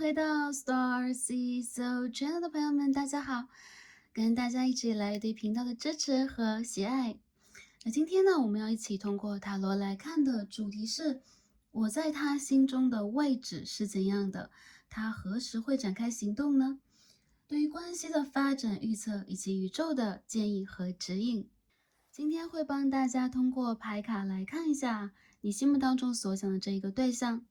回到 Star C So Channel 的朋友们，大家好！感谢大家一直以来对频道的支持和喜爱。那今天呢，我们要一起通过塔罗来看的主题是：我在他心中的位置是怎样的？他何时会展开行动呢？对于关系的发展预测以及宇宙的建议和指引，今天会帮大家通过牌卡来看一下你心目当中所想的这一个对象。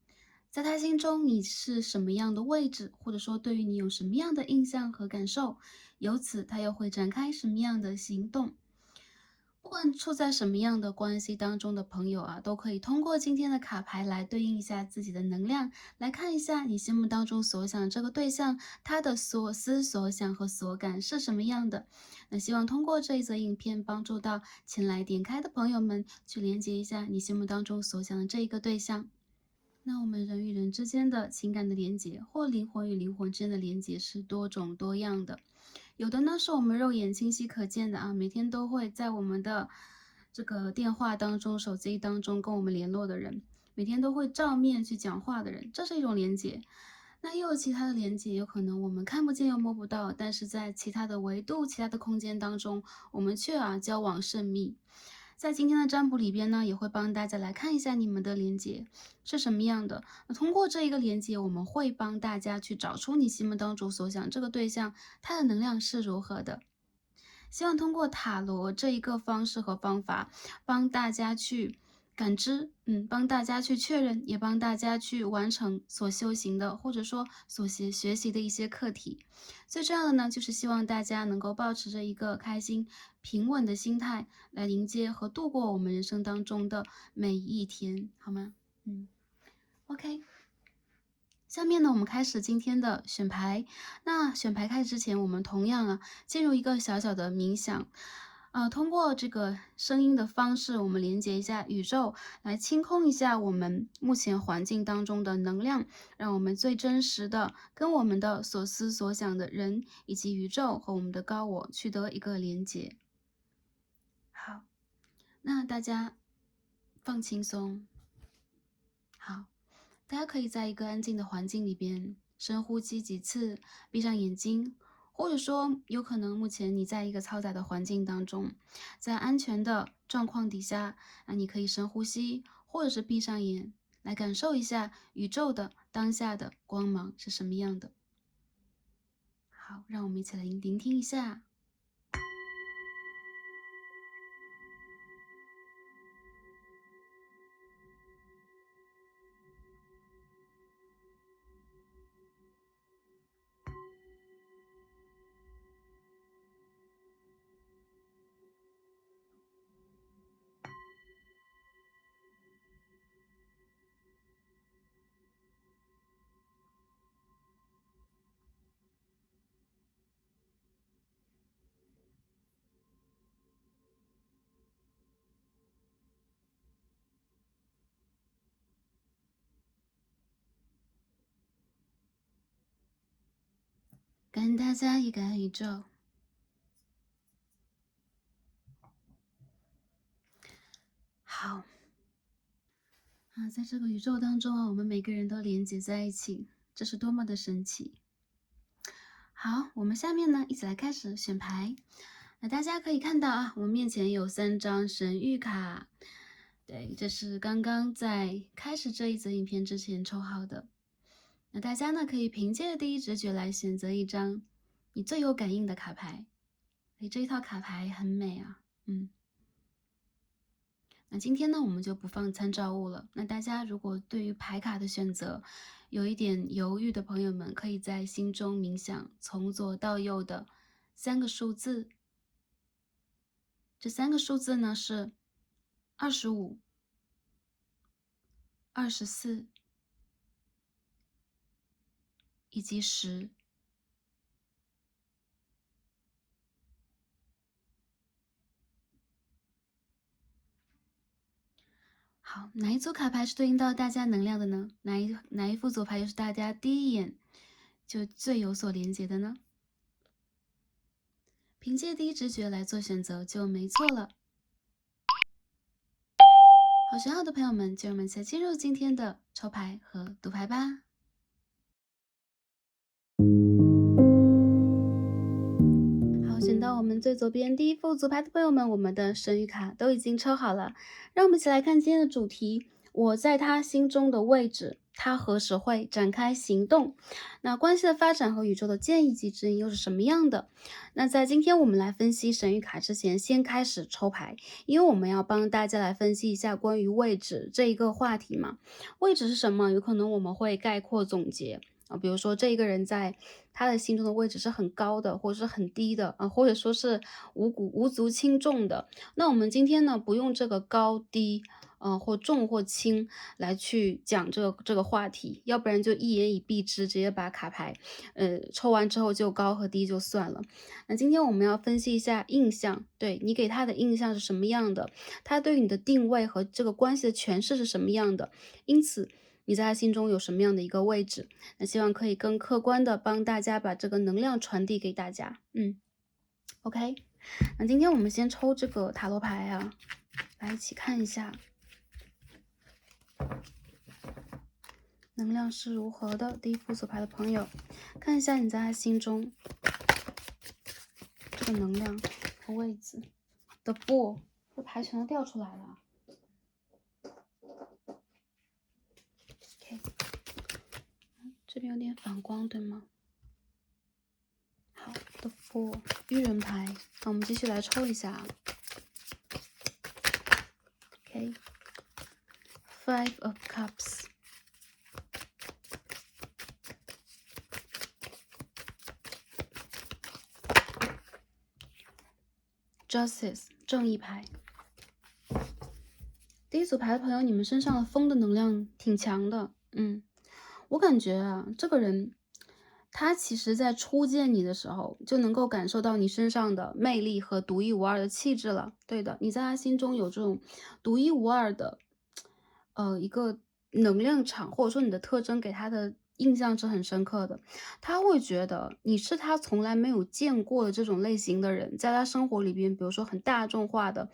在他心中你是什么样的位置，或者说对于你有什么样的印象和感受，由此他又会展开什么样的行动。不管处在什么样的关系当中的朋友啊，都可以通过今天的卡牌来对应一下自己的能量，来看一下你心目当中所想这个对象，他的所思所想和所感是什么样的。那希望通过这一则影片帮助到前来点开的朋友们，去连接一下你心目当中所想的这一个对象。那我们人与人之间的情感的连接，或灵魂与灵魂之间的连接是多种多样的。有的呢是我们肉眼清晰可见的啊，每天都会在我们的这个电话当中、手机当中跟我们联络的人，每天都会照面去讲话的人，这是一种连接。那又有其他的连接，有可能我们看不见又摸不到，但是在其他的维度、其他的空间当中，我们却交往甚密。在今天的占卜里边呢，也会帮大家来看一下你们的连接是什么样的。那通过这一个连接，我们会帮大家去找出你心目当中所想这个对象，它的能量是如何的。希望通过塔罗这一个方式和方法，帮大家去感知，帮大家去确认，也帮大家去完成所修行的，或者说所学习的一些课题。最重要的呢，就是希望大家能够保持着一个开心、平稳的心态，来迎接和度过我们人生当中的每一天，好吗？OK。下面呢，我们开始今天的选牌。那选牌开始之前，我们同样进入一个小小的冥想。通过这个声音的方式，我们连接一下宇宙，来清空一下我们目前环境当中的能量，让我们最真实的跟我们的所思所想的人，以及宇宙和我们的高我取得一个连接。好，那大家放轻松。好。大家可以在一个安静的环境里边深呼吸几次，闭上眼睛，或者说有可能目前你在一个嘈杂的环境当中，在安全的状况底下，你可以深呼吸，或者是闭上眼，来感受一下宇宙的当下的光芒是什么样的。好，让我们一起来聆听一下。感恩大家，也感恩宇宙。好，在这个宇宙当中我们每个人都连接在一起，这是多么的神奇。好，我们下面呢，一起来开始选牌。那大家可以看到我们面前有3张神谕卡。对，这是刚刚在开始这一则影片之前抽好的。那大家呢，可以凭借第一直觉来选择一张你最有感应的卡牌。这一套卡牌很美那今天呢，我们就不放参照物了。那大家如果对于牌卡的选择有一点犹豫的朋友们，可以在心中冥想从左到右的3个数字。这3个数字呢是25、24以及10。好，哪一组卡牌是对应到大家能量的呢？哪一副组牌又是大家第一眼就最有所连接的呢？凭借第一直觉来做选择就没错了。好，选好的朋友们，就让我们一起进入今天的抽牌和读牌吧。们最左边第一副组牌的朋友们，我们的神谕卡都已经抽好了，让我们一起来看今天的主题：我在他心中的位置，他何时会展开行动？那关系的发展和宇宙的建议及指引又是什么样的？那在今天我们来分析神谕卡之前，先开始抽牌，因为我们要帮大家来分析一下关于位置这一个话题嘛。位置是什么？有可能我们会概括总结。比如说这一个人在他的心中的位置是很高的，或者是很低的或者说是无足轻重的。那我们今天呢，不用这个高低或重或轻来去讲这个话题，要不然就一言以蔽之，直接把卡牌抽完之后就高和低就算了。那今天我们要分析一下印象，对你给他的印象是什么样的，他对你的定位和这个关系的诠释是什么样的，因此你在他心中有什么样的一个位置？那希望可以更客观的帮大家把这个能量传递给大家。OK， 那今天我们先抽这个塔罗牌啊，来一起看一下能量是如何的。第一副组牌的朋友，看一下你在他心中这个能量和位置的波，这牌全都掉出来了。OK， 这边有点反光，对吗？好的波，愚人牌。那我们继续来抽一下。OK， Five of Cups。Justice 正义牌。第一组牌的朋友，你们身上的风的能量挺强的。我感觉啊，这个人他其实在初见你的时候就能够感受到你身上的魅力和独一无二的气质了。对的，你在他心中有这种独一无二的一个能量场，或者说你的特征给他的印象是很深刻的。他会觉得你是他从来没有见过的这种类型的人，在他生活里边，比如说很大众化的，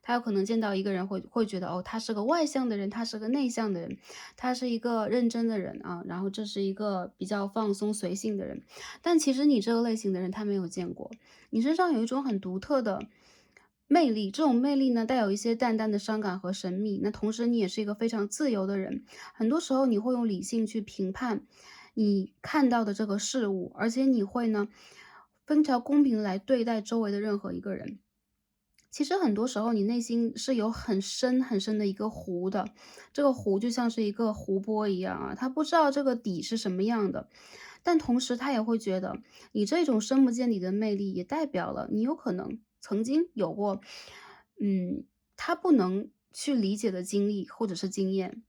他有可能见到一个人会觉得哦，他是个外向的人，他是个内向的人，他是一个认真的人啊，然后这是一个比较放松随性的人。但其实你这个类型的人他没有见过，你身上有一种很独特的魅力，这种魅力呢带有一些淡淡的伤感和神秘。那同时你也是一个非常自由的人，很多时候你会用理性去评判你看到的这个事物，而且你会呢非常公平的来对待周围的任何一个人。其实很多时候你内心是有很深很深的一个湖的，这个湖就像是一个湖泊一样啊，他不知道这个底是什么样的，但同时他也会觉得你这种深不见底的魅力也代表了你有可能曾经有过他不能去理解的经历或者是经验，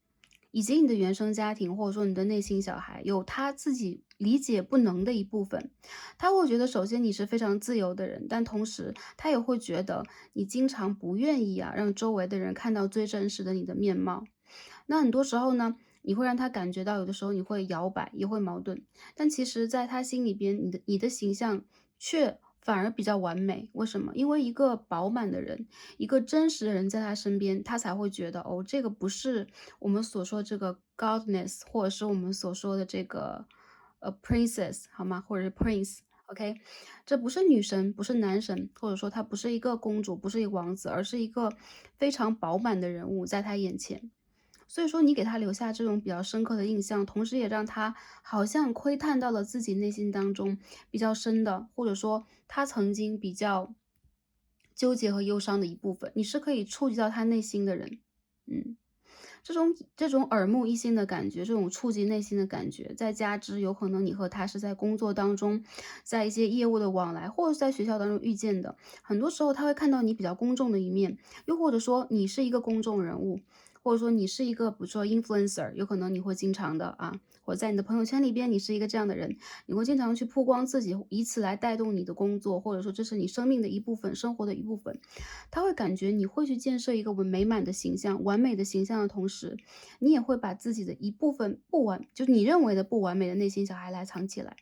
以及你的原生家庭或者说你的内心小孩有他自己理解不能的一部分。他会觉得首先你是非常自由的人，但同时他也会觉得你经常不愿意让周围的人看到最真实的你的面貌。那很多时候呢，你会让他感觉到有的时候你会摇摆，也会矛盾，但其实在他心里边，你的形象却反而比较完美。为什么？因为一个饱满的人，一个真实的人在他身边，他才会觉得哦，这个不是我们所说这个 godness，或者是我们所说的这个princess 好吗？或者是 prince。OK，这不是女神，不是男神，或者说他不是一个公主，不是一个王子，而是一个非常饱满的人物在他眼前。所以说你给他留下这种比较深刻的印象，同时也让他好像窥探到了自己内心当中比较深的，或者说他曾经比较纠结和忧伤的一部分，你是可以触及到他内心的人。这种耳目一新的感觉，这种触及内心的感觉，再加之有可能你和他是在工作当中，在一些业务的往来，或者是在学校当中遇见的，很多时候他会看到你比较公众的一面，又或者说你是一个公众人物，或者说你是一个比如说 influencer，有可能你会经常的或者在你的朋友圈里边，你是一个这样的人，你会经常去曝光自己，以此来带动你的工作，或者说这是你生命的一部分，生活的一部分。他会感觉你会去建设一个美满的形象、完美的形象的同时，你也会把自己的一部分就是你认为的不完美的内心小孩来藏起来。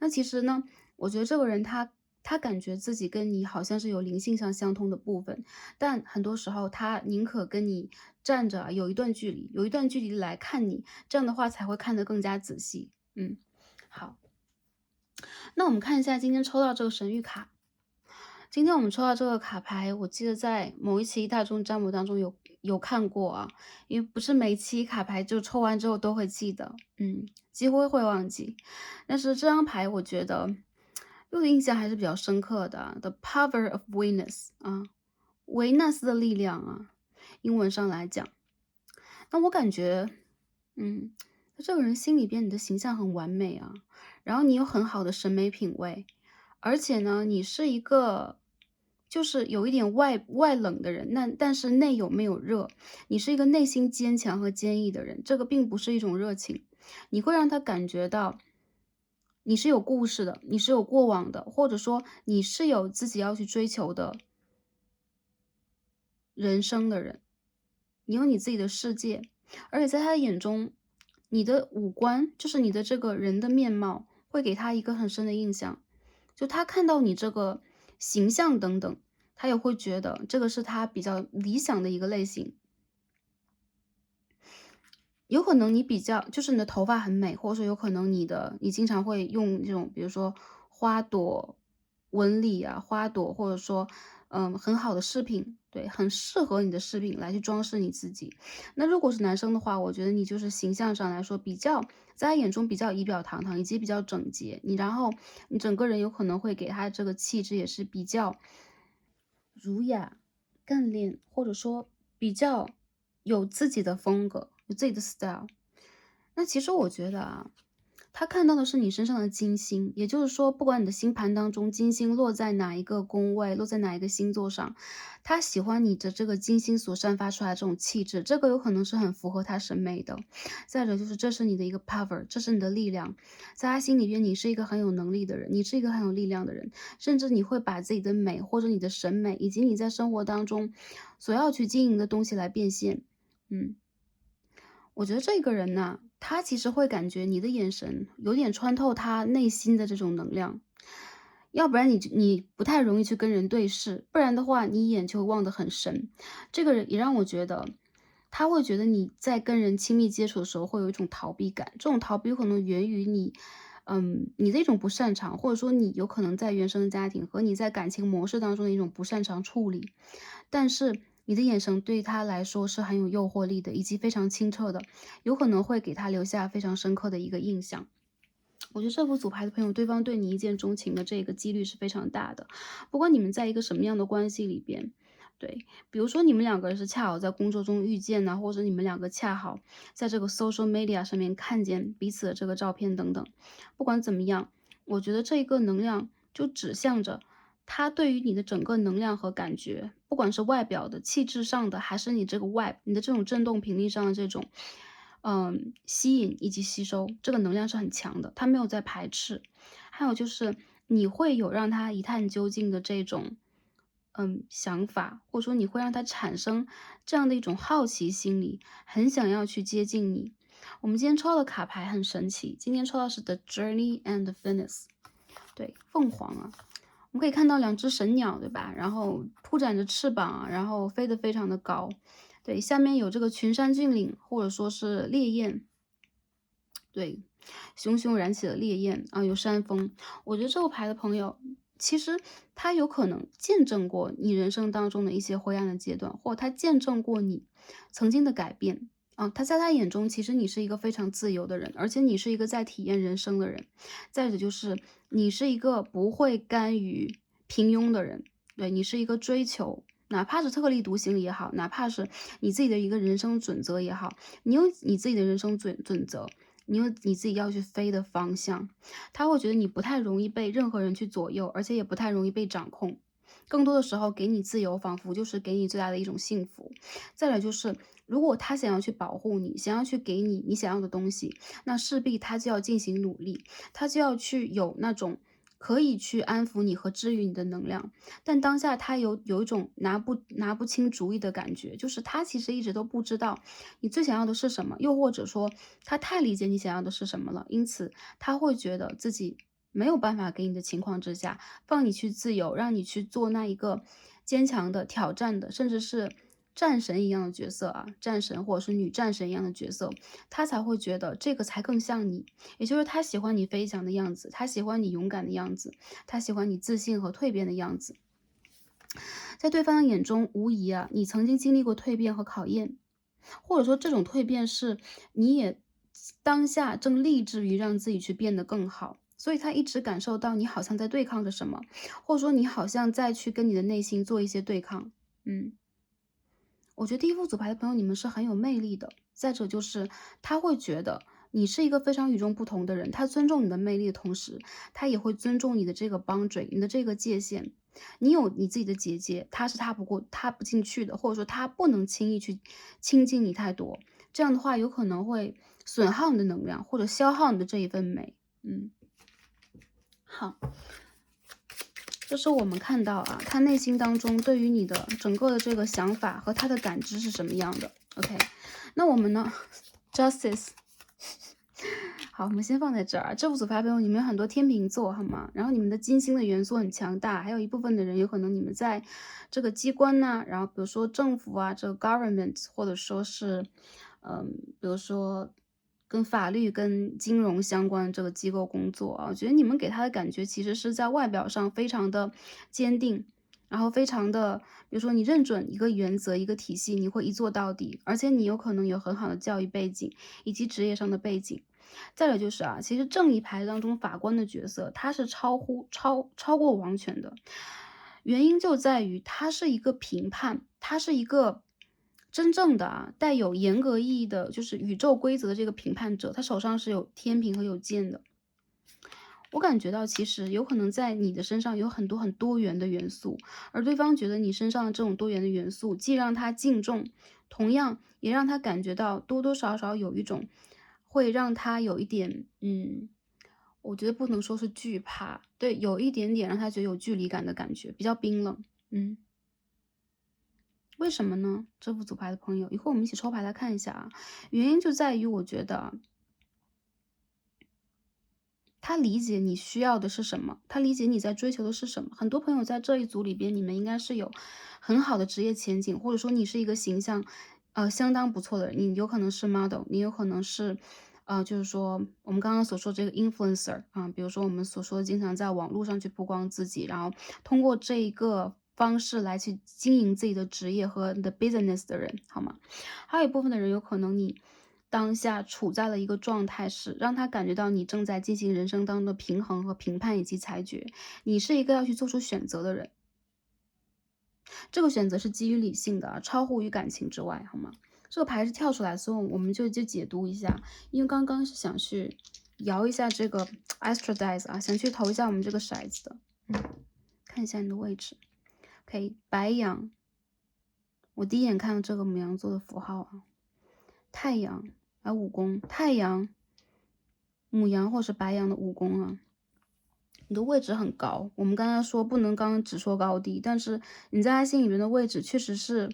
那其实呢，我觉得这个人他感觉自己跟你好像是有灵性上相通的部分，但很多时候他宁可跟你站着有一段距离来看你，这样的话才会看得更加仔细。好，那我们看一下今天抽到这个神谕卡。今天我们抽到这个卡牌，我记得在某一期大众占卜当中有看过啊，因为不是每一期卡牌就抽完之后都会记得，几乎会忘记。但是这张牌我觉得我的印象还是比较深刻的，The Power of Venus 啊，维纳斯的力量啊，英文上来讲，那我感觉，在这个人心里边你的形象很完美啊，然后你有很好的审美品味，而且呢，你是一个就是有一点外冷的人，但是内有没有热，你是一个内心坚强和坚毅的人，这个并不是一种热情，你会让他感觉到你是有故事的，你是有过往的，或者说你是有自己要去追求的人生的人，你有你自己的世界，而且在他的眼中，你的五官就是你的这个人的面貌，会给他一个很深的印象。就他看到你这个形象等等，他也会觉得这个是他比较理想的一个类型。有可能你比较就是你的头发很美，或者说有可能你经常会用这种，比如说花朵纹理啊，花朵或者说很好的饰品，对，很适合你的饰品来去装饰你自己。那如果是男生的话，我觉得你就是形象上来说比较在他眼中比较仪表堂堂，以及比较整洁。然后你整个人有可能会给他这个气质也是比较儒雅、干练，或者说比较有自己的风格，有自己的 style。那其实我觉得啊，他看到的是你身上的金星，也就是说，不管你的星盘当中金星落在哪一个宫位，落在哪一个星座上，他喜欢你的这个金星所散发出来的这种气质，这个有可能是很符合他审美的。再者就是，这是你的一个 power，这是你的力量，在他心里边，你是一个很有能力的人，你是一个很有力量的人，甚至你会把自己的美或者你的审美，以及你在生活当中所要去经营的东西来变现。嗯。我觉得这个人呐，他其实会感觉你的眼神有点穿透他内心的这种能量，要不然你不太容易去跟人对视，不然的话你眼就望得很深。这个人也让我觉得，他会觉得你在跟人亲密接触的时候会有一种逃避感，这种逃避有可能源于你的一种不擅长，或者说你有可能在原生的家庭和你在感情模式当中的一种不擅长处理。但是你的眼神对他来说是很有诱惑力的，以及非常清澈的，有可能会给他留下非常深刻的一个印象。我觉得这副组牌的朋友，对方对你一见钟情的这个几率是非常大的。不管你们在一个什么样的关系里边，对，比如说你们两个人是恰好在工作中遇见呐、或者你们两个恰好在这个 social media 上面看见彼此的这个照片等等，不管怎么样，我觉得这一个能量就指向着他对于你的整个能量和感觉，不管是外表的、气质上的，还是你这个你的这种振动频率上的这种，吸引以及吸收，这个能量是很强的，他没有在排斥。还有就是你会有让他一探究竟的这种，想法，或者说你会让他产生这样的一种好奇心理，很想要去接近你。我们今天抽到的卡牌很神奇，今天抽到是 The Journey and Venus，对，凤凰啊。我们可以看到两只神鸟，对吧？然后铺展着翅膀，然后飞得非常的高。对，下面有这个群山峻岭，或者说是烈焰，对，熊熊燃起了烈焰啊，有山峰。我觉得这个牌的朋友，其实他有可能见证过你人生当中的一些灰暗的阶段，或他见证过你曾经的改变啊。他在他眼中，其实你是一个非常自由的人，而且你是一个在体验人生的人。再者就是你是一个不会甘于平庸的人，对你是一个追求。哪怕是特立独行也好，哪怕是你自己的一个人生准则也好，你有你自己的人生准则，你有你自己要去飞的方向，他会觉得你不太容易被任何人去左右，而且也不太容易被掌控。更多的时候给你自由，仿佛就是给你最大的一种幸福。再来就是，如果他想要去保护你，想要去给你你想要的东西，那势必他就要进行努力，他就要去有那种可以去安抚你和治愈你的能量。但当下他有一种拿不清主意的感觉，就是他其实一直都不知道你最想要的是什么，又或者说他太理解你想要的是什么了，因此他会觉得自己没有办法给你的情况之下，放你去自由，让你去做那一个坚强的、挑战的，甚至是战神一样的角色啊，战神或者是女战神一样的角色，他才会觉得这个才更像你。也就是他喜欢你飞翔的样子，他喜欢你勇敢的样子，他喜欢你自信和蜕变的样子。在对方的眼中，无疑啊，你曾经经历过蜕变和考验，或者说这种蜕变是你也当下正立志于让自己去变得更好，所以他一直感受到你好像在对抗着什么，或者说你好像在去跟你的内心做一些对抗。我觉得第一副组牌的朋友，你们是很有魅力的。再者就是他会觉得你是一个非常与众不同的人，他尊重你的魅力的同时，他也会尊重你的这个 boundary，你的这个界限。你有你自己的结界，他是踏不进去的，或者说他不能轻易去亲近你太多。这样的话，有可能会损耗你的能量，或者消耗你的这一份美。好。这是我们看到啊，他内心当中对于你的整个的这个想法和他的感知是什么样的 ？OK，那我们呢？Justice，好，我们先放在这儿。这副组牌朋友，你们有很多天秤座，好吗？然后你们的金星的元素很强大，还有一部分的人有可能你们在这个机关呢，然后比如说政府啊，这个 government，或者说是，比如说跟法律、跟金融相关的这个机构工作啊，我觉得你们给他的感觉其实是在外表上非常的坚定，然后非常的，比如说你认准一个原则、一个体系，你会一做到底，而且你有可能有很好的教育背景以及职业上的背景。再者就是啊，其实正义牌当中法官的角色，他是超过王权的，原因就在于他是一个评判，他是一个真正的带有严格意义的，就是宇宙规则的这个评判者，他手上是有天平和有剑的。我感觉到其实有可能在你的身上有很多很多元的元素，而对方觉得你身上的这种多元的元素，既让他敬重，同样也让他感觉到多多少少有一种会让他有一点，我觉得不能说是惧怕，对，有一点点让他觉得有距离感的感觉，比较冰冷。为什么呢？这副组牌的朋友，一会儿我们一起抽牌来看一下啊。原因就在于我觉得他理解你需要的是什么，他理解你在追求的是什么。很多朋友在这一组里边，你们应该是有很好的职业前景，或者说你是一个形象，相当不错的人。你有可能是 model，你有可能是，就是说我们刚刚所说这个 influencer 啊，比如说我们所说的经常在网络上去曝光自己，然后通过这一个方式来去经营自己的职业和你的 business 的人，好吗？还有一部分的人有可能你当下处在了一个状态是让他感觉到你正在进行人生当中的平衡和评判以及裁决，你是一个要去做出选择的人，这个选择是基于理性的，超乎于感情之外，好吗？这个牌是跳出来，所以我们就解读一下，因为刚刚是想去摇一下这个 Astro Dice 啊，想去投一下我们这个骰子的，看一下你的位置。OK， 白羊，我第一眼看到这个牡羊座的符号啊，太阳。武宫，太阳、母羊或是白羊的武宫啊，你的位置很高。我们刚才说不能刚刚只说高低，但是你在他心里面的位置确实是，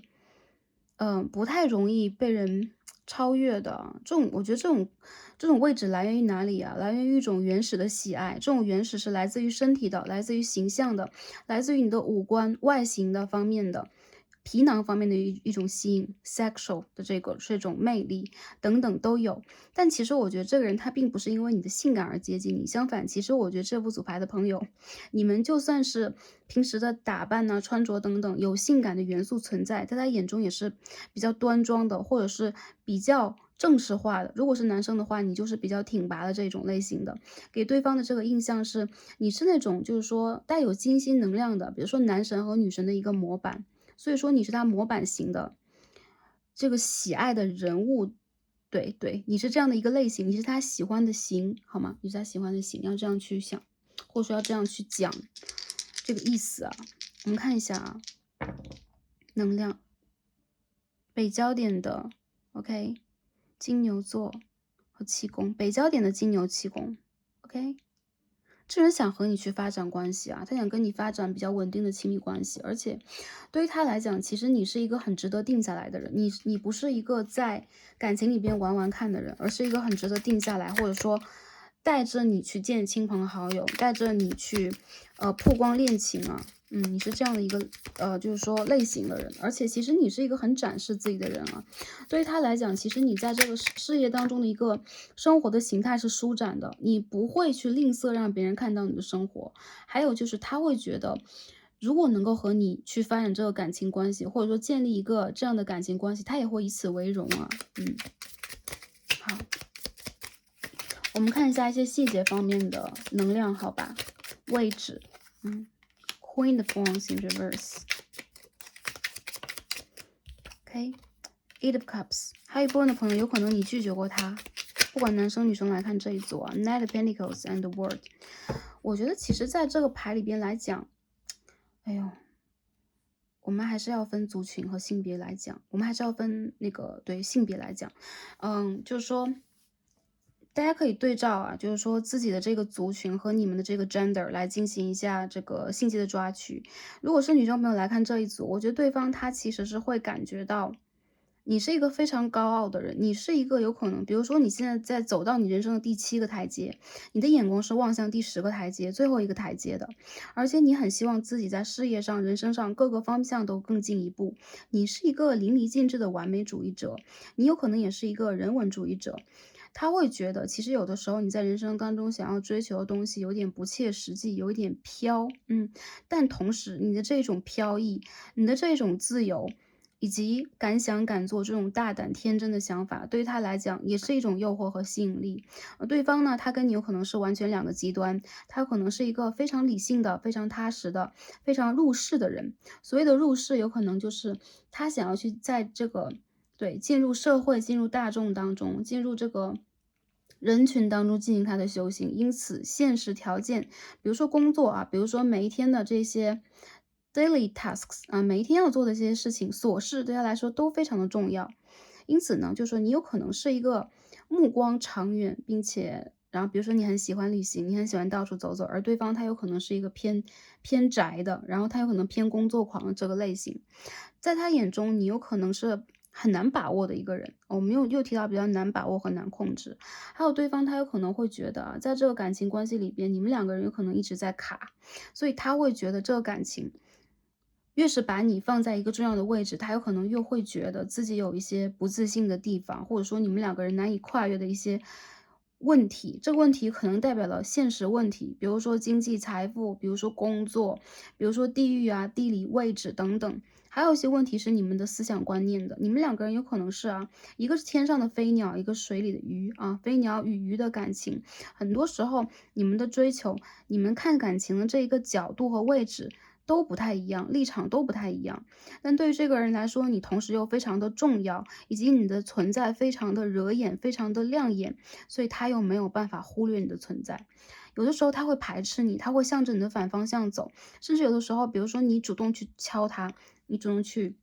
不太容易被人超越的。我觉得这种位置来源于哪里啊？来源于一种原始的喜爱，这种原始是来自于身体的，来自于形象的，来自于你的五官外形的方面的。皮囊方面的一种吸引 ，sexual 的这种魅力等等都有。但其实我觉得这个人他并不是因为你的性感而接近你，相反，其实我觉得这副组牌的朋友，你们就算是平时的打扮呐、穿着等等有性感的元素存在，在他眼中也是比较端庄的，或者是比较正式化的。如果是男生的话，你就是比较挺拔的这种类型的，给对方的这个印象是你是那种就是说带有金星能量的，比如说男神和女神的一个模板。所以说你是他模板型的这个喜爱的人物，对对，你是这样的一个类型，你是他喜欢的型，好吗？你是他喜欢的型，要这样去想，或者说要这样去讲这个意思啊。我们看一下啊，能量北焦点的 OK，金牛座和七宫，北焦点的金牛七宫 OK。这人想和你去发展关系啊，他想跟你发展比较稳定的亲密关系，而且对于他来讲，其实你是一个很值得定下来的人。你不是一个在感情里边玩玩看的人，而是一个很值得定下来，或者说带着你去见亲朋好友，带着你去曝光恋情啊。你是这样的一个就是说类型的人，而且其实你是一个很展示自己的人啊。对于他来讲，其实你在这个事业当中的一个生活的形态是舒展的，你不会去吝啬让别人看到你的生活。还有就是他会觉得，如果能够和你去发展这个感情关系，或者说建立一个这样的感情关系，他也会以此为荣啊。好，我们看一下一些细节方面的能量，好吧？位置，Queen of Wands in reverse。OK，Eight of Cups， 还有一部分的朋友有可能你拒绝过他，不管男生女生来看这一组啊 ，Knight of Pentacles and the World。我觉得其实在这个牌里边来讲，哎呦，我们还是要分族群和性别来讲，我们还是要分那个对性别来讲，就是说。大家可以对照啊，就是说自己的这个族群和你们的这个 gender 来进行一下这个信息的抓取。如果是女生朋友来看这一组，我觉得对方他其实是会感觉到你是一个非常高傲的人，你是一个有可能，比如说你现在在走到你人生的第7个台阶，你的眼光是望向第10个台阶，最后一个台阶的，而且你很希望自己在事业上、人生上各个方向都更进一步。你是一个淋漓尽致的完美主义者，你有可能也是一个人文主义者。他会觉得，其实有的时候你在人生当中想要追求的东西有点不切实际，有一点飘，但同时你的这种飘逸，你的这种自由，以及敢想敢做这种大胆天真的想法，对于他来讲也是一种诱惑和吸引力。对方呢，他跟你有可能是完全2个极端，他可能是一个非常理性的、非常踏实的、非常入世的人。所谓的入世，有可能就是他想要去在这个。对，进入社会、进入大众当中、进入这个人群当中进行他的修行，因此现实条件，比如说工作啊，比如说每一天的这些 daily tasks 啊，每一天要做的这些事情琐事，对他来说都非常的重要。因此呢，就说你有可能是一个目光长远，并且然后比如说你很喜欢旅行，你很喜欢到处走走，而对方他有可能是一个偏宅的，然后他有可能偏工作狂的这个类型，在他眼中你有可能是很难把握的一个人。我们又提到比较难把握和难控制，还有对方他有可能会觉得啊，在这个感情关系里边，你们2个人有可能一直在卡，所以他会觉得这个感情越是把你放在一个重要的位置，他有可能越会觉得自己有一些不自信的地方，或者说你们2个人难以跨越的一些问题。这个问题可能代表了现实问题，比如说经济财富，比如说工作，比如说地域啊、地理位置等等。还有一些问题是你们的思想观念的，你们2个人有可能是一个是天上的飞鸟，一个水里的鱼啊，飞鸟与鱼的感情，很多时候你们的追求，你们看感情的这一个角度和位置都不太一样，立场都不太一样。但对于这个人来说，你同时又非常的重要，以及你的存在非常的惹眼，非常的亮眼，所以他又没有办法忽略你的存在。有的时候他会排斥你，他会向着你的反方向走，甚至有的时候，比如说你主动去敲他，你主动去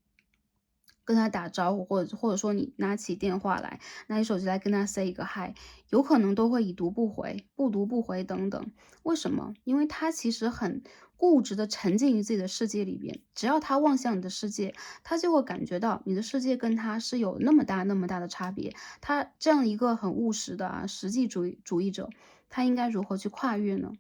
跟他打招呼，或者说你拿起电话来，拿起手机来跟他 say 一个 hi，有可能都会已读不回、不读不回等等。为什么？因为他其实很固执的沉浸于自己的世界里边，只要他望向你的世界，他就会感觉到你的世界跟他是有那么大那么大的差别。他这样一个很务实的实际主义者，他应该如何去跨越呢？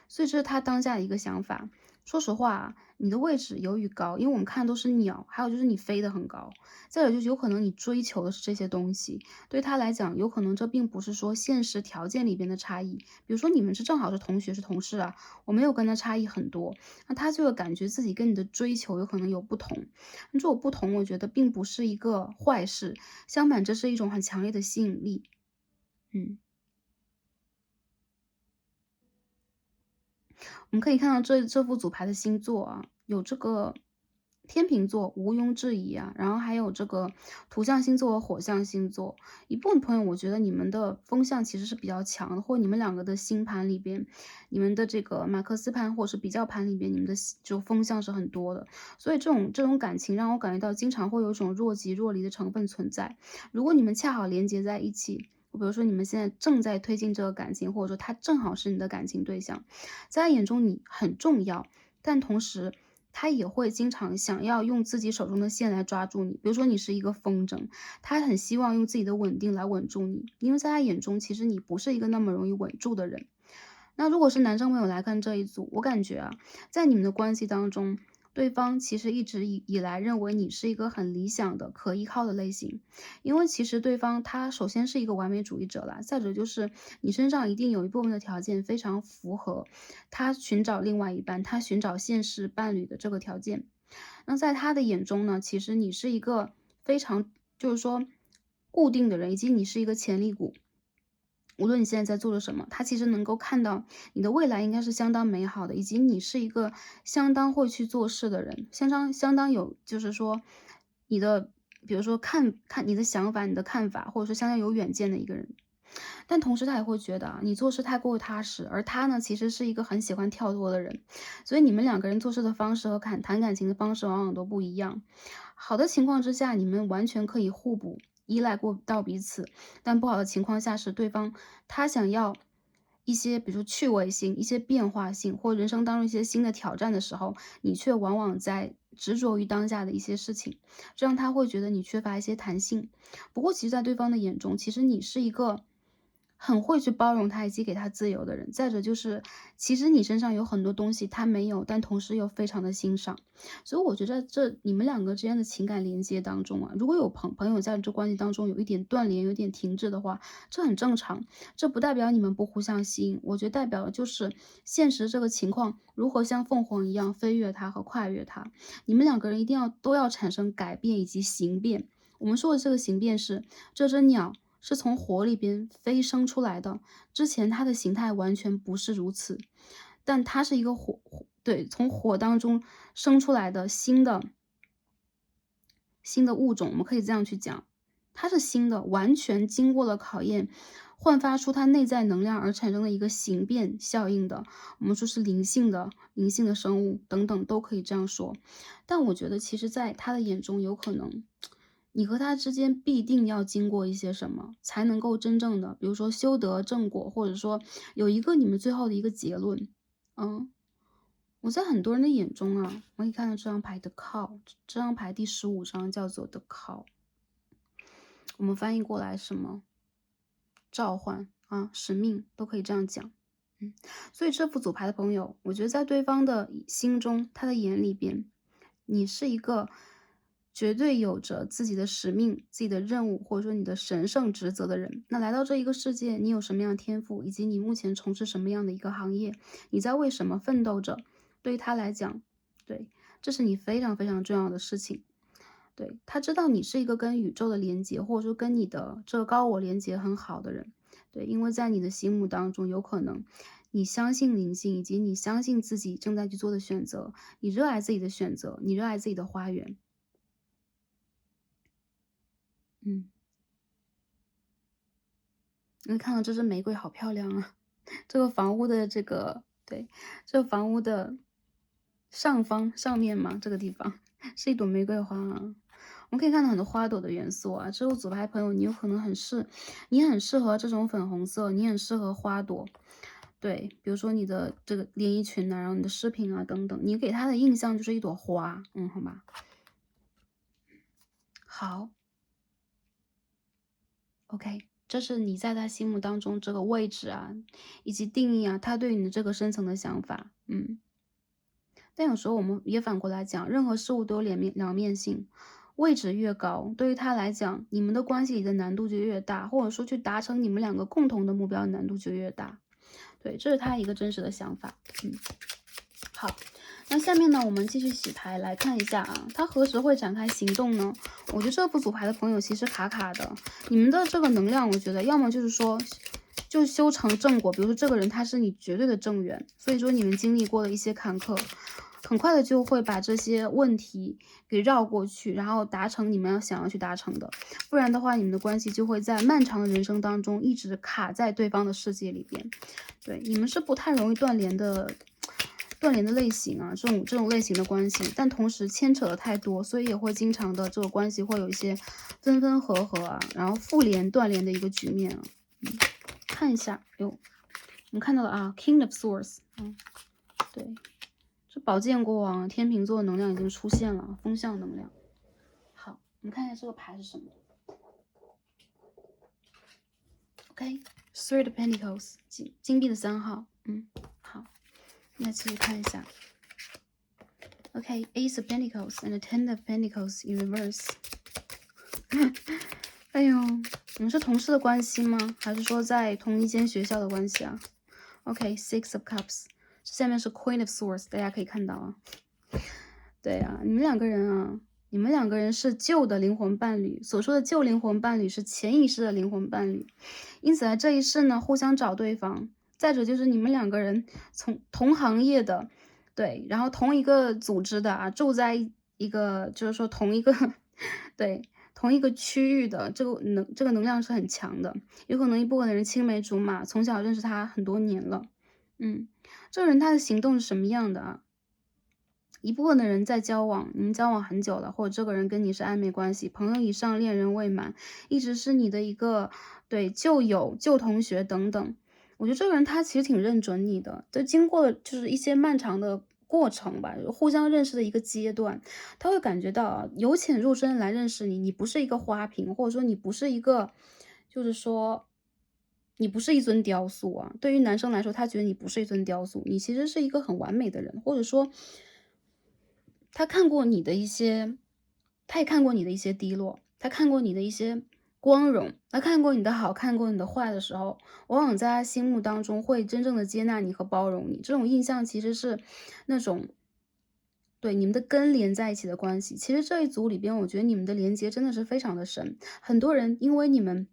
所以这是他当下的一个想法。说实话你的位置由于高，因为我们看的都是鸟，还有就是你飞得很高，再有就是有可能你追求的是这些东西，对他来讲，有可能这并不是说现实条件里边的差异。比如说你们是正好是同学是同事我没有跟他差异很多，那他就会感觉自己跟你的追求有可能有不同。这种不同，我觉得并不是一个坏事，相反，这是一种很强烈的吸引力。嗯。我们可以看到这副组牌的星座有这个天秤座毋庸置疑然后还有这个土象星座和火象星座。一部分朋友我觉得你们的风向其实是比较强的，或者你们2个的星盘里边，你们的这个马克思盘或者是比较盘里边，你们的就风向是很多的。所以这种感情让我感觉到经常会有一种若即若离的成分存在。如果你们恰好连接在一起，比如说你们现在正在推进这个感情，或者说他正好是你的感情对象，在他眼中你很重要，但同时他也会经常想要用自己手中的线来抓住你。比如说你是一个风筝，他很希望用自己的稳定来稳住你，因为在他眼中其实你不是一个那么容易稳住的人。那如果是男生朋友来看这一组，我感觉在你们的关系当中，对方其实一直以来认为你是一个很理想的、可依靠的类型。因为其实对方他首先是一个完美主义者啦，再者就是你身上一定有一部分的条件非常符合他寻找另外一半，他寻找现实伴侣的这个条件。那在他的眼中呢，其实你是一个非常就是说固定的人，以及你是一个潜力股。无论你现在在做着什么，他其实能够看到你的未来应该是相当美好的，以及你是一个相当会去做事的人，相当有就是说你的，比如说看你的想法、你的看法，或者说相当有远见的一个人。但同时他也会觉得啊，你做事太过于踏实，而他呢，其实是一个很喜欢跳脱的人，所以你们两个人做事的方式和谈感情的方式往往都不一样。好的情况之下，你们完全可以互补，依赖过到彼此，但不好的情况下是对方他想要一些，比如说趣味性、一些变化性，或人生当中一些新的挑战的时候，你却往往在执着于当下的一些事情，这让他会觉得你缺乏一些弹性。不过，其实，在对方的眼中，其实你是一个很会去包容他以及给他自由的人。再者就是，其实你身上有很多东西他没有，但同时又非常的欣赏。所以我觉得这你们两个之间的情感连接当中啊，如果有朋友在这关系当中有一点断联、有点停滞的话，这很正常。这不代表你们不互相吸引，我觉得代表的就是现实这个情况如何像凤凰一样飞跃它和跨越它。你们两个人一定都要产生改变以及形变。我们说的这个形变是，这只鸟是从火里边飞升出来的，之前它的形态完全不是如此，但它是一个对，从火当中生出来的新的物种，我们可以这样去讲，它是新的，完全经过了考验，焕发出它内在能量而产生的一个形变效应的，我们说是灵性的生物等等都可以这样说。但我觉得其实在他的眼中，有可能你和他之间必定要经过一些什么，才能够真正的，比如说修得正果，或者说有一个你们最后的一个结论。嗯，我在很多人的眼中啊，我可以看到这张牌的 call，这张牌第15张叫做 The Call，我们翻译过来什么？召唤啊，使命都可以这样讲。所以这副组牌的朋友，我觉得在对方的心中，他的眼里边，你是一个绝对有着自己的使命、自己的任务，或者说你的神圣职责的人。那来到这一个世界，你有什么样的天赋，以及你目前从事什么样的一个行业，你在为什么奋斗着？对于他来讲，对，这是你非常非常重要的事情。对，他知道你是一个跟宇宙的连接，或者说跟你的这个高我连接很好的人。对，因为在你的心目当中，有可能你相信灵性，以及你相信自己正在去做的选择，你热爱自己的选择，你热爱自己的花园。你看到这支玫瑰好漂亮啊！这个房屋的对，这个房屋的上面嘛，这个地方是一朵玫瑰花啊。我们可以看到很多花朵的元素啊。之后组牌朋友，你有可能你很适合这种粉红色，你很适合花朵。对，比如说你的这个连衣裙啊，然后你的饰品啊等等，你给他的印象就是一朵花。好吧。好，OK，这是你在他心目当中这个位置啊，以及定义啊，他对你的这个深层的想法。但有时候我们也反过来讲，任何事物都有两面性，位置越高，对于他来讲，你们的关系里的难度就越大，或者说去达成你们两个共同的目标难度就越大。对，这是他一个真实的想法。好，那下面呢，我们继续洗牌来看一下啊，他何时会展开行动呢？我觉得这副组牌的朋友其实卡卡的，你们的这个能量，我觉得要么就是说就修成正果，比如说这个人他是你绝对的正缘，所以说你们经历过了一些坎坷，很快的就会把这些问题给绕过去，然后达成你们想要去达成的，不然的话，你们的关系就会在漫长的人生当中一直卡在对方的世界里边。对，你们是不太容易断联的类型啊，这种类型的关系，但同时牵扯的太多，所以也会经常的这个关系会有一些分分合合啊，然后复联断联的一个局面啊。看一下，我们看到了啊，King of Swords，对，这宝剑国王天秤座的能量已经出现了，风象能量。好，我们看一下这个牌是什么。OK，Three of Pentacles，金币的3号。好，那继续看一下。Okay, Ace of Pentacles and the Ten of Pentacles in reverse. 哎呦，你们是同事的关系吗？还是说在同一间学校的关系啊？OK, Six of Cups， 下面是 Queen of Swords， 大家可以看到啊。对啊，你们两个人是旧的灵魂伴侣，所说的旧灵魂伴侣是前一世的灵魂伴侣，因此这一世呢，互相找对方。再者就是你们两个人从同行业的，对，然后同一个组织的啊，住在一个就是说同一个对，同一个区域的，这个能量是很强的，有可能一部分的人青梅竹马，从小认识他很多年了。这个人他的行动是什么样的啊？一部分的人在交往，你们交往很久了，或者这个人跟你是暧昧关系，朋友以上，恋人未满，一直是你的一个对旧友、旧同学等等。我觉得这个人他其实挺认准你的，就经过了就是一些漫长的过程吧，互相认识的一个阶段，他会感觉到啊，由浅入深来认识你，你不是一个花瓶，或者说你不是一个，就是说。你不是一尊雕塑啊！对于男生来说，他觉得你不是一尊雕塑，你其实是一个很完美的人，或者说，他看过你的一些，他也看过你的一些低落，他看过你的一些光荣，他看过你的好，看过你的坏的时候，往往在他心目当中会真正的接纳你和包容你。这种印象其实是那种对你们的根连在一起的关系。其实这一组里边，我觉得你们的连接真的是非常的深。很多人因为你们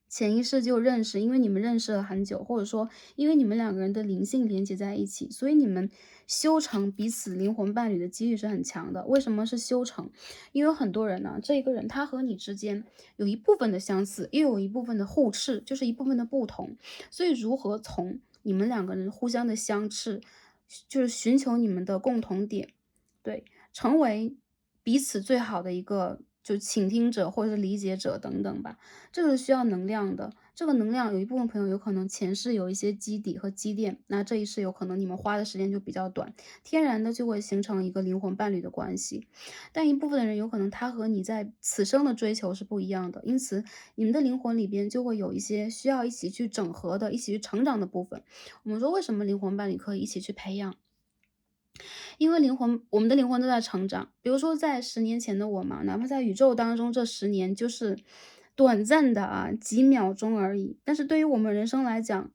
潜意识就认识，因为你们认识了很久，或者说因为你们两个人的灵性连接在一起，所以你们修成彼此灵魂伴侣的几率是很强的。为什么是修成？因为很多人呢，这个人他和你之间有一部分的相似，又有一部分的互斥，就是一部分的不同。所以如何从你们两个人互相的相斥，就是寻求你们的共同点，对，成为彼此最好的一个就倾听者或者是理解者等等吧。这个是需要能量的，这个能量有一部分朋友有可能前世有一些基底和积淀，那这一世有可能你们花的时间就比较短，天然的就会形成一个灵魂伴侣的关系。但一部分的人有可能他和你在此生的追求是不一样的，因此你们的灵魂里边就会有一些需要一起去整合的、一起去成长的部分。我们说为什么灵魂伴侣可以一起去培养？因为我们的灵魂都在成长。比如说在10年前的我嘛，哪怕在宇宙当中这10年就是短暂的啊，几秒钟而已。但是对于我们人生来讲，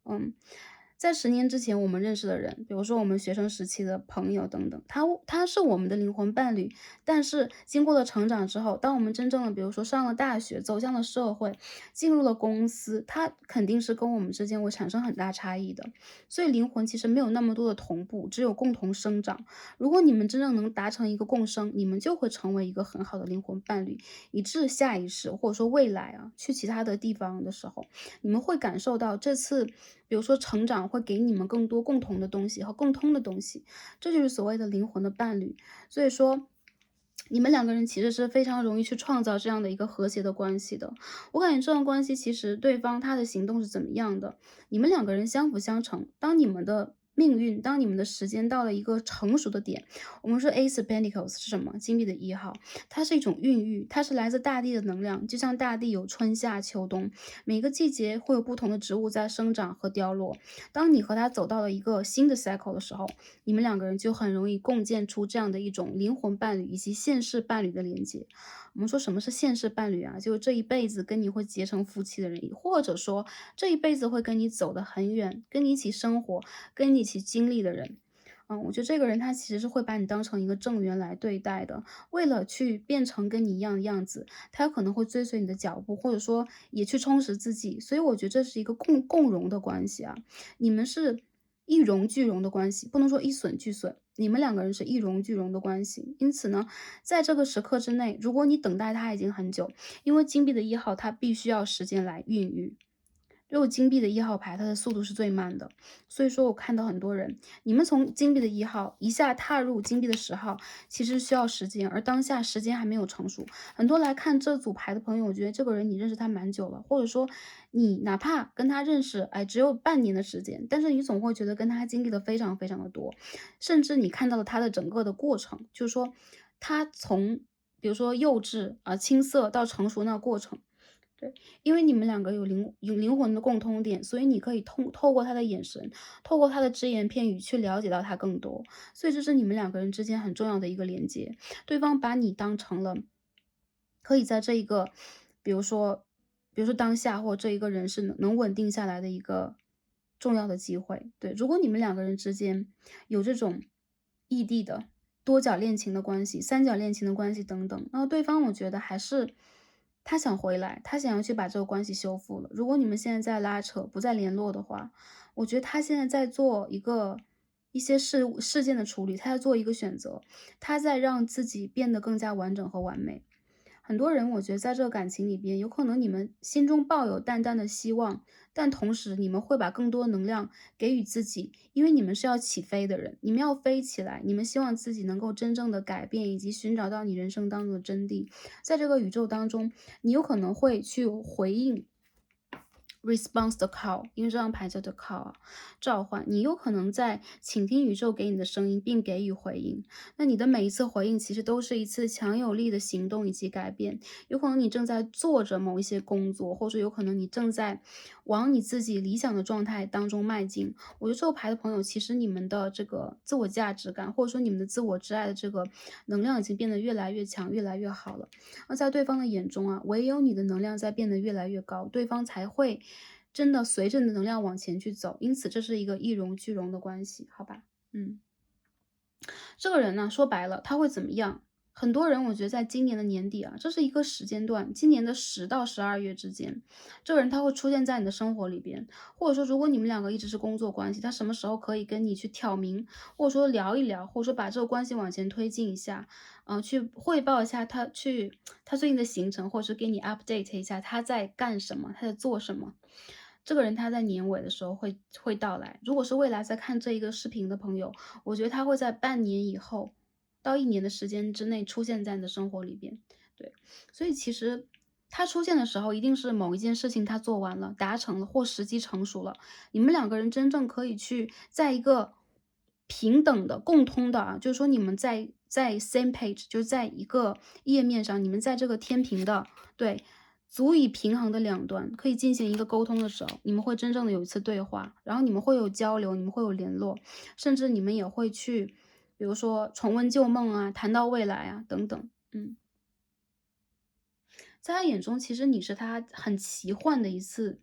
在10年之前我们认识的人，比如说我们学生时期的朋友等等，他是我们的灵魂伴侣。但是经过了成长之后，当我们真正的比如说上了大学，走向了社会，进入了公司，他肯定是跟我们之间会产生很大差异的。所以灵魂其实没有那么多的同步，只有共同生长。如果你们真正能达成一个共生，你们就会成为一个很好的灵魂伴侣，以致下一世或者说未来啊，去其他的地方的时候，你们会感受到这次，比如说成长会给你们更多共同的东西和共通的东西，这就是所谓的灵魂的伴侣。所以说。你们两个人其实是非常容易去创造这样的一个和谐的关系的。我感觉这段关系其实对方他的行动是怎么样的，你们两个人相辅相成。当你们的命运，当你们的时间到了一个成熟的点，我们说 Ace of Pentacles 是什么？金币的1号，它是一种孕育，它是来自大地的能量，就像大地有春夏秋冬，每个季节会有不同的植物在生长和凋落。当你和他走到了一个新的 cycle 的时候，你们两个人就很容易共建出这样的一种灵魂伴侣以及现世伴侣的连接。我们说什么是现世伴侣啊？就是这一辈子跟你会结成夫妻的人，或者说这一辈子会跟你走得很远，跟你一起生活，跟你一起经历的人。我觉得这个人他其实是会把你当成一个正缘来对待的，为了去变成跟你一样的样子，他有可能会追随你的脚步，或者说也去充实自己。所以我觉得这是一个共荣的关系啊，你们是一荣俱荣的关系，不能说一损俱损。你们两个人是一荣俱荣的关系，因此呢，在这个时刻之内，如果你等待他已经很久，因为金币的1号它必须要时间来孕育，只有金币的1号牌，它的速度是最慢的。所以说我看到很多人，你们从金币的1号一下踏入金币的10号，其实需要时间，而当下时间还没有成熟。很多来看这组牌的朋友，我觉得这个人你认识他蛮久了，或者说你哪怕跟他认识，只有半年的时间，但是你总会觉得跟他经历的非常非常的多，甚至你看到了他的整个的过程，就是说他从比如说幼稚青涩到成熟那个过程。对，因为你们两个有灵魂的共通点，所以你可以透过他的眼神，透过他的只言片语去了解到他更多，所以这是你们两个人之间很重要的一个连接。对方把你当成了可以在这一个，比如说，当下或这一个人是能稳定下来的一个重要的机会。对，如果你们两个人之间有这种异地的多角恋情的关系、三角恋情的关系等等，那对方我觉得还是他想回来，他想要去把这个关系修复了。如果你们现在在拉扯，不再联络的话，我觉得他现在在做一些事件的处理，他在做一个选择，他在让自己变得更加完整和完美。很多人我觉得在这个感情里边，有可能你们心中抱有淡淡的希望，但同时你们会把更多能量给予自己，因为你们是要起飞的人，你们要飞起来，你们希望自己能够真正的改变，以及寻找到你人生当中的真谛。在这个宇宙当中，你有可能会去回应response 的 call，因为这张牌叫做 call 啊，召唤。你有可能在倾听宇宙给你的声音，并给予回应。那你的每一次回应，其实都是一次强有力的行动以及改变。有可能你正在做着某一些工作，或者有可能你正在往你自己理想的状态当中迈进。我觉得这个牌的朋友，其实你们的这个自我价值感，或者说你们的自我之爱的这个能量，已经变得越来越强，越来越好了。而在对方的眼中啊，唯有你的能量在变得越来越高，对方才会真的随着你的能量往前去走。因此，这是一个一荣俱荣的关系，好吧？这个人呢，说白了，他会怎么样？很多人我觉得在今年的年底啊，这是一个时间段，今年的10到12月之间，这个人他会出现在你的生活里边，或者说如果你们两个一直是工作关系，他什么时候可以跟你去挑明，或者说聊一聊，或者说把这个关系往前推进一下，去汇报一下他最近的行程，或者是给你 update 一下他在干什么，他在做什么。这个人他在年尾的时候会到来。如果是未来在看这一个视频的朋友，我觉得他会在半年以后到1年的时间之内出现在你的生活里边。对，所以其实他出现的时候，一定是某一件事情他做完了、达成了或时机成熟了，你们两个人真正可以去在一个平等的、共通的啊，就是说你们在 same page，就是在一个页面上，你们在这个天平的，对，足以平衡的两端，可以进行一个沟通的时候，你们会真正的有一次对话，然后你们会有交流，你们会有联络，甚至你们也会去，比如说重温旧梦啊，谈到未来啊，等等。在他眼中，其实你是他很奇幻的一次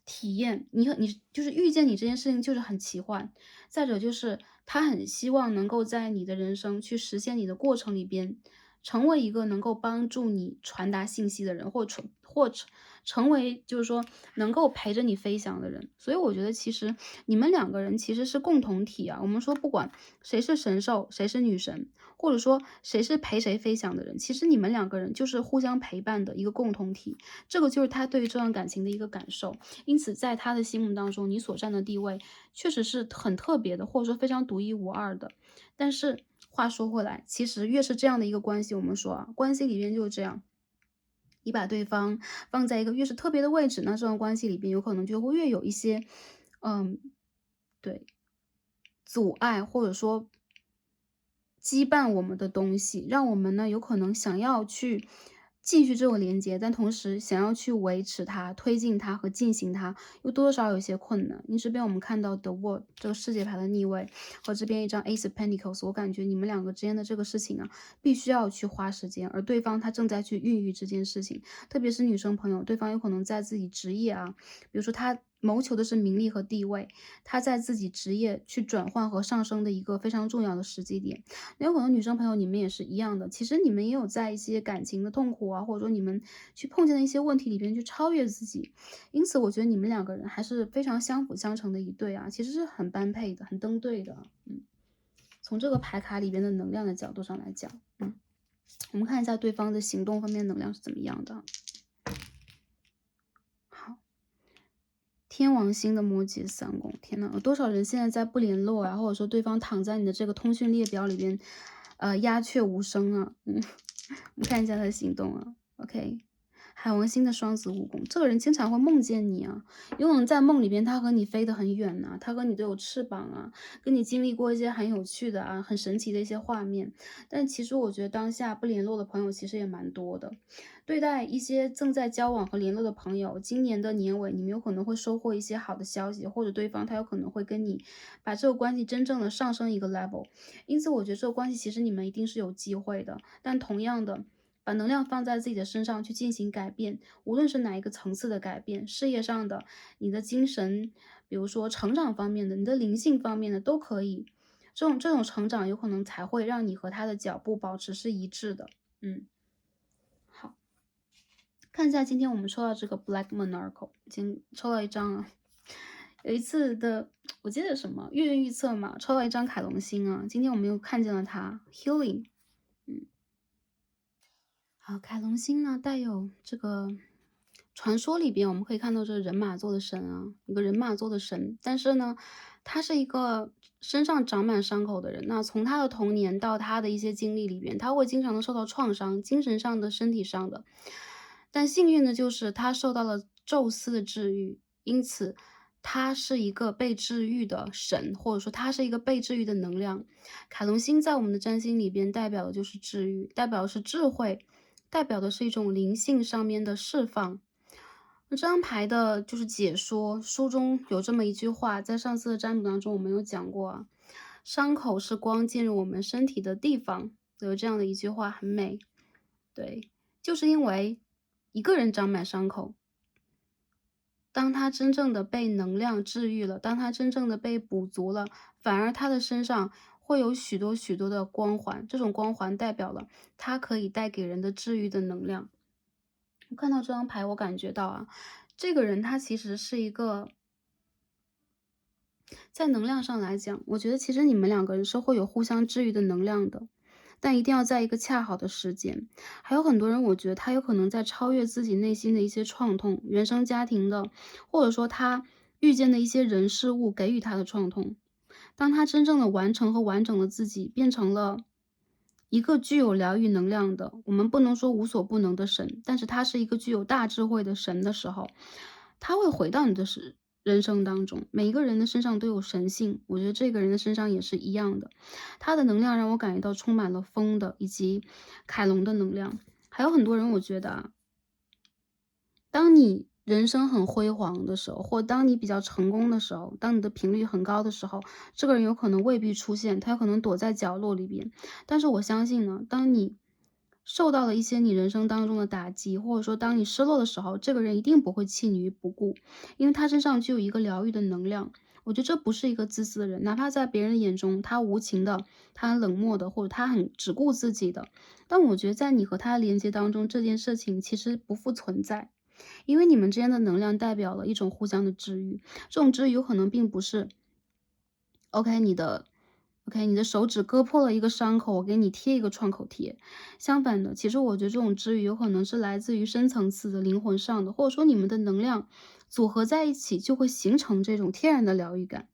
体验，你就是遇见你这件事情就是很奇幻。再者就是他很希望能够在你的人生去实现你的过程里边，成为一个能够帮助你传达信息的人，或成为就是说能够陪着你飞翔的人。所以我觉得其实你们两个人其实是共同体啊。我们说不管谁是神兽，谁是女神，或者说谁是陪谁飞翔的人，其实你们两个人就是互相陪伴的一个共同体。这个就是他对于这段感情的一个感受。因此在他的心目当中，你所占的地位确实是很特别的，或者说非常独一无二的。但是话说回来，其实越是这样的一个关系，我们说啊，关系里边就是这样。你把对方放在一个越是特别的位置，那这段关系里边有可能就会越有一些，嗯，对，阻碍或者说羁绊我们的东西，让我们呢有可能想要去继续这个连接，但同时想要去维持它、推进它和进行它，又多多少少有一些困难。因为这边我们看到 The World 这个世界牌的逆位和这边一张 Ace of Pentacles，我感觉你们两个之间的这个事情啊，必须要去花时间，而对方他正在去孕育这件事情。特别是女生朋友，对方有可能在自己职业啊，比如说他谋求的是名利和地位，他在自己职业去转换和上升的一个非常重要的时机点。也有可能女生朋友你们也是一样的，其实你们也有在一些感情的痛苦啊，或者说你们去碰见的一些问题里边去超越自己。因此我觉得你们两个人还是非常相辅相成的一对啊，其实是很般配的，很登对的。从这个牌卡里边的能量的角度上来讲，我们看一下对方的行动方面能量是怎么样的。好，天王星的摩羯3宫，天呐，有多少人现在在不联络啊，或者说对方躺在你的这个通讯列表里边，鸦雀无声啊。我们看一下他的行动啊。OK，海王星的双子蜈蚣，这个人经常会梦见你啊，有可能在梦里边他和你飞得很远呐、他和你都有翅膀啊，跟你经历过一些很有趣的啊、很神奇的一些画面。但其实我觉得当下不联络的朋友其实也蛮多的。对待一些正在交往和联络的朋友，今年的年尾你们有可能会收获一些好的消息，或者对方他有可能会跟你把这个关系真正的上升一个 level。因此，我觉得这个关系其实你们一定是有机会的。但同样的，把能量放在自己的身上去进行改变，无论是哪一个层次的改变，事业上的、你的精神，比如说成长方面的、你的灵性方面的都可以。这种成长有可能才会让你和他的脚步保持是一致的。好，看一下今天我们抽到这个 Black Monarch， 已经抽到一张啊。有一次的，我记得什么月运预测嘛，抽到一张凯龙星啊。今天我们又看见了它 Healing。好，凯龙星呢带有这个传说里边我们可以看到这个人马座的神啊，一个人马座的神，但是呢，他是一个身上长满伤口的人。那从他的童年到他的一些经历里边，他会经常的受到创伤，精神上的、身体上的。但幸运的就是他受到了宙斯的治愈，因此他是一个被治愈的神，或者说他是一个被治愈的能量。凯龙星在我们的占星里边代表的就是治愈，代表的是智慧，代表的是一种灵性上面的释放。那这张牌的就是解说，书中有这么一句话，在上次的占卜当中我们有讲过啊，伤口是光进入我们身体的地方，有这样的一句话很美。对，就是因为一个人长满伤口，当他真正的被能量治愈了，当他真正的被补足了，反而他的身上会有许多许多的光环，这种光环代表了他可以带给人的治愈的能量。我看到这张牌，我感觉到啊，这个人他其实是一个，在能量上来讲，我觉得其实你们两个人是会有互相治愈的能量的，但一定要在一个恰好的时间。还有很多人，我觉得他有可能在超越自己内心的一些创痛，原生家庭的，或者说他遇见的一些人事物给予他的创痛。当他真正的完成和完整了自己，变成了一个具有疗愈能量的，我们不能说无所不能的神，但是他是一个具有大智慧的神的时候，他会回到你的人生当中。每一个人的身上都有神性，我觉得这个人的身上也是一样的。他的能量让我感觉到充满了风的以及凯龙的能量。还有很多人，我觉得啊，当你人生很辉煌的时候，或当你比较成功的时候，当你的频率很高的时候，这个人有可能未必出现，他有可能躲在角落里边。但是我相信呢，当你受到了一些你人生当中的打击，或者说当你失落的时候，这个人一定不会弃你于不顾，因为他身上具有一个疗愈的能量。我觉得这不是一个自私的人，哪怕在别人眼中他无情的、他很冷漠的，或者他很只顾自己的，但我觉得在你和他的连接当中，这件事情其实不复存在。因为你们之间的能量代表了一种互相的治愈，这种治愈有可能并不是 OK 你的手指割破了一个伤口，我给你贴一个创口贴。相反的，其实我觉得这种治愈有可能是来自于深层次的灵魂上的，或者说你们的能量组合在一起，就会形成这种天然的疗愈感。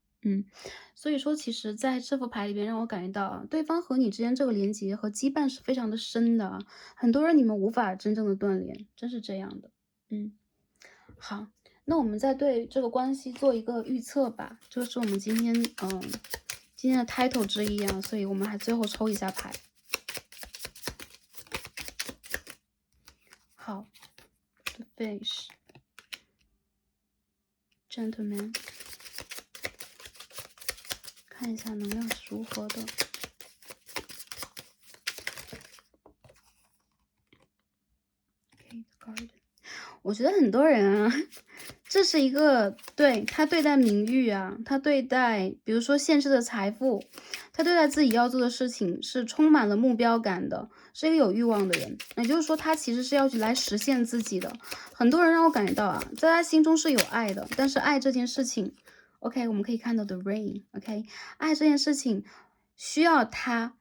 所以说其实在这副牌里边让我感觉到啊，对方和你之间这个连接和羁绊是非常的深的啊，很多人你们无法真正的断联，真是这样的。好，那我们再对这个关系做一个预测吧。这是我们今天的 title 之一啊，所以我们还最后抽一下牌。好 ，The Fish，Gentleman， 看一下能量是如何的。我觉得很多人啊，这是一个他对待名誉啊，他对待比如说现世的财富，他对待自己要做的事情是充满了目标感的，是一个有欲望的人。也就是说，他其实是要去来实现自己的。很多人让我感觉到啊，在他心中是有爱的，但是爱这件事情 ，OK， 我们可以看到 The Rain，OK，爱这件事情需要他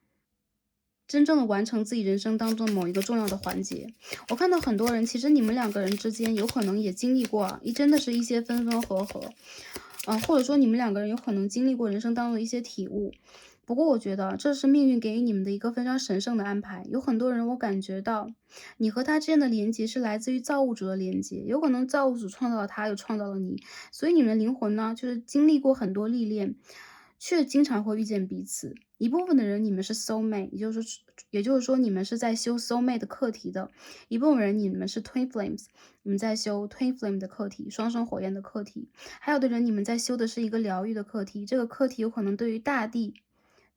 真正的完成自己人生当中某一个重要的环节。我看到很多人，其实你们两个人之间有可能也经历过啊，真的是一些分分合合，或者说你们两个人有可能经历过人生当中的一些体悟。不过我觉得这是命运给予你们的一个非常神圣的安排。有很多人我感觉到，你和他之间的连接是来自于造物主的连接，有可能造物主创造了他，又创造了你，所以你们的灵魂呢，就是经历过很多历练，却经常会遇见彼此。一部分的人你们是 soul mate，也就是说你们是在修 soul mate 的课题的；一部分人你们是 twin flames，你们在修 twin flame 的课题，双生火焰的课题；还有的人你们在修的是一个疗愈的课题，这个课题有可能对于大地。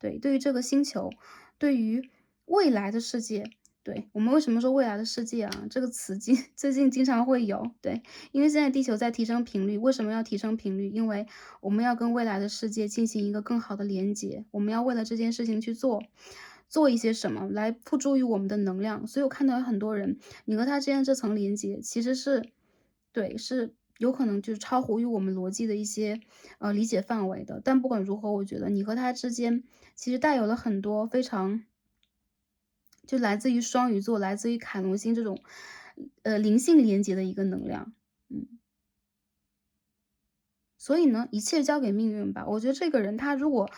对，对于这个星球，对于未来的世界，对，我们为什么说未来的世界啊？这个词最近经常会有，对，因为现在地球在提升频率，为什么要提升频率？因为我们要跟未来的世界进行一个更好的连接，我们要为了这件事情去做一些什么来付诸于我们的能量。所以我看到有很多人，你和他之间这层连接，其实是，对，是有可能就是超乎于我们逻辑的一些理解范围的。但不管如何，我觉得你和他之间其实带有了很多非常就来自于双鱼座、来自于凯龙星这种灵性连接的一个能量。嗯，所以呢，一切交给命运吧。我觉得这个人他如果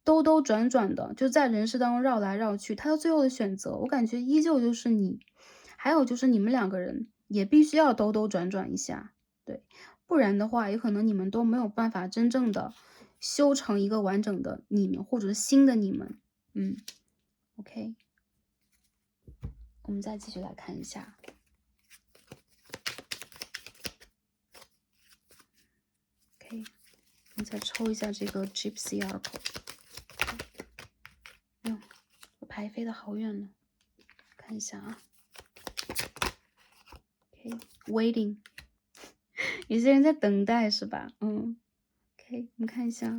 兜兜转转的就在人世当中绕来绕去，他的最后的选择，我感觉依旧就是你。还有就是你们两个人也必须要兜兜转转一下，对，不然的话，有可能你们都没有办法真正的修成一个完整的你们，或者是新的你们。嗯，OK，我们再继续来看一下。OK，我们再抽一下这个 Gypsy Oracle。哎呦，我牌飞得好远呢，看一下啊。OK，waiting，有些人在等待是吧？嗯。OK，我们看一下啊。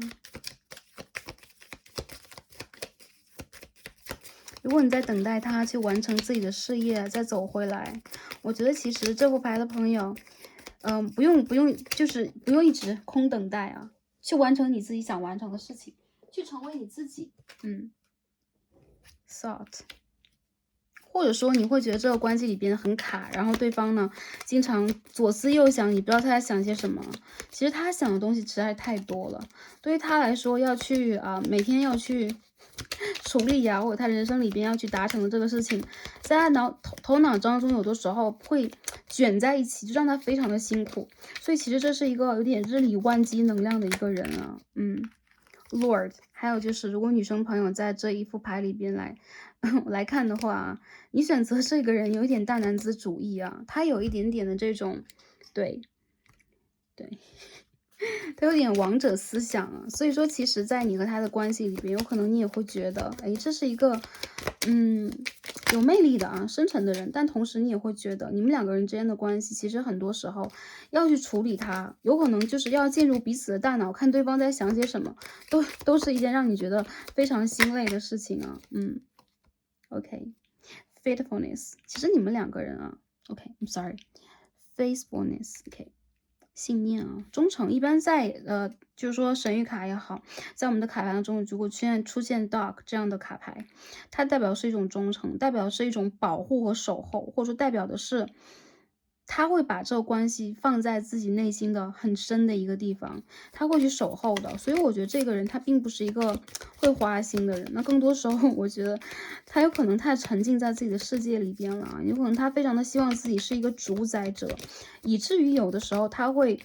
如果你在等待他去完成自己的事业，再走回来，我觉得其实这副牌的朋友，不用，就是不用一直空等待啊，去完成你自己想完成的事情，去成为你自己。thought，或者说你会觉得这个关系里边很卡，然后对方呢经常左思右想，你不知道他在想些什么。其实他想的东西实在是太多了，对于他来说要去每天要去处理呀，或者他人生里边要去达成的这个事情，在他头脑当中有的时候会卷在一起，就让他非常的辛苦。所以其实这是一个有点日理万机能量的一个人啊。Lord， 还有就是如果女生朋友在这一副牌里边来看的话，你选择这个人有一点大男子主义啊，他有一点点的这种，对，他有点王者思想啊。所以说其实在你和他的关系里边，有可能你也会觉得，哎，这是一个有魅力的啊深沉的人，但同时你也会觉得你们两个人之间的关系其实很多时候要去处理它，有可能就是要进入彼此的大脑，看对方在想些什么，都是一件让你觉得非常心累的事情啊。OK，faithfulness，其实你们两个人啊，OK，I'm sorry，faithfulness，OK，信念啊，忠诚。一般在就是说神谕卡也好，在我们的卡牌当中，如果出现 dog 这样的卡牌，它代表是一种忠诚，代表是一种保护和守候，或者说代表的是他会把这个关系放在自己内心的很深的一个地方，他会去守候的。所以我觉得这个人他并不是一个会花心的人，那更多时候我觉得他有可能太沉浸在自己的世界里边了，有可能他非常的希望自己是一个主宰者，以至于有的时候他会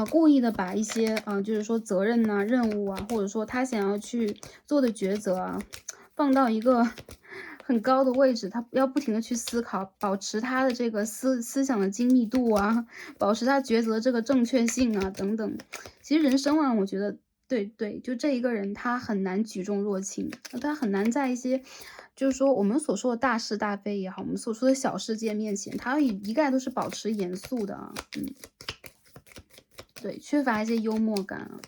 故意的把一些就是说责任呐、任务啊，或者说他想要去做的抉择啊，放到一个很高的位置，他要不停的去思考，保持他的这个思想的精密度啊，保持他抉择的这个正确性啊等等。其实人生啊，我觉得对，就这一个人他很难举重若轻，他很难在一些就是说我们所说的大是大非也好，我们所说的小事件面前，他一概都是保持严肃的啊。对，缺乏一些幽默感啊。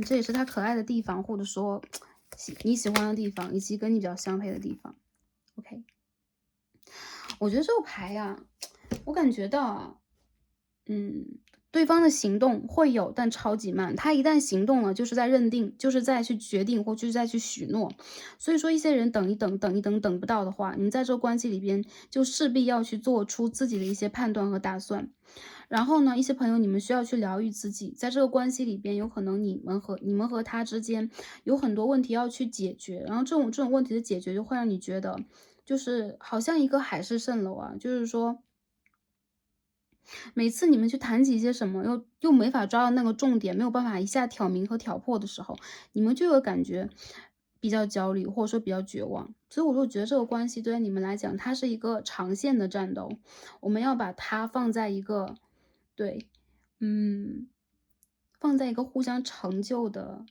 这也是他可爱的地方，或者说你喜欢的地方，以及跟你比较相配的地方。OK， 我觉得这个牌啊，我感觉到啊，对方的行动会有，但超级慢。他一旦行动了，就是在认定，就是在去决定，或就是在去许诺。所以说，一些人等一等，等一等，等不到的话，你在这个关系里边就势必要去做出自己的一些判断和打算。然后呢，一些朋友你们需要去疗愈自己，在这个关系里边，有可能你们和他之间有很多问题要去解决，然后这种问题的解决，就会让你觉得就是好像一个海市蜃楼啊，就是说每次你们去谈起一些什么，又没法抓到那个重点，没有办法一下挑明和挑破的时候，你们就有感觉比较焦虑，或者说比较绝望。所以我觉得这个关系对于你们来讲，它是一个长线的战斗，我们要把它放在一个对，嗯，放在一个互相成就的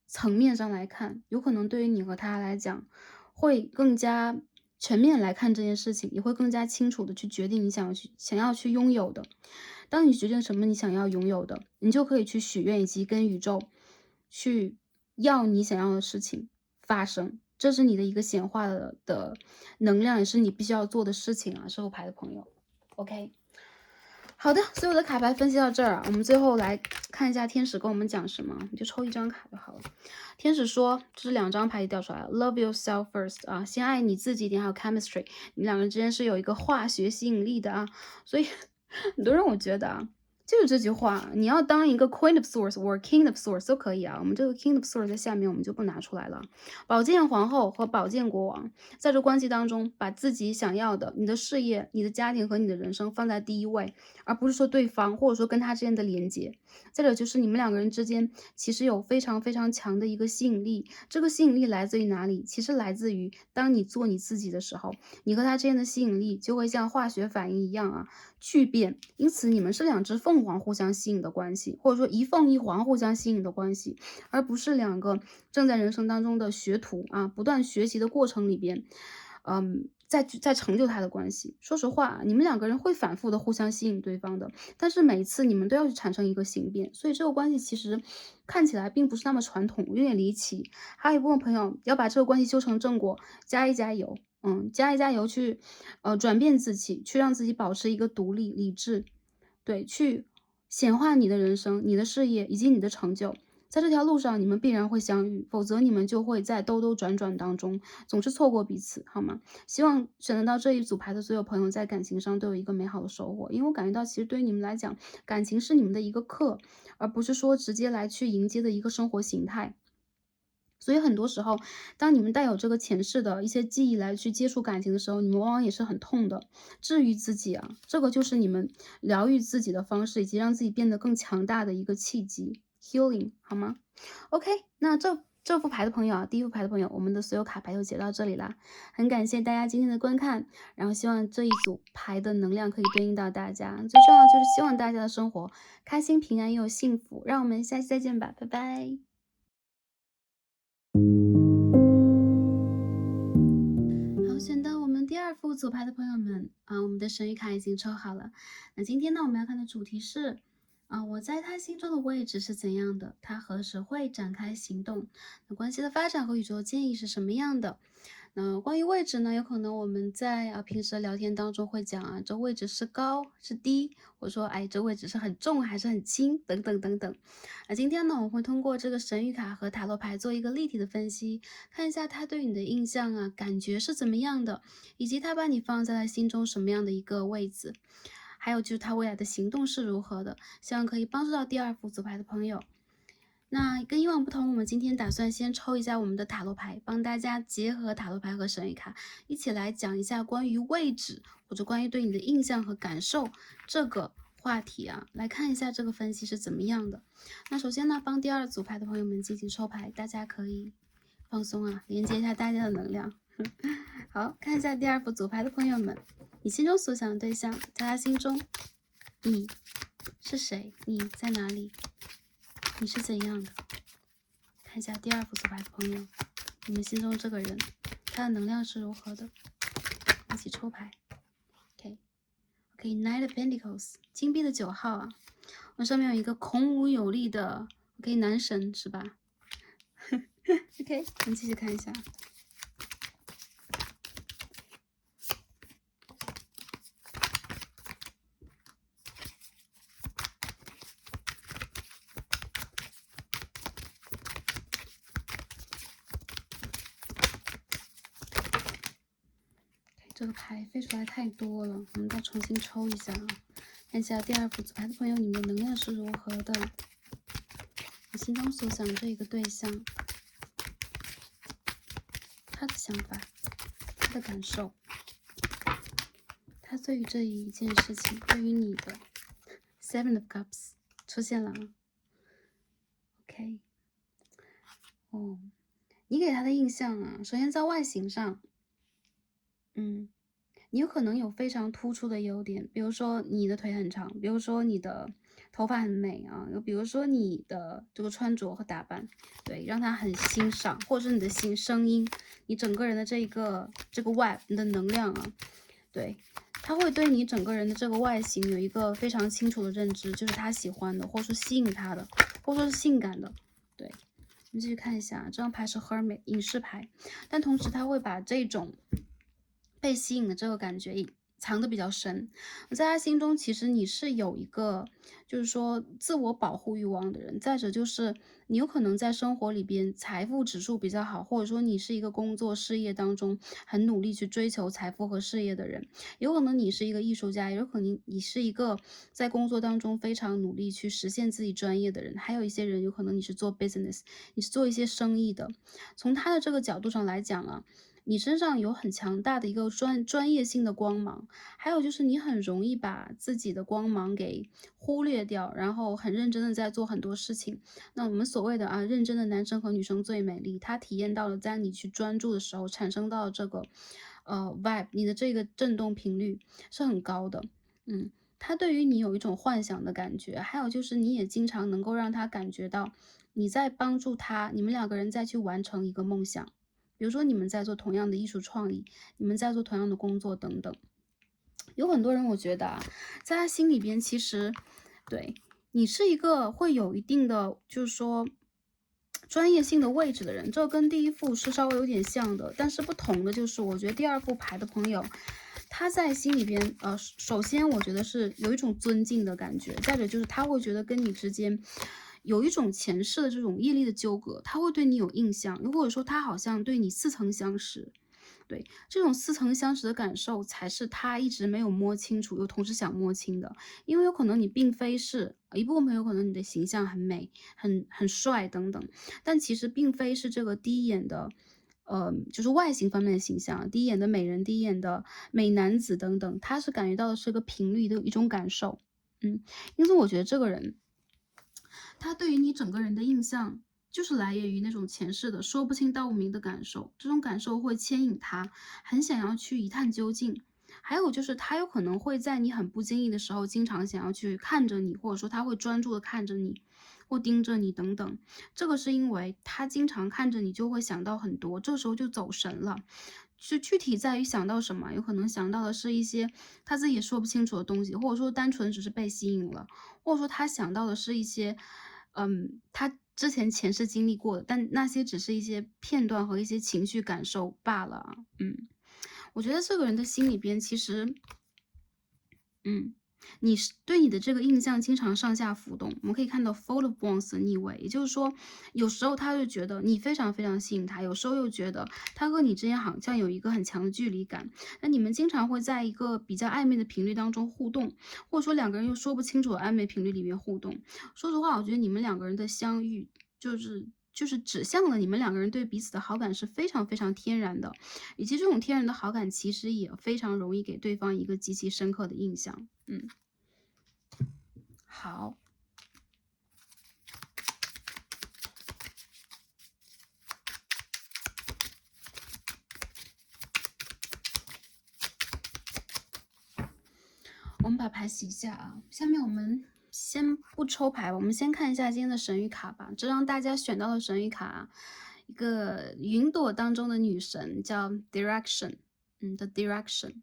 层面上来看，有可能对于你和他来讲，会更加全面来看这件事情，也会更加清楚的去决定你想要去拥有的。当你决定什么你想要拥有的，你就可以去许愿，以及跟宇宙去要你想要的事情发生。这是你的一个显化的能量，也是你必须要做的事情啊，射手牌的朋友。OK。好的，所有的卡牌分析到这儿啊，我们最后来看一下天使跟我们讲什么，你就抽一张卡就好了。天使说，这是2张牌掉出来了 ，Love yourself first 啊，先爱你自己一点，还有 chemistry，你们两个人之间是有一个化学吸引力的啊，所以很多人我觉得啊，就是这句话，你要当一个 Queen of Swords 或 King of Swords 都可以啊。我们这个 King of Swords 在下面，我们就不拿出来了。宝剑皇后和宝剑国王在这关系当中，把自己想要的、你的事业、你的家庭和你的人生放在第一位，而不是说对方或者说跟他之间的连接。再者就是你们两个人之间其实有非常非常强的一个吸引力，这个吸引力来自于哪里？其实来自于当你做你自己的时候，你和他之间的吸引力就会像化学反应一样啊聚变，因此你们是2只凤凰互相吸引的关系，或者说一凤一凰互相吸引的关系，而不是2个正在人生当中的学徒啊，不断学习的过程里边，在成就他的关系。说实话，你们2个人会反复的互相吸引对方的，但是每一次你们都要去产生一个形变，所以这个关系其实看起来并不是那么传统，有点离奇。还有一部分朋友要把这个关系修成正果，加一加油。加一加油去，转变自己，去让自己保持一个独立、理智，对，去显化你的人生、你的事业以及你的成就。在这条路上，你们必然会相遇，否则你们就会在兜兜转转当中总是错过彼此，好吗？希望选择到这一组牌的所有朋友在感情上都有一个美好的收获，因为我感觉到其实对于你们来讲，感情是你们的一个课，而不是说直接来去迎接的一个生活形态。所以很多时候，当你们带有这个前世的一些记忆来去接触感情的时候，你们往往也是很痛的。治愈自己啊，这个就是你们疗愈自己的方式，以及让自己变得更强大的一个契机。Healing 好吗？OK，那这副牌的朋友啊，第一副牌的朋友，我们的所有卡牌就解到这里啦。很感谢大家今天的观看，然后希望这一组牌的能量可以对应到大家。最重要的就是希望大家的生活开心、平安又幸福。让我们下期再见吧，拜拜。好，选到我们第2副组牌的朋友们啊，我们的神谕卡已经抽好了。那今天呢，我们要看的主题是我在他心中的位置是怎样的？他何时会展开行动？那关系的发展和宇宙建议是什么样的？那关于位置呢，有可能我们在平时的聊天当中会讲啊，这位置是高是低，或者说哎，这位置是很重还是很轻，等等等等。那今天呢，我们会通过这个神谕卡和塔罗牌做一个立体的分析，看一下他对你的印象啊，感觉是怎么样的，以及他把你放在了心中什么样的一个位置，还有就是他未来的行动是如何的，希望可以帮助到第2副组牌的朋友。那跟以往不同，我们今天打算先抽一下我们的塔罗牌，帮大家结合塔罗牌和神谕卡，一起来讲一下关于位置或者关于对你的印象和感受这个话题啊，来看一下这个分析是怎么样的。那首先呢，帮第2组牌的朋友们进行抽牌，大家可以放松啊，连接一下大家的能量。好，看一下第2副组牌的朋友们，你心中所想的对象，在他心中，你是谁？你在哪里？你是怎样的？看一下第2副组牌的朋友，你们心中这个人，他的能量是如何的？一起抽牌。OK，Knight of Pentacles， 金币的9号啊，我上面有一个孔武有力的 OK 男神是吧？OK， 我们继续看一下。这个牌飞出来太多了，我们再重新抽一下啊，看一下第二副组牌的朋友，你们的能量是如何的？你心中所想这一个对象，他的想法，他的感受，他对于这一件事情，对于你的 Seven of Cups 出现了啊。OK， 哦，你给他的印象啊，首先在外形上，你有可能有非常突出的优点，比如说你的腿很长，比如说你的头发很美啊，又比如说你的这个穿着和打扮，对，让他很欣赏，或者是你的声音，你整个人的这个vibe，你的能量啊，对，他会对你整个人的这个外形有一个非常清楚的认知，就是他喜欢的，或者说吸引他的，或者说是性感的，对。我们继续看一下，这张牌是 Hermit 隐士牌，但同时他会把这种被吸引的这个感觉藏得比较深，在他心中，其实你是有一个，就是说自我保护欲望的人。再者就是你有可能在生活里边财富指数比较好，或者说你是一个工作事业当中很努力去追求财富和事业的人。有可能你是一个艺术家，也有可能你是一个在工作当中非常努力去实现自己专业的人。还有一些人有可能你是做 business， 你是做一些生意的。从他的这个角度上来讲啊，你身上有很强大的一个专业性的光芒，还有就是你很容易把自己的光芒给忽略掉，然后很认真的在做很多事情。那我们所谓的认真的男生和女生最美丽，他体验到了在你去专注的时候产生到这个vibe，你的这个振动频率是很高的。他对于你有一种幻想的感觉，还有就是你也经常能够让他感觉到你在帮助他，你们两个人再去完成一个梦想。比如说你们在做同样的艺术创意，你们在做同样的工作等等。有很多人我觉得啊，在他心里边其实对你是一个会有一定的就是说专业性的位置的人，这跟第一副是稍微有点像的，但是不同的就是我觉得第二副牌的朋友，他在心里边首先我觉得是有一种尊敬的感觉，再者就是他会觉得跟你之间有一种前世的这种业力的纠葛，他会对你有印象，又或者说他好像对你似曾相识。对，这种似曾相识的感受才是他一直没有摸清楚，又同时想摸清的。因为有可能你并非是一部分朋友，可能你的形象很美、很帅等等，但其实并非是这个第一眼的，就是外形方面的形象，第一眼的美人、第一眼的美男子等等，他是感觉到的是个频率的一种感受。因此我觉得这个人，他对于你整个人的印象，就是来源于那种前世的说不清道不明的感受，这种感受会牵引他，很想要去一探究竟。还有就是他有可能会在你很不经意的时候，经常想要去看着你，或者说他会专注的看着你，或盯着你等等。这个是因为他经常看着你，就会想到很多，这时候就走神了。是具体在于想到什么，有可能想到的是一些他自己也说不清楚的东西，或者说单纯只是被吸引了，或者说他想到的是一些，他之前前世经历过的，但那些只是一些片段和一些情绪感受罢了啊。我觉得这个人的心里边其实，嗯，你是对你的这个印象经常上下浮动。我们可以看到 Four of Wands 的逆位，也就是说，有时候他就觉得你非常非常吸引他，有时候又觉得他和你之间好像有一个很强的距离感。那你们经常会在一个比较暧昧的频率当中互动，或者说两个人又说不清楚的暧昧频率里面互动。说实话，我觉得你们两个人的相遇就是指向了你们两个人对彼此的好感是非常非常天然的，以及这种天然的好感其实也非常容易给对方一个极其深刻的印象。好，我们把牌洗一下啊。下面我们先不抽牌，我们先看一下今天的神谕卡吧。这张大家选到的神谕卡啊，一个云朵当中的女神叫 Direction，的 Direction，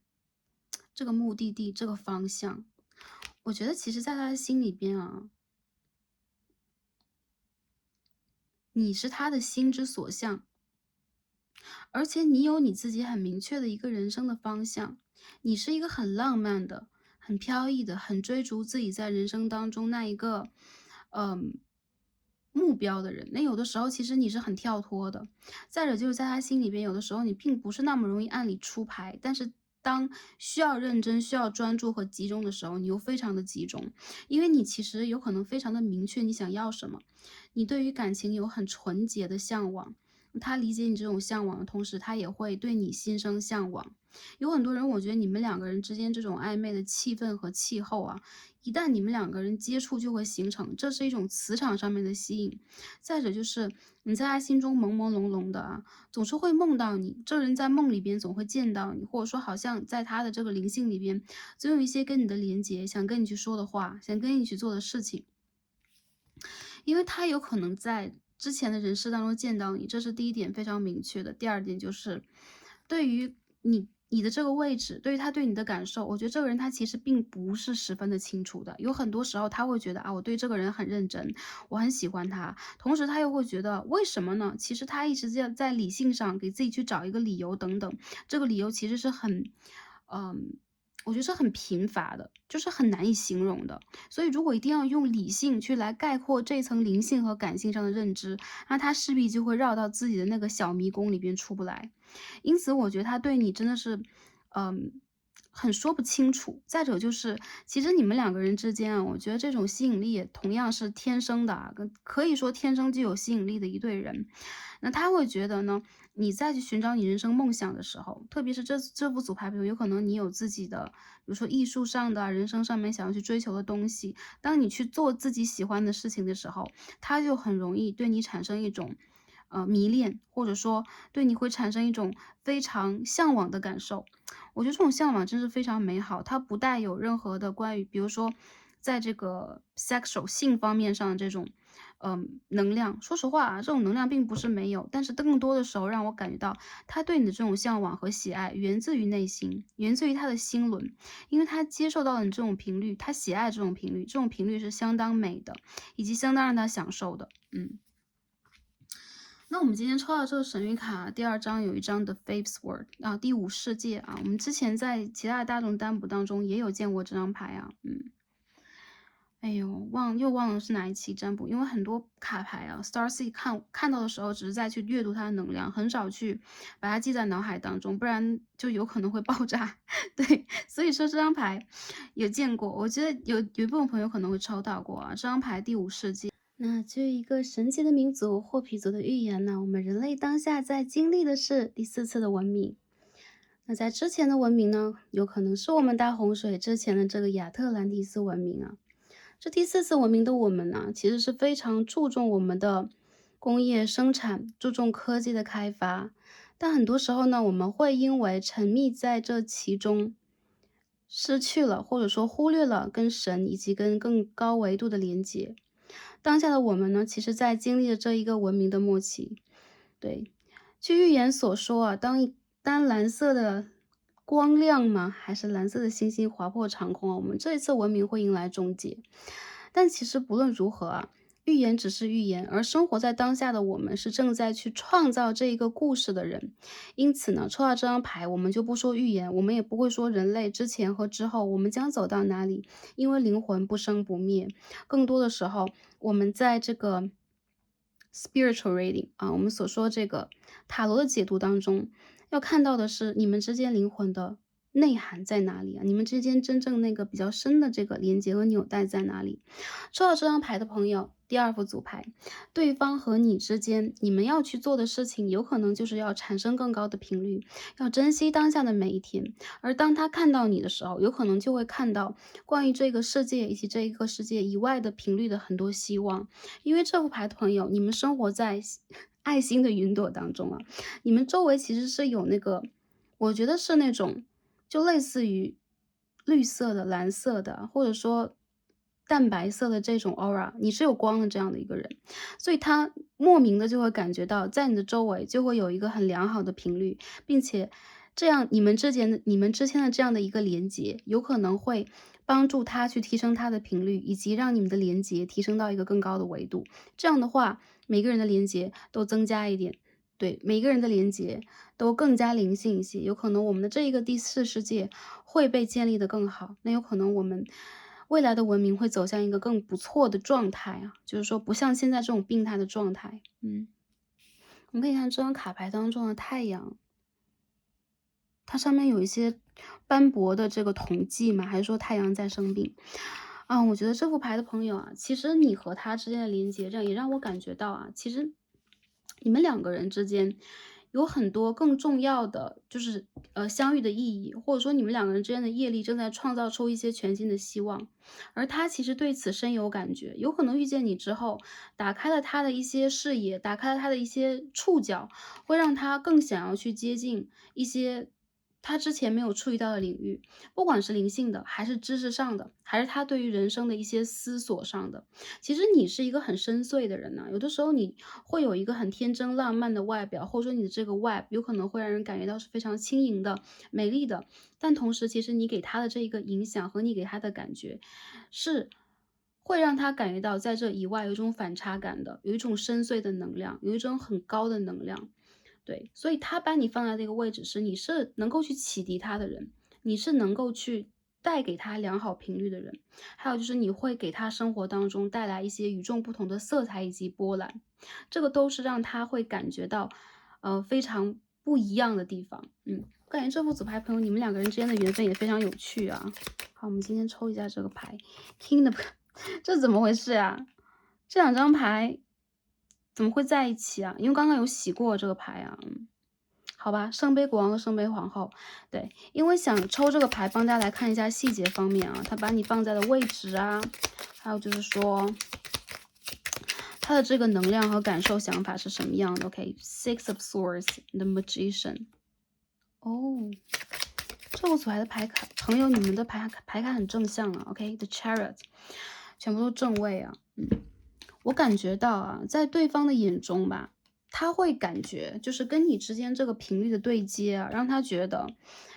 这个目的地，这个方向，我觉得其实在他的心里边啊，你是他的心之所向，而且你有你自己很明确的一个人生的方向，你是一个很浪漫的、很飘逸的、很追逐自己在人生当中那一个，目标的人。那有的时候其实你是很跳脱的，再者就是在他心里边，有的时候你并不是那么容易按理出牌，但是当需要认真、需要专注和集中的时候，你又非常的集中，因为你其实有可能非常的明确你想要什么，你对于感情有很纯洁的向往，他理解你这种向往的同时，他也会对你心生向往。有很多人，我觉得你们两个人之间这种暧昧的气氛和气候啊，一旦你们两个人接触就会形成，这是一种磁场上面的吸引。再者就是你在他心中朦朦胧胧的啊，总是会梦到你，这人在梦里边总会见到你，或者说好像在他的这个灵性里边，总有一些跟你的连接，想跟你去说的话，想跟你去做的事情。因为他有可能在之前的人世当中见到你，这是第一点非常明确的。第二点就是，对于你的这个位置，对于他对你的感受，我觉得这个人他其实并不是十分的清楚的。有很多时候他会觉得啊，我对这个人很认真，我很喜欢他，同时他又会觉得为什么呢？其实他一直在理性上给自己去找一个理由等等，这个理由其实是很，嗯。我觉得是很贫乏的，就是很难以形容的。所以如果一定要用理性去来概括这层灵性和感性上的认知，那他势必就会绕到自己的那个小迷宫里边出不来。因此我觉得他对你真的是，嗯，很说不清楚。再者就是，其实你们两个人之间啊，我觉得这种吸引力也同样是天生的啊，可以说天生具有吸引力的一对人。那他会觉得呢，你再去寻找你人生梦想的时候，特别是这副组牌朋友，有可能你有自己的，比如说艺术上的啊人生上面想要去追求的东西，当你去做自己喜欢的事情的时候，他就很容易对你产生一种迷恋，或者说对你会产生一种非常向往的感受。我觉得这种向往真是非常美好，它不带有任何的关于，比如说在这个 sexual 性方面上的这种能量。说实话啊，这种能量并不是没有，但是更多的时候让我感觉到他对你的这种向往和喜爱源自于内心，源自于他的心轮，因为他接受到了你这种频率，他喜爱这种频率，这种频率是相当美的，以及相当让他享受的。那我们今天抽到这个神谕卡，第二张有一张的 Fifth World 啊，第五世界啊，我们之前在其他的大众占卜当中也有见过这张牌啊，哎呦，又忘了是哪一期占卜，因为很多卡牌啊，Starseed 看到的时候，只是在去阅读它的能量，很少去把它记在脑海当中，不然就有可能会爆炸。对，所以说这张牌有见过，我觉得有一部分朋友可能会抽到过啊，这张牌第五世界。那至于一个神奇的民族霍皮族的预言呢，我们人类当下在经历的是第四次的文明。那在之前的文明呢，有可能是我们大洪水之前的这个亚特兰蒂斯文明啊。这第四次文明的我们呢，其实是非常注重我们的工业生产，注重科技的开发，但很多时候呢，我们会因为沉迷在这其中，失去了或者说忽略了跟神以及跟更高维度的连接。当下的我们呢，其实在经历了这一个文明的末期。对，据预言所说啊，当蓝色的光亮吗？还是蓝色的星星划破长空啊，我们这一次文明会迎来终结。但其实不论如何啊，预言只是预言，而生活在当下的我们是正在去创造这一个故事的人。因此呢，抽到这张牌，我们就不说预言，我们也不会说人类之前和之后我们将走到哪里，因为灵魂不生不灭。更多的时候，我们在这个 spiritual reading 啊，我们所说这个塔罗的解读当中，要看到的是你们之间灵魂的内涵在哪里啊？你们之间真正那个比较深的这个连接和纽带在哪里？抽到这张牌的朋友，第二副组牌，对方和你之间，你们要去做的事情，有可能就是要产生更高的频率，要珍惜当下的每一天。而当他看到你的时候，有可能就会看到关于这个世界以及这一个世界以外的频率的很多希望。因为这副牌的朋友，你们生活在爱心的云朵当中啊，你们周围其实是有那个，我觉得是那种就类似于绿色的、蓝色的，或者说淡白色的这种 aura，你是有光的这样的一个人，所以他莫名的就会感觉到，在你的周围就会有一个很良好的频率，并且这样你们之间的这样的一个连接，有可能会帮助他去提升他的频率，以及让你们的连接提升到一个更高的维度。这样的话，每个人的连接都增加一点。对，每个人的连接都更加灵性一些，有可能我们的这一个第四世界会被建立的更好，那有可能我们未来的文明会走向一个更不错的状态啊，就是说不像现在这种病态的状态。我们可以看这张卡牌当中的太阳，它上面有一些斑驳的这个统计吗？还是说太阳在生病？啊，我觉得这副牌的朋友啊，其实你和他之间的连接，这样也让我感觉到啊，其实你们两个人之间有很多更重要的，就是相遇的意义，或者说你们两个人之间的业力正在创造出一些全新的希望，而他其实对此深有感觉，有可能遇见你之后，打开了他的一些视野，打开了他的一些触角，会让他更想要去接近一些他之前没有触及到的领域，不管是灵性的，还是知识上的，还是他对于人生的一些思索上的。其实你是一个很深邃的人呢，有的时候你会有一个很天真浪漫的外表，或者说你的这个 vibe 有可能会让人感觉到是非常轻盈的、美丽的，但同时其实你给他的这一个影响和你给他的感觉是会让他感觉到在这以外有一种反差感的，有一种深邃的能量，有一种很高的能量。对，所以他把你放在这个位置是你是能够去启迪他的人，你是能够去带给他良好频率的人，还有就是你会给他生活当中带来一些与众不同的色彩以及波澜，这个都是让他会感觉到，非常不一样的地方。我感觉这副组牌朋友，你们两个人之间的缘分也非常有趣啊。好，我们今天抽一下这个牌，King 的，这怎么回事啊？这两张牌怎么会在一起啊？因为刚刚有洗过这个牌啊。好吧，圣杯国王和圣杯皇后，对，因为想抽这个牌帮大家来看一下细节方面啊，他把你放在的位置啊，还有就是说他的这个能量和感受想法是什么样的 ？OK，Six of Swords，The Magician。哦，这个组牌的牌卡，朋友，你们的牌卡很正向啊。OK，The Chariot，全部都正位啊。我感觉到啊，在对方的眼中吧，他会感觉就是跟你之间这个频率的对接啊，让他觉得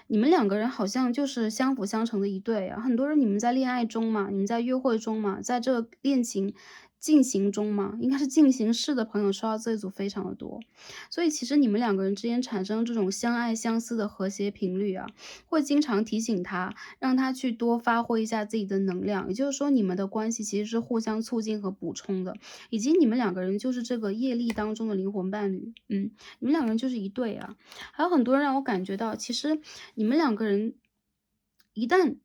你们两个人好像就是相辅相成的一对啊。很多人你们在恋爱中嘛，你们在约会中嘛，在这个恋情进行中嘛，应该是进行式的朋友抽到这一组非常的多。所以其实你们两个人之间产生这种相爱相思的和谐频率啊，会经常提醒他，让他去多发挥一下自己的能量。也就是说，你们的关系其实是互相促进和补充的。以及你们两个人就是这个业力当中的灵魂伴侣，你们两个人就是一对啊。还有很多人让我感觉到，其实你们两个人一旦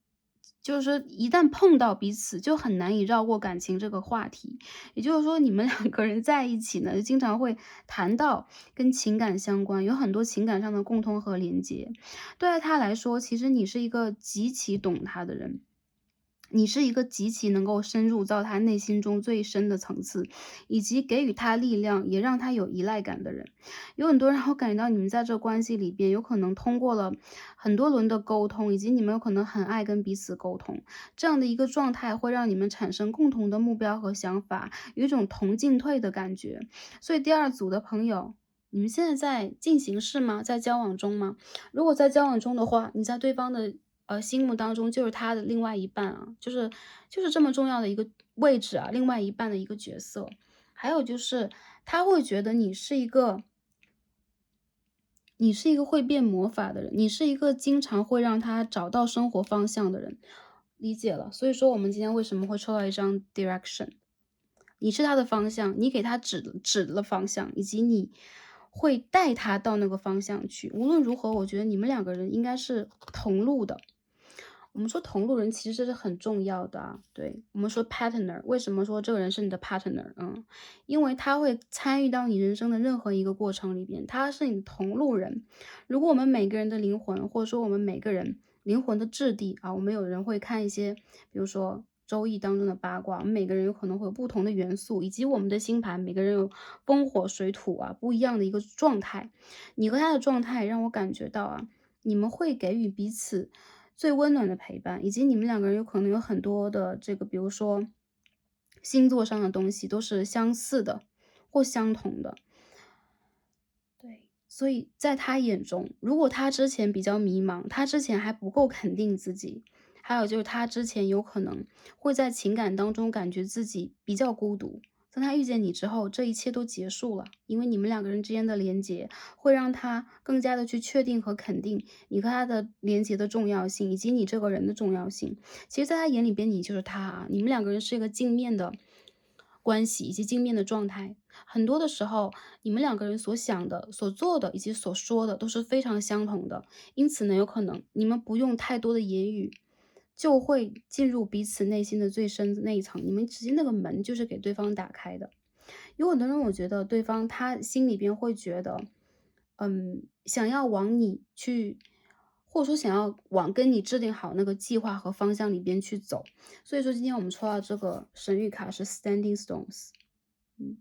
就是说一旦碰到彼此，就很难以绕过感情这个话题。也就是说，你们两个人在一起呢，就经常会谈到跟情感相关，有很多情感上的共通和连接。对他来说，其实你是一个极其懂他的人。你是一个极其能够深入到他内心中最深的层次，以及给予他力量，也让他有依赖感的人。有很多人会感觉到你们在这关系里边，有可能通过了很多轮的沟通，以及你们有可能很爱跟彼此沟通，这样的一个状态会让你们产生共同的目标和想法，有一种同进退的感觉。所以第二组的朋友，你们现在在进行式吗？在交往中吗？如果在交往中的话，你在对方的心目当中就是他的另外一半啊，就是这么重要的一个位置啊，另外一半的一个角色。还有就是他会觉得你是一个会变魔法的人，你是一个经常会让他找到生活方向的人。理解了，所以说我们今天为什么会抽到一张 direction？你是他的方向，你给他指了方向，以及你会带他到那个方向去。无论如何，我觉得你们两个人应该是同路的。我们说同路人其实这是很重要的啊，对，我们说 partner，为什么说这个人是你的 partner？因为他会参与到你人生的任何一个过程里边，他是你的同路人。如果我们每个人的灵魂，或者说我们每个人灵魂的质地啊，我们有人会看一些，比如说周易当中的八卦，我们每个人有可能会有不同的元素，以及我们的星盘，每个人有风火水土啊不一样的一个状态。你和他的状态让我感觉到啊，你们会给予彼此最温暖的陪伴，以及你们两个人有可能有很多的这个，比如说星座上的东西都是相似的或相同的。对，所以在他眼中，如果他之前比较迷茫，他之前还不够肯定自己，还有就是他之前有可能会在情感当中感觉自己比较孤独。当他遇见你之后，这一切都结束了，因为你们两个人之间的连接会让他更加的去确定和肯定你和他的连接的重要性，以及你这个人的重要性。其实在他眼里边，你就是他啊，你们两个人是一个镜面的关系以及镜面的状态。很多的时候，你们两个人所想的、所做的以及所说的都是非常相同的，因此呢，有可能你们不用太多的言语，就会进入彼此内心的最深的那一层，你们直接那个门就是给对方打开的。有很多人我觉得对方他心里边会觉得，想要往你去或者说想要往跟你制定好那个计划和方向里边去走。所以说今天我们抽到这个神谕卡是 Standing Stones，嗯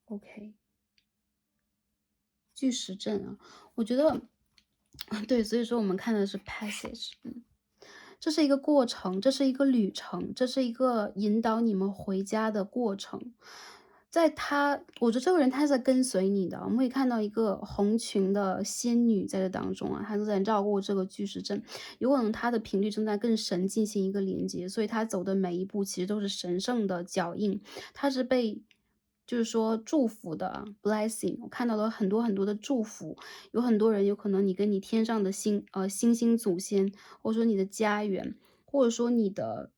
，OK，巨石阵啊，我觉得对，所以说我们看的是 Passage，这是一个过程，这是一个旅程，这是一个引导你们回家的过程。我觉得这个人他是在跟随你的，我们可以看到一个红裙的仙女在这当中啊，她都在绕过这个巨石阵，有可能她的频率正在跟神进行一个连接，所以她走的每一步其实都是神圣的脚印，她是被就是说祝福的 blessing，我看到了很多很多的祝福，有很多人有可能你跟你天上的星星祖先，或者说你的家园，或者说你的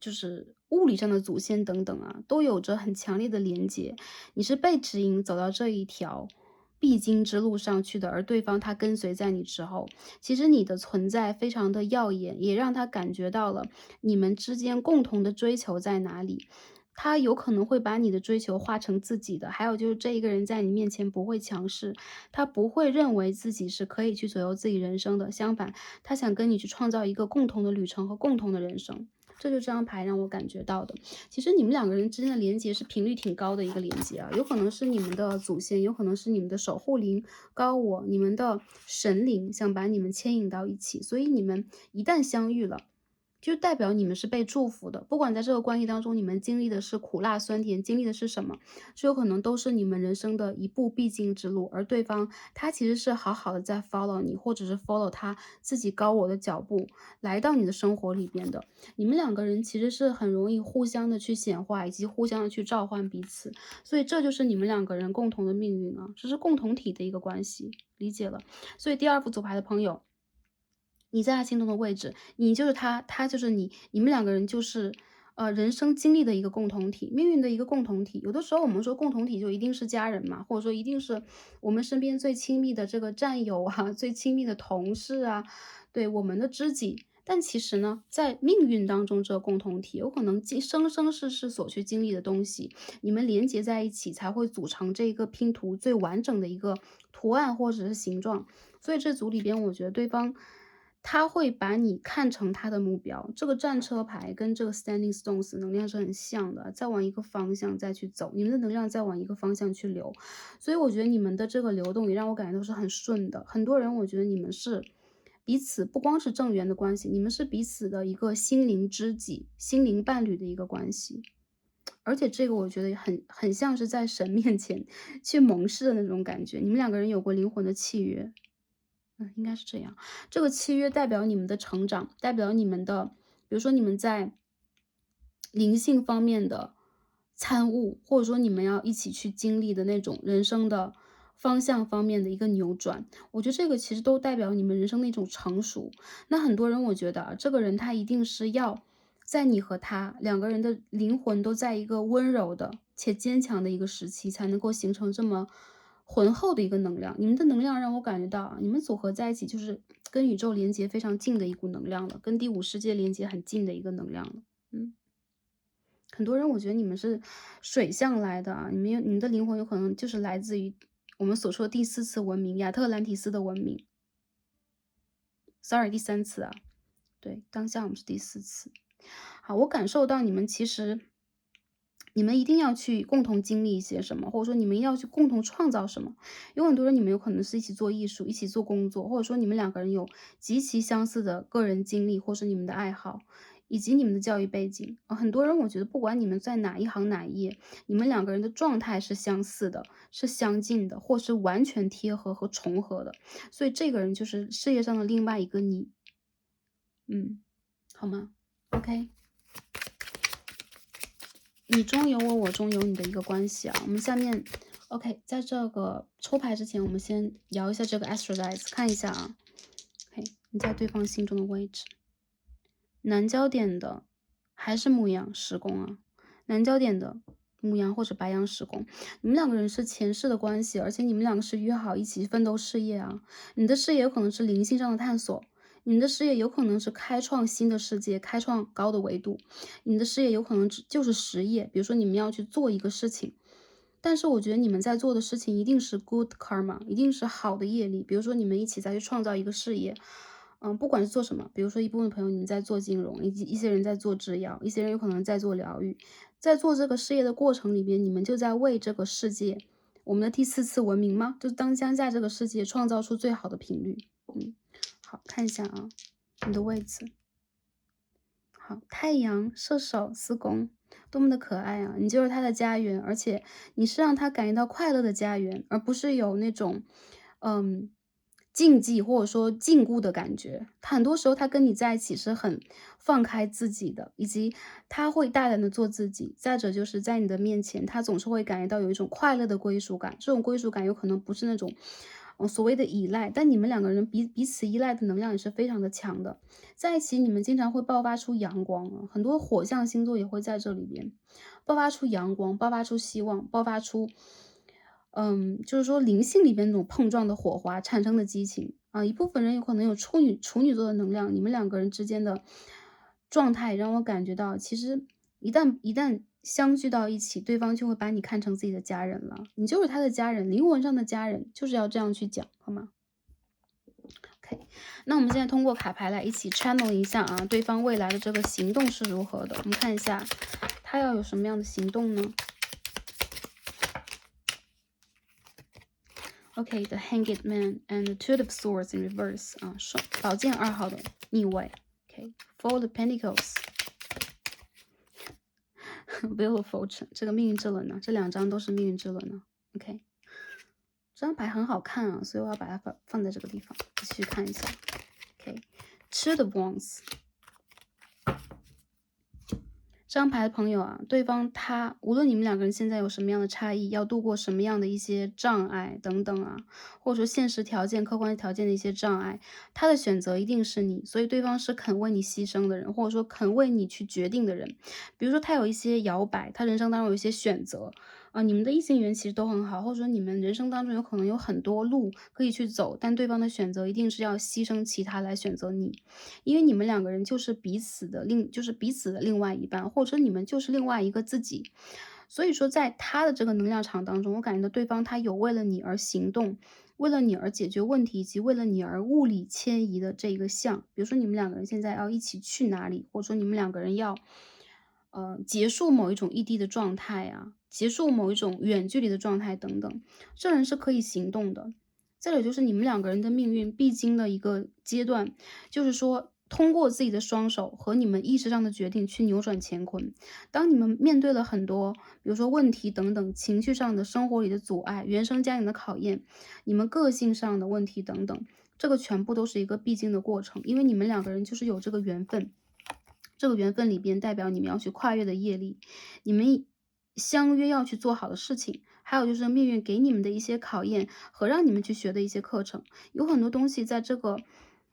就是物理上的祖先等等啊，都有着很强烈的连接。你是被指引走到这一条必经之路上去的，而对方他跟随在你之后，其实你的存在非常的耀眼，也让他感觉到了你们之间共同的追求在哪里。他有可能会把你的追求化成自己的，还有就是这一个人在你面前不会强势，他不会认为自己是可以去左右自己人生的，相反，他想跟你去创造一个共同的旅程和共同的人生。这就这张牌让我感觉到的。其实你们两个人之间的连接是频率挺高的一个连接啊，有可能是你们的祖先，有可能是你们的守护灵、高我、你们的神灵想把你们牵引到一起，所以你们一旦相遇了，就代表你们是被祝福的。不管在这个关系当中，你们经历的是苦辣酸甜，经历的是什么，这有可能都是你们人生的一步必经之路。而对方他其实是好好的在 follow 你，或者是 follow 他自己高我的脚步来到你的生活里边的。你们两个人其实是很容易互相的去显化，以及互相的去召唤彼此。所以这就是你们两个人共同的命运啊，这是共同体的一个关系，理解了。所以第二副组牌的朋友，你在他心中的位置，你就是他，他就是你，你们两个人就是，人生经历的一个共同体，命运的一个共同体。有的时候我们说共同体就一定是家人嘛，或者说一定是我们身边最亲密的这个战友啊，最亲密的同事啊，对，我们的知己。但其实呢，在命运当中，这个共同体有可能生生世世所去经历的东西，你们连接在一起，才会组成这个拼图最完整的一个图案或者是形状。所以这组里边，我觉得对方他会把你看成他的目标。这个战车牌跟这个 Standing Stones 能量是很像的，再往一个方向再去走，你们的能量再往一个方向去流。所以我觉得你们的这个流动也让我感觉到是很顺的。很多人我觉得你们是彼此不光是正缘的关系，你们是彼此的一个心灵知己、心灵伴侣的一个关系。而且这个我觉得很像是在神面前去盟誓的那种感觉，你们两个人有过灵魂的契约。应该是这样。这个契约代表你们的成长，代表你们的，比如说你们在灵性方面的参悟，或者说你们要一起去经历的那种人生的方向方面的一个扭转。我觉得这个其实都代表你们人生的一种成熟。那很多人我觉得啊，这个人他一定是要在你和他两个人的灵魂都在一个温柔的且坚强的一个时期，才能够形成这么浑厚的一个能量。你们的能量让我感觉到啊，你们组合在一起就是跟宇宙连接非常近的一股能量了，跟第五世界连接很近的一个能量了。嗯。很多人我觉得你们是水象来的啊，你们的灵魂有可能就是来自于我们所说的第四次文明，亚特兰提斯的文明。Sorry，第三次啊，对，当下我们是第四次。好，我感受到你们其实，你们一定要去共同经历一些什么，或者说你们要去共同创造什么。有很多人你们有可能是一起做艺术，一起做工作，或者说你们两个人有极其相似的个人经历，或是你们的爱好。以及你们的教育背景很多人我觉得不管你们在哪一行哪一业，你们两个人的状态是相似的，是相近的，或是完全贴合和重合的。所以这个人就是事业上的另外一个你。好吗？OK，你中有我，我中有你的一个关系啊。我们下面 OK，在这个抽牌之前，我们先摇一下这个 Astralize，看一下啊。OK，你在对方心中的位置。南焦点的还是牧羊时宫啊，南焦点的牧羊或者白羊十宫，你们两个人是前世的关系，而且你们两个是约好一起奋斗事业啊。你的事业有可能是灵性上的探索，你的事业有可能是开创新的世界，开创高的维度，你的事业有可能就是实业，比如说你们要去做一个事情。但是我觉得你们在做的事情一定是 good karma，一定是好的业力。比如说你们一起再去创造一个事业，不管是做什么，比如说一部分朋友你们在做金融，以及一些人在做制药，一些人有可能在做疗愈，在做这个事业的过程里边，你们就在为这个世界，我们的第4次文明吗？就是当将在这个世界创造出最好的频率。好，看一下啊，你的位置。好，太阳射手4宫，多么的可爱啊！你就是他的家园，而且你是让他感觉到快乐的家园，而不是有那种，嗯，禁忌或者说禁锢的感觉。很多时候他跟你在一起是很放开自己的，以及他会大胆的做自己。再者就是在你的面前，他总是会感觉到有一种快乐的归属感，这种归属感有可能不是那种，所谓的依赖，但你们两个人彼此依赖的能量也是非常的强的。在一起你们经常会爆发出阳光啊，很多火象星座也会在这里边爆发出阳光，爆发出希望，爆发出，就是说灵性里边那种碰撞的火花产生的激情啊。一部分人有可能有处女座的能量，你们两个人之间的状态让我感觉到，其实一旦相聚到一起，对方就会把你看成自己的家人了，你就是他的家人，灵魂上的家人，就是要这样去讲，好吗？OK，那我们现在通过卡牌来一起 channel 一下啊，对方未来的这个行动是如何的？我们看一下，他要有什么样的行动呢？OK，the Hanged Man and the Two of Swords in reverse 啊，宝剑2号的逆位。OK，Four of Pentacles，Wheel of Fortune， 这个命运之轮呢，这2张都是命运之轮呢。OK，这张牌很好看啊，所以我要把它放在这个地方，继续看一下。OK，Two of Wands。这张牌的朋友啊，对方他无论你们两个人现在有什么样的差异，要度过什么样的一些障碍等等啊，或者说现实条件、客观条件的一些障碍，他的选择一定是你，所以对方是肯为你牺牲的人，或者说肯为你去决定的人。比如说他有一些摇摆，他人生当中有一些选择啊，你们的异性缘其实都很好，或者说你们人生当中有可能有很多路可以去走，但对方的选择一定是要牺牲其他来选择你。因为你们两个人就是彼此的另外一半，或者说你们就是另外一个自己。所以说在他的这个能量场当中，我感觉到对方他有为了你而行动，为了你而解决问题，以及为了你而物理迁移的这一个项。比如说你们两个人现在要一起去哪里，或者说你们两个人要结束某一种异地的状态啊，结束某一种远距离的状态等等，这人是可以行动的。再有就是你们两个人的命运必经的一个阶段，就是说通过自己的双手和你们意识上的决定去扭转乾坤。当你们面对了很多，比如说问题等等，情绪上的、生活里的阻碍、原生家庭的考验，你们个性上的问题等等，这个全部都是一个必经的过程，因为你们两个人就是有这个缘分。这个缘分里边代表你们要去跨越的业力，你们相约要去做好的事情，还有就是命运给你们的一些考验和让你们去学的一些课程，有很多东西在这个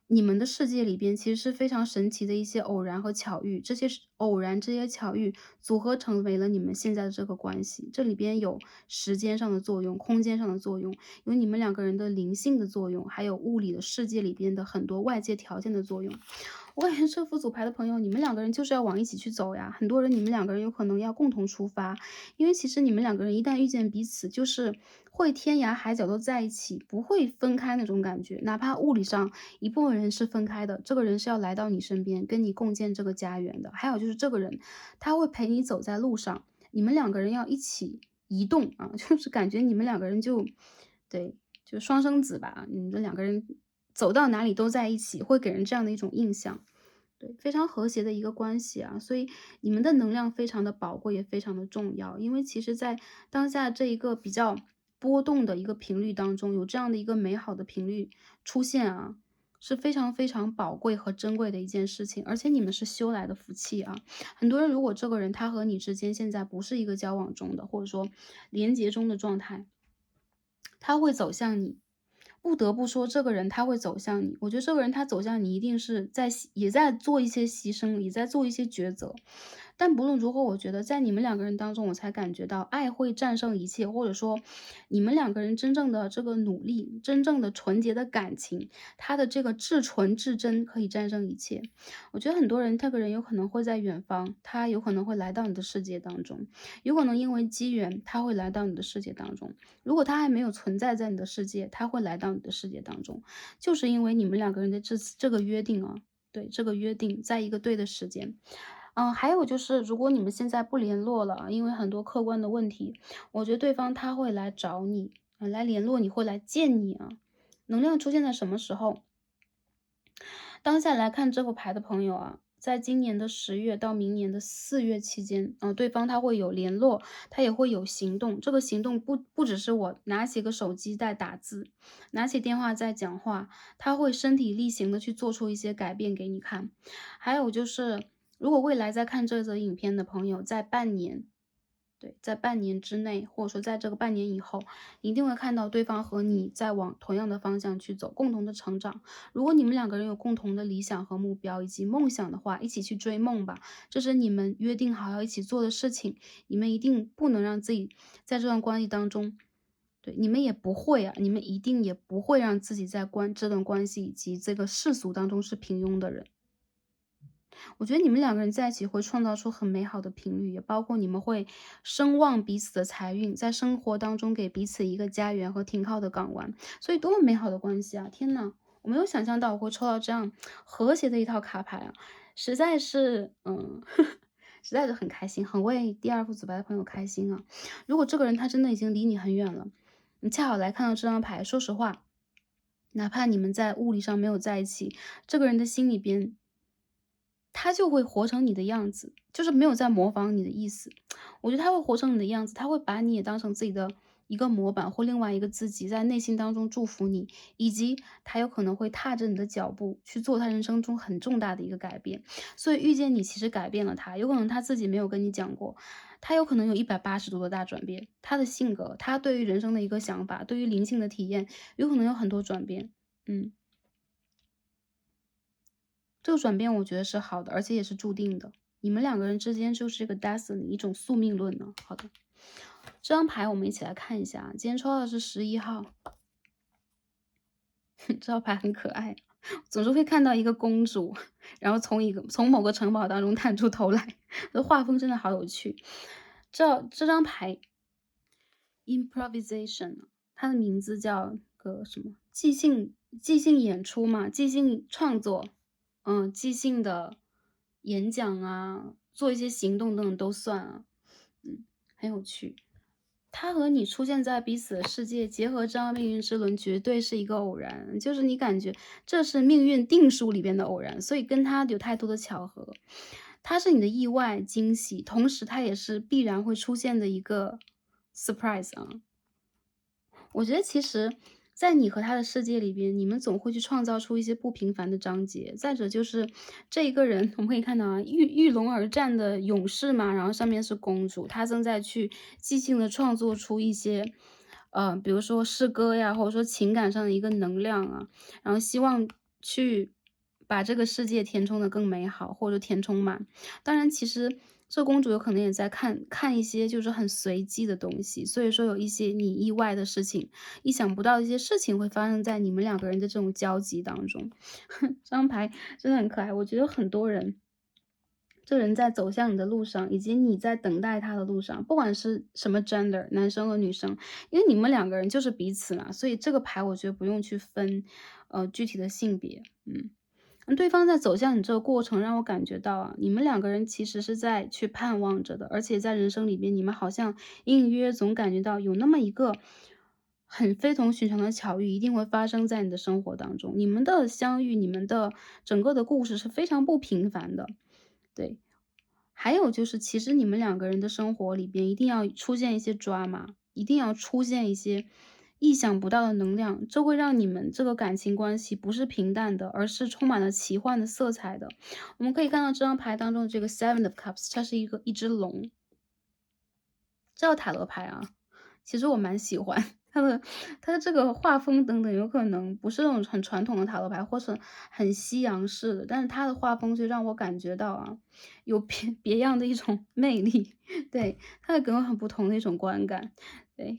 你们的世界里边其实是非常神奇的一些偶然和巧遇，这些偶然这些巧遇组合成为了你们现在的这个关系，这里边有时间上的作用，空间上的作用，有你们两个人的灵性的作用，还有物理的世界里边的很多外界条件的作用。我感觉这副组牌的朋友，你们两个人就是要往一起去走呀。很多人，你们两个人有可能要共同出发，因为其实你们两个人一旦遇见彼此，就是会天涯海角都在一起，不会分开那种感觉。哪怕物理上一部分人是分开的，这个人是要来到你身边，跟你共建这个家园的。还有就是这个人，他会陪你走在路上，你们两个人要一起移动啊，就是感觉你们两个人对，就双生子吧，你们两个人走到哪里都在一起，会给人这样的一种印象。对，非常和谐的一个关系啊，所以你们的能量非常的宝贵，也非常的重要。因为其实在当下这一个比较波动的一个频率当中，有这样的一个美好的频率出现啊，是非常非常宝贵和珍贵的一件事情。而且你们是修来的福气啊。很多人如果这个人他和你之间现在不是一个交往中的，或者说连结中的状态，他会走向你。不得不说，这个人他会走向你。我觉得这个人他走向你，一定是也在做一些牺牲，也在做一些抉择。但不论如何，我觉得在你们两个人当中，我才感觉到爱会战胜一切，或者说你们两个人真正的这个努力，真正的纯洁的感情，它的这个至纯至真可以战胜一切。我觉得很多人，这个人有可能会在远方，他有可能会来到你的世界当中，有可能因为机缘，他会来到你的世界当中。如果他还没有存在在你的世界，他会来到你的世界当中，就是因为你们两个人的这个约定啊，对，这个约定在一个对的时间。还有就是，如果你们现在不联络了，因为很多客观的问题，我觉得对方他会来找你，来联络你，会来见你啊。能量出现在什么时候？当下来看这副牌的朋友啊，在今年的10月到明年的4月期间，对方他会有联络，他也会有行动。这个行动不只是我拿起个手机在打字，拿起电话在讲话，他会身体力行的去做出一些改变给你看。还有就是，如果未来在看这则影片的朋友，在半年，对，在半年之内，或者说在这个半年以后，你一定会看到对方和你在往同样的方向去走，共同的成长。如果你们两个人有共同的理想和目标以及梦想的话，一起去追梦吧，这是你们约定好要一起做的事情。你们一定不能让自己在这段关系当中，对，你们也不会啊，你们一定也不会让自己在这段关系以及这个世俗当中是平庸的人。我觉得你们两个人在一起会创造出很美好的频率，也包括你们会声望彼此的财运，在生活当中给彼此一个家园和停靠的港湾，所以多么美好的关系啊！天呐，我没有想象到我会抽到这样和谐的一套卡牌啊，实在是，实在是很开心，很为第二副紫牌的朋友开心啊！如果这个人他真的已经离你很远了，你恰好来看到这张牌，说实话，哪怕你们在物理上没有在一起，这个人的心里边他就会活成你的样子，就是没有在模仿你的意思。我觉得他会活成你的样子，他会把你也当成自己的一个模板或另外一个自己，在内心当中祝福你，以及他有可能会踏着你的脚步去做他人生中很重大的一个改变。所以遇见你其实改变了他，有可能他自己没有跟你讲过，他有可能有180度的大转变，他的性格，他对于人生的一个想法，对于灵性的体验，有可能有很多转变。嗯。这个转变我觉得是好的，而且也是注定的。你们两个人之间就是一个 destiny，一种宿命论呢。好的，这张牌我们一起来看一下啊。今天抽到的是11号，这张牌很可爱，总是会看到一个公主，然后从某个城堡当中探出头来，这画风真的好有趣。这张牌 improvisation，它的名字叫个什么？即兴演出嘛，即兴创作，即兴的演讲啊，做一些行动等等都算啊，很有趣。他和你出现在彼此的世界，结合这样命运之轮，绝对是一个偶然，就是你感觉这是命运定数里边的偶然，所以跟他有太多的巧合。它是你的意外惊喜，同时它也是必然会出现的一个 surprise 啊。我觉得其实在你和他的世界里边，你们总会去创造出一些不平凡的章节。再者就是这一个人，我们可以看到啊，遇龙而战的勇士嘛，然后上面是公主，她正在去即兴的创作出一些，比如说诗歌呀，或者说情感上的一个能量啊，然后希望去把这个世界填充的更美好，或者填充满。当然，其实这公主有可能也在看看一些就是很随机的东西，所以说有一些你意外的事情，意想不到的一些事情会发生在你们两个人的这种交集当中。这张牌真的很可爱，我觉得很多人，这人在走向你的路上，以及你在等待他的路上，不管是什么 gender，男生和女生，因为你们两个人就是彼此嘛，所以这个牌我觉得不用去分，具体的性别，对方在走向你这个过程，让我感觉到啊，你们两个人其实是在去盼望着的，而且在人生里面，你们好像隐隐约约总感觉到有那么一个很非同寻常的巧遇，一定会发生在你的生活当中。你们的相遇，你们的整个的故事是非常不平凡的，对。还有就是，其实你们两个人的生活里边一定要出现一些 drama，一定要出现一些意想不到的能量，这会让你们这个感情关系不是平淡的，而是充满了奇幻的色彩的。我们可以看到这张牌当中的这个 Seven of Cups，它是一只龙，这套塔罗牌啊，其实我蛮喜欢。它的它的这个画风等等，有可能不是那种很传统的塔罗牌，或是很西洋式的，但是它的画风就让我感觉到啊，有别样的一种魅力，对，它会给我很不同的一种观感，对。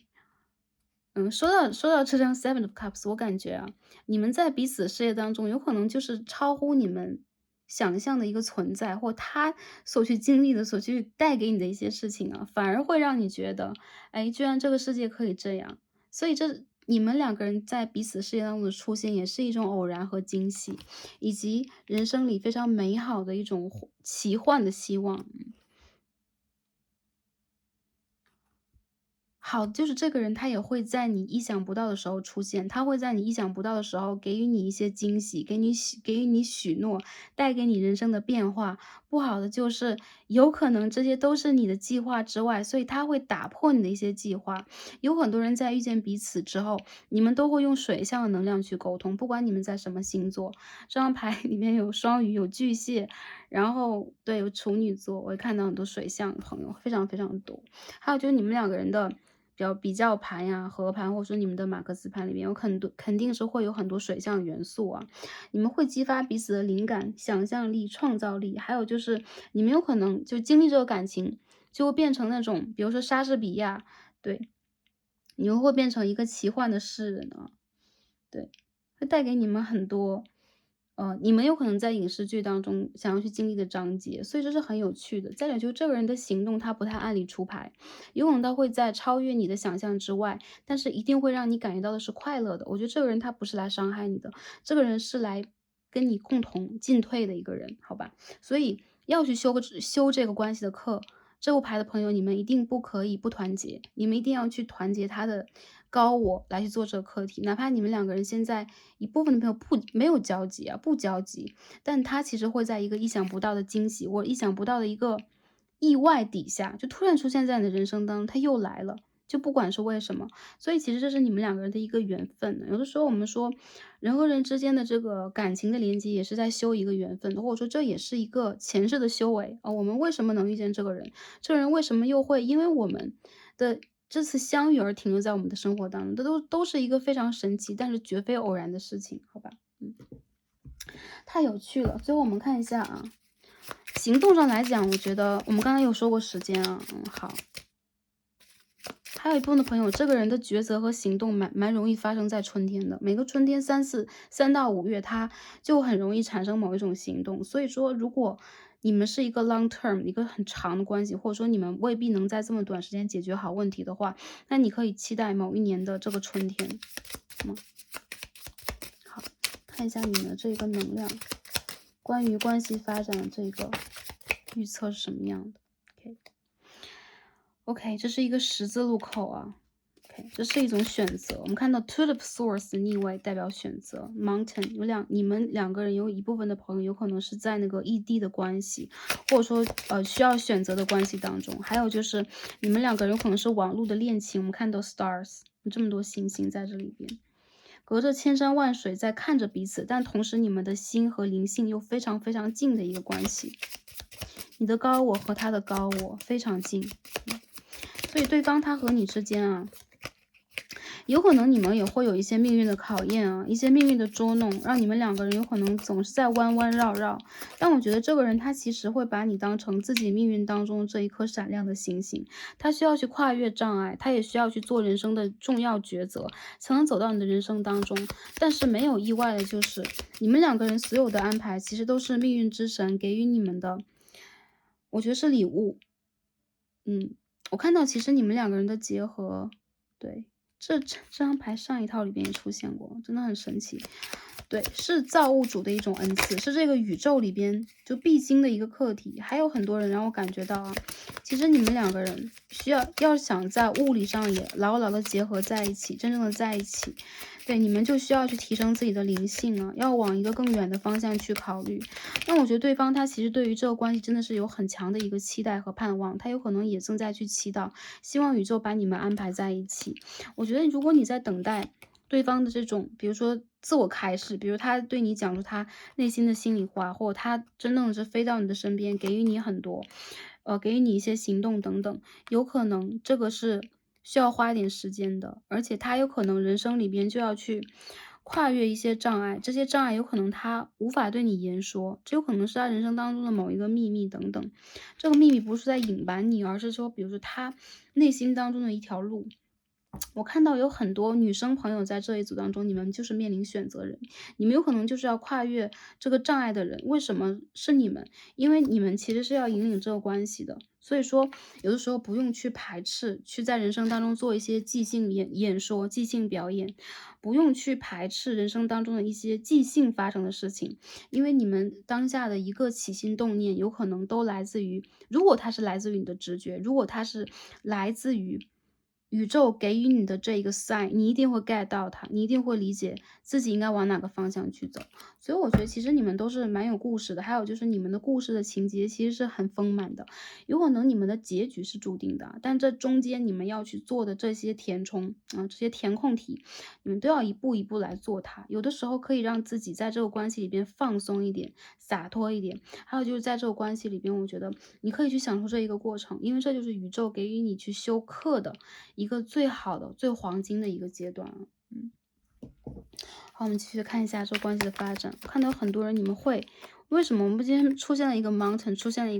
说到这张 Seven of Cups，我感觉啊，你们在彼此的事业当中，有可能就是超乎你们想象的一个存在，或他所去经历的、所去带给你的一些事情啊，反而会让你觉得，哎，居然这个世界可以这样。所以你们两个人在彼此事业当中的出现，也是一种偶然和惊喜，以及人生里非常美好的一种奇幻的希望。好，就是这个人他也会在你意想不到的时候出现，他会在你意想不到的时候给予你一些惊喜，给予你许诺，带给你人生的变化。不好的就是有可能这些都是你的计划之外，所以他会打破你的一些计划。有很多人在遇见彼此之后，你们都会用水象的能量去沟通，不管你们在什么星座。这张牌里面有双鱼，有巨蟹，然后对，有处女座，我也看到很多水象的朋友，非常非常多。还有就是你们两个人的比较盘呀、合盘，或者说你们的马克思盘里面有很多肯定是会有很多水象元素啊，你们会激发彼此的灵感、想象力、创造力，还有就是你们有可能就经历这个感情，就会变成那种，比如说莎士比亚，对，你们会变成一个奇幻的诗人啊。对，会带给你们很多，你们有可能在影视剧当中想要去经历的章节，所以这是很有趣的。再者就这个人的行动，他不太按理出牌，有可能他会在超越你的想象之外，但是一定会让你感觉到的是快乐的。我觉得这个人他不是来伤害你的，这个人是来跟你共同进退的一个人，好吧？所以要去修这个关系的课，这副牌的朋友，你们一定不可以不团结，你们一定要去团结他的高我来去做这个课题。哪怕你们两个人现在一部分的朋友没有交集啊，不交集，但他其实会在一个意想不到的惊喜或意想不到的一个意外底下，就突然出现在你的人生当中，他又来了。就不管是为什么，所以其实这是你们两个人的一个缘分。有的时候我们说，人和人之间的这个感情的连接，也是在修一个缘分，或者说这也是一个前世的修为啊。我们为什么能遇见这个人？这个人为什么又会因为我们的这次相遇而停留在我们的生活当中？这都是一个非常神奇，但是绝非偶然的事情，好吧？太有趣了。最后我们看一下啊，行动上来讲，我觉得我们刚才有说过时间啊，好。还有一部分的朋友，这个人的抉择和行动蛮容易发生在春天的。每个春天3到5月，他就很容易产生某一种行动。所以说，如果你们是一个 long term 一个很长的关系，或者说你们未必能在这么短时间解决好问题的话，那你可以期待某一年的这个春天。好，看一下你的这个能量，关于关系发展的这个预测是什么样的。OK，这是一个十字路口啊。OK，这是一种选择。我们看到 Two of Swords 逆位代表选择 ，Mountain 你们两个人有一部分的朋友有可能是在那个异地的关系，或者说需要选择的关系当中。还有就是你们两个人有可能是网络的恋情。我们看到 Stars 有这么多星星在这里边，隔着千山万水在看着彼此，但同时你们的心和灵性又非常非常近的一个关系。你的高我和他的高我非常近。所以对方他和你之间啊，有可能你们也会有一些命运的考验啊，一些命运的捉弄，让你们两个人有可能总是在弯弯绕绕。但我觉得这个人他其实会把你当成自己命运当中这一颗闪亮的星星，他需要去跨越障碍，他也需要去做人生的重要抉择，才能走到你的人生当中。但是没有意外的就是，你们两个人所有的安排其实都是命运之神给予你们的，我觉得是礼物。我看到其实你们两个人的结合，对，这张牌上一套里边也出现过，真的很神奇。对，是造物主的一种恩赐，是这个宇宙里边就必经的一个课题。还有很多人让我感觉到啊，其实你们两个人要想在物理上也牢牢的结合在一起，真正的在一起，对，你们就需要去提升自己的灵性啊，要往一个更远的方向去考虑。那我觉得对方他其实对于这个关系真的是有很强的一个期待和盼望，他有可能也正在去祈祷，希望宇宙把你们安排在一起。我觉得如果你在等待对方的这种，比如说自我开示，比如他对你讲出他内心的心里话，或者他真正的是飞到你的身边，给予你很多，给予你一些行动等等，有可能这个是需要花一点时间的，而且他有可能人生里边就要去跨越一些障碍，这些障碍有可能他无法对你言说，这有可能是他人生当中的某一个秘密等等。这个秘密不是在隐瞒你，而是说，比如说他内心当中的一条路。我看到有很多女生朋友在这一组当中，你们就是面临选择人，你们有可能就是要跨越这个障碍的人。为什么是你们？因为你们其实是要引领这个关系的。所以说，有的时候不用去排斥，去在人生当中做一些即兴演说、即兴表演，不用去排斥人生当中的一些即兴发生的事情，因为你们当下的一个起心动念，有可能都来自于，如果它是来自于你的直觉，如果它是来自于宇宙给予你的这一个 sign，你一定会 get 到它，你一定会理解自己应该往哪个方向去走。所以我觉得其实你们都是蛮有故事的，还有就是你们的故事的情节其实是很丰满的，有可能你们的结局是注定的，但这中间你们要去做的这些填充啊，这些填空题，你们都要一步一步来做它。有的时候可以让自己在这个关系里边放松一点，洒脱一点，还有就是在这个关系里边，我觉得你可以去享受这一个过程，因为这就是宇宙给予你去修课的一个最好的、最黄金的一个阶段了。好，我们继续看一下这个关系的发展。我看到很多人，你们会为什么我们今天出现了一个 mountain， 出现了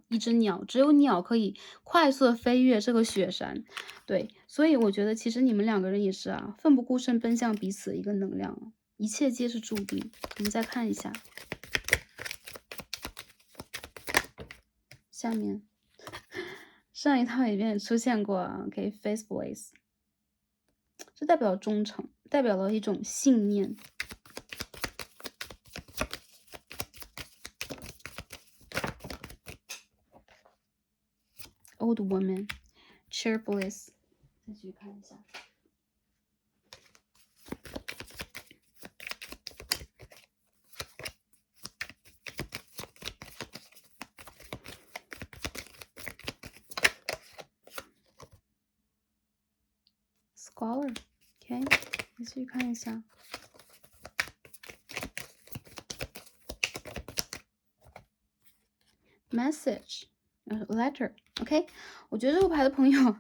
一只鸟，只有鸟可以快速的飞越这个雪山，对，所以我觉得其实你们两个人也是奋不顾身奔向彼此的一个能量，一切皆是注定。我们再看一下下面，上一套里面也出现过OK，faithfulness，这代表忠诚，代表了一种信念。Old woman, cheerfulness， 再继续看一下。Scholar， OK， 继续看一下。Message， letter，OK， 我觉得这个牌的朋友，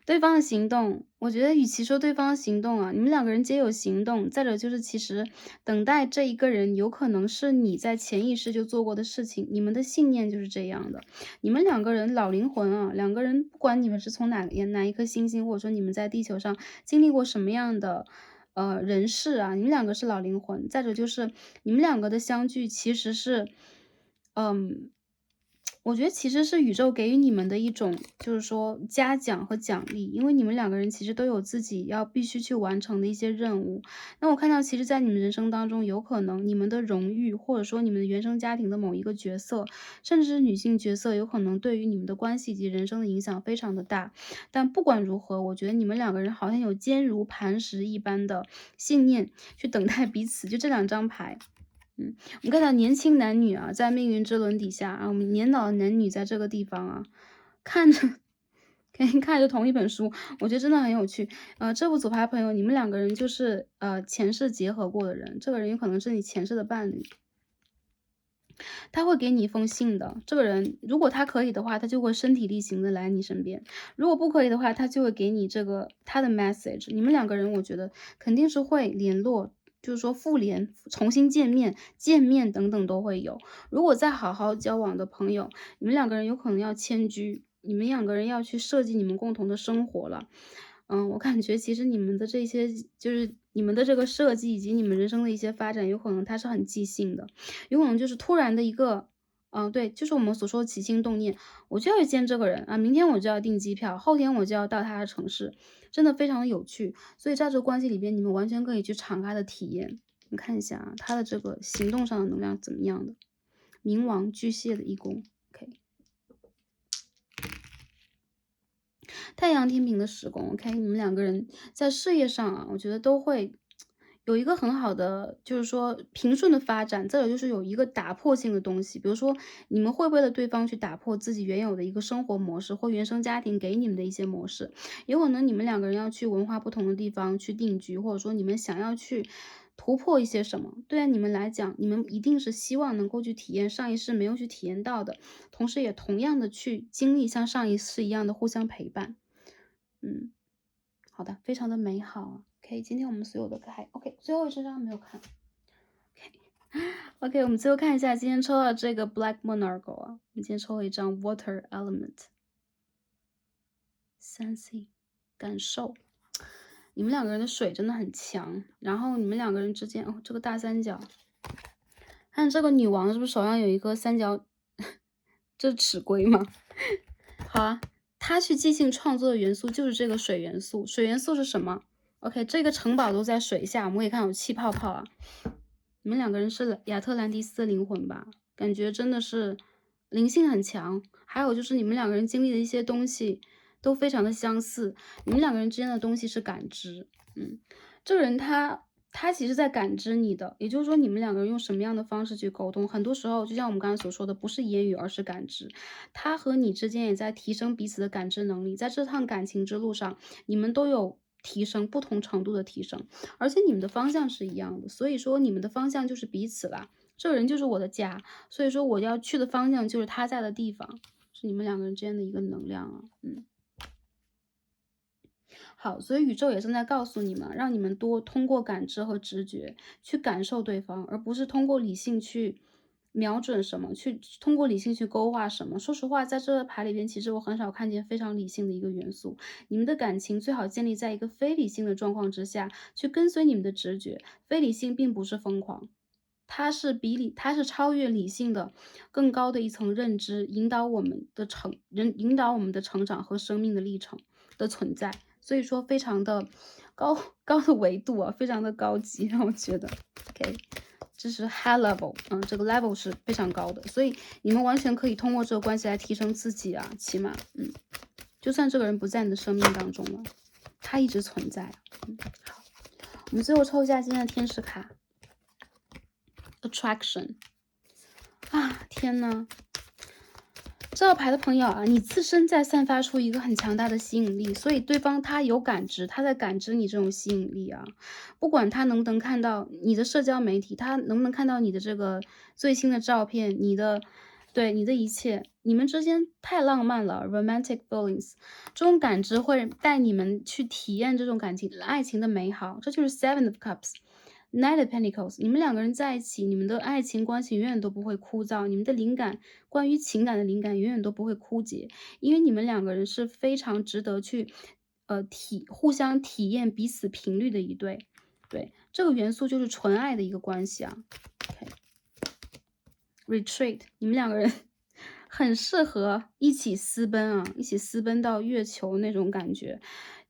对方的行动，我觉得与其说对方的行动你们两个人皆有行动，再者就是其实等待这一个人有可能是你在潜意识就做过的事情，你们的信念就是这样的。你们两个人老灵魂两个人不管你们是从哪一颗星星，或者说你们在地球上经历过什么样的人事你们两个是老灵魂。再者就是你们两个的相聚其实是我觉得其实是宇宙给予你们的一种，就是说嘉奖和奖励，因为你们两个人其实都有自己要必须去完成的一些任务。那我看到，其实，在你们人生当中，有可能你们的荣誉，或者说你们的原生家庭的某一个角色，甚至是女性角色，有可能对于你们的关系以及人生的影响非常的大。但不管如何，我觉得你们两个人好像有坚如磐石一般的信念去等待彼此。就这两张牌。我们看到年轻男女在命运之轮底下我们年老的男女在这个地方看着看着同一本书，我觉得真的很有趣。这副组牌朋友，你们两个人就是前世结合过的人，这个人有可能是你前世的伴侣。他会给你一封信的，这个人如果他可以的话，他就会身体力行的来你身边；如果不可以的话，他就会给你这个他的 message。你们两个人，我觉得肯定是会联络。就是说复联、重新见面等等都会有。如果再好好交往的朋友，你们两个人有可能要迁居，你们两个人要去设计你们共同的生活了。我感觉其实你们的这些，就是你们的这个设计以及你们人生的一些发展，有可能它是很即兴的，有可能就是突然的一个，对，就是我们所说的起心动念，我就要去见这个人明天我就要订机票，后天我就要到他的城市，真的非常的有趣。所以在这个关系里边，你们完全可以去敞开的体验。你看一下他的这个行动上的能量怎么样的？冥王巨蟹的一宫 ，OK。太阳天平的时宫 ，OK，你们两个人在事业上我觉得都会有一个很好的，就是说平顺的发展。再有就是有一个打破性的东西，比如说你们会为了对方去打破自己原有的一个生活模式，或原生家庭给你们的一些模式。有可能你们两个人要去文化不同的地方去定居，或者说你们想要去突破一些什么，对你们来讲，你们一定是希望能够去体验上一世没有去体验到的，同时也同样的去经历像上一世一样的互相陪伴。嗯。好的，非常的美好。OK， 今天我们所有的开 OK， 最后一张没有看。OK， 我们最后看一下今天抽到这个 Black Monarch 啊，我们今天抽了一张 Water Element。Sensing， 感受。你们两个人的水真的很强，然后你们两个人之间，这个大三角，看这个女王是不是手上有一个三角？这是尺龟吗？好啊，她去即兴创作的元素就是这个水元素。水元素是什么 ？OK， 这个城堡都在水下，我们可以看有气泡泡啊。你们两个人是亚特兰蒂斯的灵魂吧？感觉真的是灵性很强。还有就是你们两个人经历的一些东西都非常的相似。你们两个人之间的东西是感知。这个人他其实在感知你的，也就是说你们两个人用什么样的方式去沟通，很多时候就像我们刚才所说的，不是言语，而是感知。他和你之间也在提升彼此的感知能力，在这趟感情之路上，你们都有提升，不同程度的提升，而且你们的方向是一样的，所以说你们的方向就是彼此啦。这个人就是我的家，所以说我要去的方向就是他在的地方，是你们两个人之间的一个能量啊。好，所以宇宙也正在告诉你们，让你们多通过感知和直觉去感受对方，而不是通过理性去瞄准什么，去通过理性去勾画什么。说实话，在这个牌里边，其实我很少看见非常理性的一个元素。你们的感情最好建立在一个非理性的状况之下，去跟随你们的直觉。非理性并不是疯狂。它是超越理性的更高的一层认知，引导我们的成长和生命的历程的存在。所以说非常的高的维度啊，非常的高级，让我觉得 OK， 这是 high level， 这个 level 是非常高的，所以你们完全可以通过这个关系来提升自己啊，起码就算这个人不在你的生命当中了，他一直存在。好，我们最后抽一下今天的天使卡 Attraction 啊，天呐，这号牌的朋友啊，你自身在散发出一个很强大的吸引力，所以对方他有感知，他在感知你这种吸引力啊。不管他能不能看到你的社交媒体，他能不能看到你的这个最新的照片，你的一切，你们之间太浪漫了 ，romantic feelings， 这种感知会带你们去体验这种爱情的美好，这就是 Seven of Cups。Knight of Pentacles， 你们两个人在一起，你们的爱情关系永远都不会枯燥，你们的关于情感的灵感永远都不会枯竭，因为你们两个人是非常值得去，互相体验彼此频率的一对。对，这个元素就是纯爱的一个关系啊。Retreat， 你们两个人很适合一起私奔啊，一起私奔到月球那种感觉。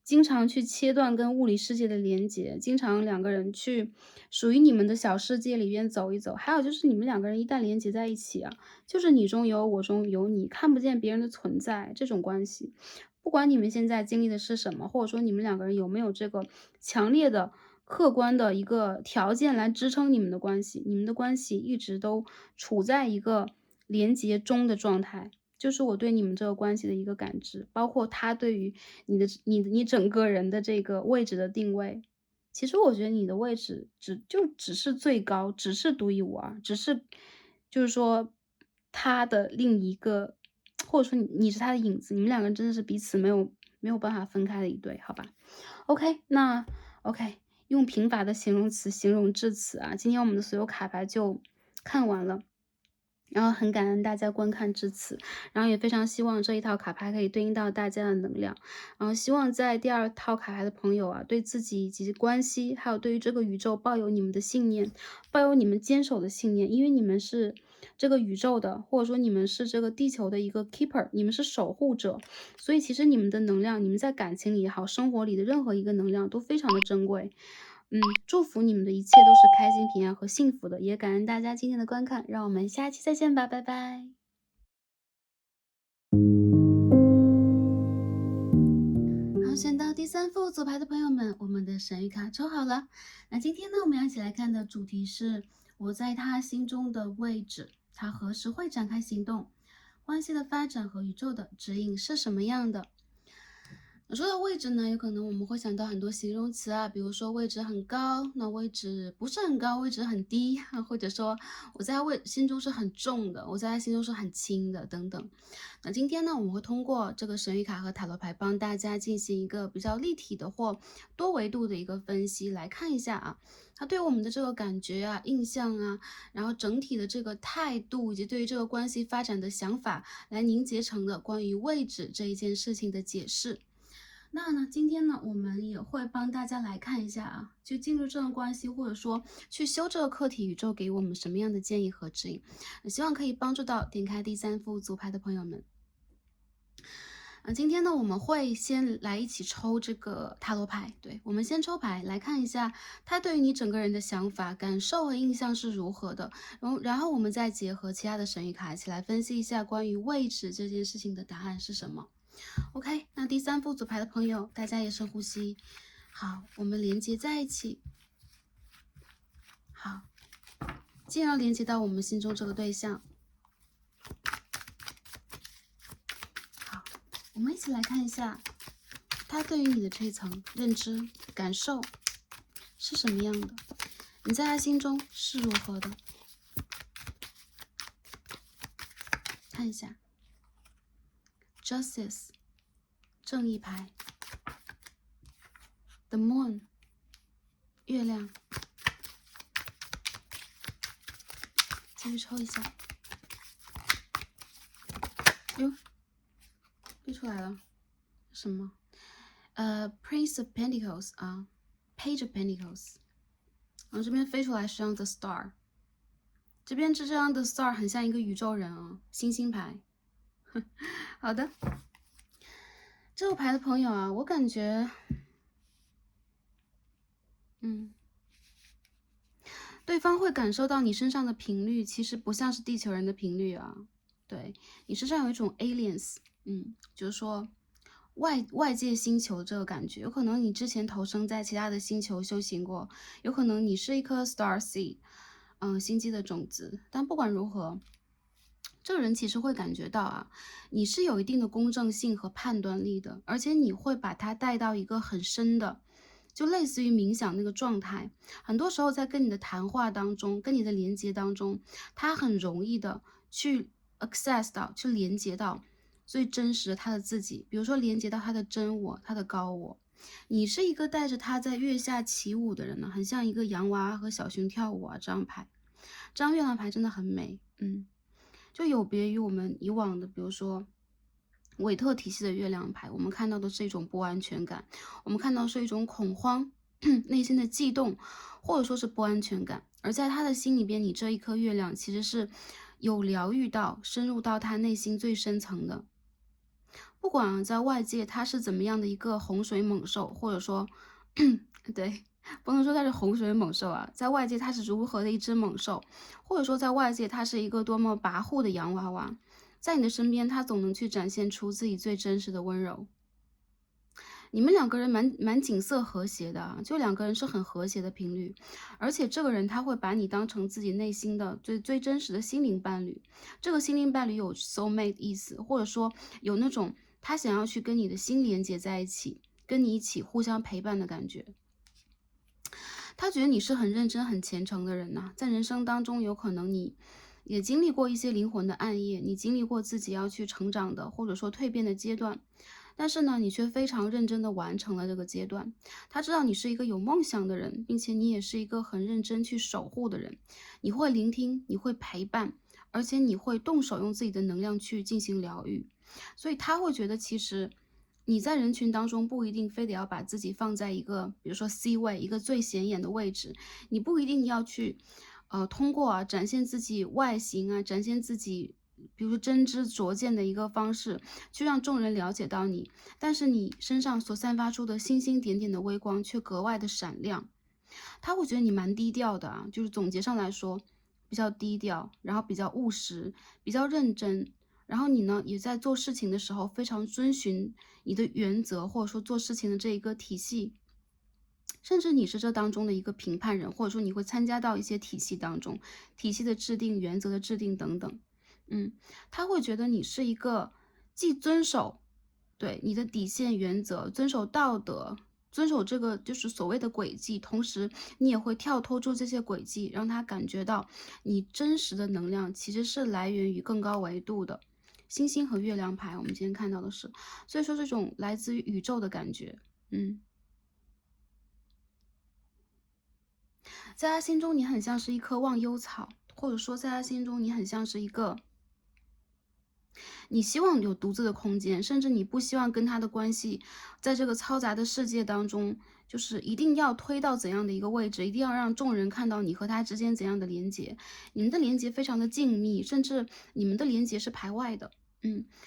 经常去切断跟物理世界的连接，经常两个人去属于你们的小世界里边走一走。还有就是你们两个人一旦连接在一起啊，就是你中有我中有你，看不见别人的存在这种关系。不管你们现在经历的是什么，或者说你们两个人有没有这个强烈的客观的一个条件来支撑你们的关系，你们的关系一直都处在一个连接中的状态。就是我对你们这个关系的一个感知，包括他对于你整个人的这个位置的定位。其实我觉得你的位置只是最高，只是独一无二，只是就是说他的另一个，或者说你是他的影子，你们两个人真的是彼此没有办法分开的一对，好吧？OK， 那 OK，用贫乏的形容词形容至此啊，今天我们的所有卡牌就看完了。然后很感恩大家观看至此，然后也非常希望这一套卡牌可以对应到大家的能量，然后希望在第二套卡牌的朋友啊，对自己以及关系，还有对于这个宇宙抱有你们的信念，抱有你们坚守的信念，因为你们是这个宇宙的，或者说你们是这个地球的一个 keeper， 你们是守护者，所以其实你们的能量，你们在感情里也好，生活里的任何一个能量都非常的珍贵。祝福你们的一切都是开心、平安和幸福的，也感恩大家今天的观看，让我们下期再见吧，拜拜。好，选到第三副组牌的朋友们，我们的神谕卡抽好了。那今天呢，我们要一起来看的主题是我在他心中的位置，他何时会展开行动？关系的发展和宇宙的指引是什么样的？说到位置呢，有可能我们会想到很多形容词啊，比如说位置很高，那位置不是很高，位置很低，或者说我在他心中是很重的，我在他心中是很轻的等等。那今天呢，我们会通过这个神谕卡和塔罗牌帮大家进行一个比较立体的或多维度的一个分析，来看一下啊，它对我们的这个感觉啊、印象啊，然后整体的这个态度以及对于这个关系发展的想法，来凝结成的关于位置这一件事情的解释。那呢，今天呢，我们也会帮大家来看一下啊，就进入这段关系，或者说去修这个课题，宇宙给我们什么样的建议和指引？希望可以帮助到点开第3副组牌的朋友们。今天呢，我们会先来一起抽这个塔罗牌，对，我们先抽牌来看一下，它对于你整个人的想法、感受和印象是如何的，然后我们再结合其他的神谕卡一起来分析一下关于位置这件事情的答案是什么。OK，那第3副组牌的朋友，大家也深呼吸。好，我们连接在一起。好，进而连接到我们心中这个对象。好，我们一起来看一下，他对于你的这一层认知、感受是什么样的？你在他心中是如何的？看一下 ，Justice， 正义牌 ，The Moon， 月亮。继续抽一下。哟，飞出来了，什么？Prince of Pentacles 啊，Page of Pentacles。然后这边飞出来是张 The Star， 这边这张 The Star 很像一个宇宙人啊，星星牌。好的，这个牌的朋友啊，我感觉，对方会感受到你身上的频率，其实不像是地球人的频率啊。对，你身上有一种 aliens，就是说外界星球这个感觉，有可能你之前投生在其他的星球修行过，有可能你是一颗 star seed，星际的种子。但不管如何，这个人其实会感觉到啊，你是有一定的公正性和判断力的，而且你会把他带到一个很深的，就类似于冥想那个状态。很多时候在跟你的谈话当中，跟你的连接当中，他很容易的去 access 到，去连接到最真实的他的自己，比如说连接到他的真我，他的高我。你是一个带着他在月下起舞的人呢，很像一个洋娃和小熊跳舞啊。这张牌，这张月亮牌真的很美，就有别于我们以往的，比如说韦特体系的月亮牌，我们看到的是一种不安全感，我们看到是一种恐慌，内心的悸动，或者说是不安全感。而在他的心里边，你这一颗月亮其实是有疗愈到、深入到他内心最深层的。不管在外界他是怎么样的一个洪水猛兽，或者说，对，不能说它是洪水猛兽啊，在外界它是如何的一只猛兽，或者说在外界它是一个多么跋扈的洋娃娃，在你的身边，他总能去展现出自己最真实的温柔。你们两个人蛮景色和谐的啊，就两个人是很和谐的频率，而且这个人他会把你当成自己内心的最真实的心灵伴侣。这个心灵伴侣有 soul mate 意思，或者说有那种他想要去跟你的心连接在一起，跟你一起互相陪伴的感觉。他觉得你是很认真、很虔诚的人呐，在人生当中，有可能你也经历过一些灵魂的暗夜，你经历过自己要去成长的，或者说蜕变的阶段，但是呢，你却非常认真的完成了这个阶段。他知道你是一个有梦想的人，并且你也是一个很认真去守护的人，你会聆听，你会陪伴，而且你会动手用自己的能量去进行疗愈，所以他会觉得其实你在人群当中不一定非得要把自己放在一个，比如说 C 位，一个最显眼的位置，你不一定要去，通过展现自己外形啊，展现自己，比如说真知灼见的一个方式，去让众人了解到你，但是你身上所散发出的星星点点的微光却格外的闪亮。他会觉得你蛮低调的啊，就是总结上来说，比较低调，然后比较务实，比较认真。然后你呢，也在做事情的时候非常遵循你的原则，或者说做事情的这一个体系，甚至你是这当中的一个评判人，或者说你会参加到一些体系当中，体系的制定、原则的制定等等。他会觉得你是一个既遵守对你的底线原则，遵守道德，遵守这个就是所谓的轨迹，同时你也会跳脱出这些轨迹，让他感觉到你真实的能量其实是来源于更高维度的。星星和月亮牌，我们今天看到的是，所以说这种来自于宇宙的感觉，在他心中你很像是一棵忘忧草，或者说在他心中你很像是一个你希望有独自的空间，甚至你不希望跟他的关系在这个嘈杂的世界当中，就是一定要推到怎样的一个位置，一定要让众人看到你和他之间怎样的连接。你们的连接非常的静谧，甚至你们的连接是排外的。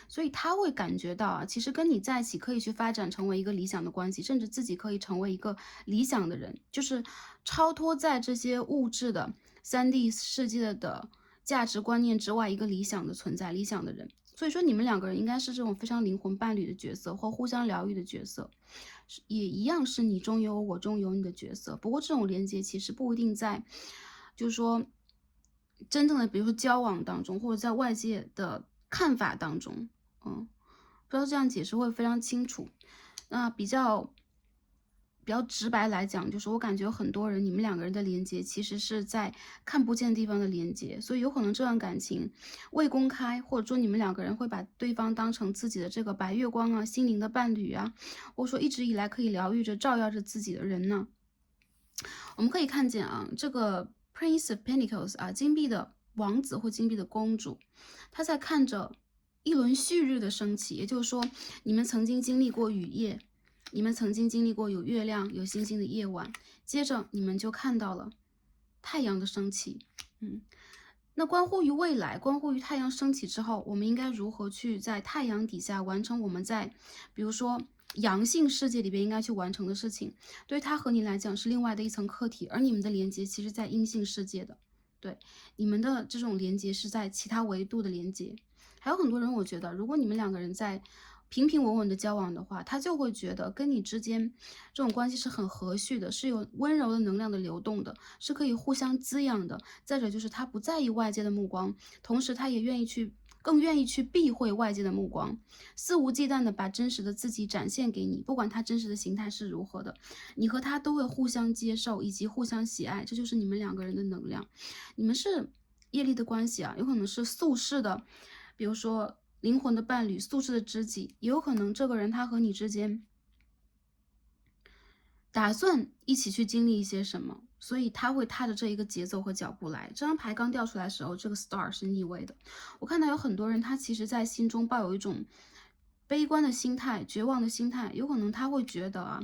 所以他会感觉到啊，其实跟你在一起可以去发展成为一个理想的关系，甚至自己可以成为一个理想的人，就是超脱在这些物质的3D 世界的价值观念之外，一个理想的存在，理想的人。所以说你们两个人应该是这种非常灵魂伴侣的角色，或互相疗愈的角色，也一样是你中有我中有你的角色。不过这种连接其实不一定在，就是说真正的，比如说交往当中，或者在外界的看法当中，不知道这样解释会非常清楚。那比较直白来讲，就是我感觉很多人，你们两个人的连接其实是在看不见地方的连接，所以有可能这段感情未公开，或者说你们两个人会把对方当成自己的这个白月光啊、心灵的伴侣啊，或者说一直以来可以疗愈着、照耀着自己的人呢。我们可以看见啊，这个 Prince of Pentacles 啊，金币的王子或金币的公主，他在看着一轮旭日的升起，也就是说，你们曾经经历过雨夜。你们曾经经历过有月亮、有星星的夜晚，接着你们就看到了太阳的升起。那关乎于未来，关乎于太阳升起之后，我们应该如何去在太阳底下完成我们在，比如说阳性世界里边应该去完成的事情，对于他和你来讲是另外的一层课题，而你们的连接其实在阴性世界的，对，你们的这种连接是在其他维度的连接。还有很多人，我觉得如果你们两个人在平平稳稳的交往的话，他就会觉得跟你之间这种关系是很和煦的，是有温柔的能量的流动的，是可以互相滋养的。再者就是他不在意外界的目光，同时他也更愿意去避讳外界的目光，肆无忌惮的把真实的自己展现给你，不管他真实的形态是如何的，你和他都会互相接受以及互相喜爱，这就是你们两个人的能量。你们是业力的关系啊，有可能是宿世的，比如说灵魂的伴侣、宿世的知己，也有可能这个人他和你之间打算一起去经历一些什么，所以他会踏着这一个节奏和脚步来。这张牌刚掉出来的时候，这个 star 是逆位的。我看到有很多人，他其实在心中抱有一种悲观的心态、绝望的心态，有可能他会觉得啊，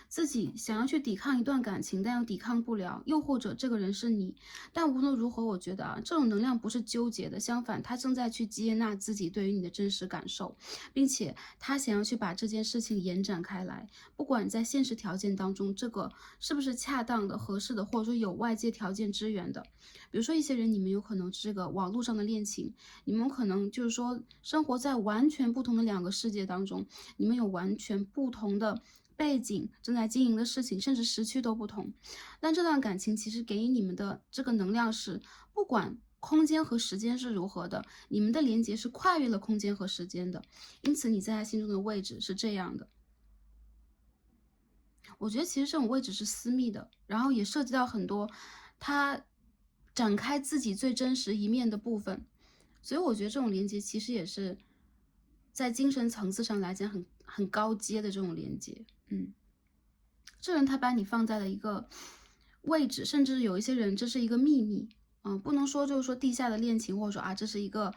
自己想要去抵抗一段感情，但又抵抗不了，又或者这个人是你。但无论如何，我觉得啊，这种能量不是纠结的，相反，他正在去接纳自己对于你的真实感受，并且他想要去把这件事情延展开来。不管在现实条件当中，这个是不是恰当的、合适的，或者说有外界条件支援的。比如说一些人，你们有可能是这个网络上的恋情，你们可能就是说生活在完全不同的两个世界当中，你们有完全不同的背景，正在经营的事情，甚至时区都不同。但这段感情其实给予你们的这个能量是，不管空间和时间是如何的，你们的连接是跨越了空间和时间的。因此你在他心中的位置是这样的。我觉得其实这种位置是私密的，然后也涉及到很多他展开自己最真实一面的部分，所以我觉得这种连接其实也是在精神层次上来讲很高阶的这种连接。这人他把你放在了一个位置，甚至有一些人这是一个秘密。不能说就是说地下的恋情，或者说啊这是一个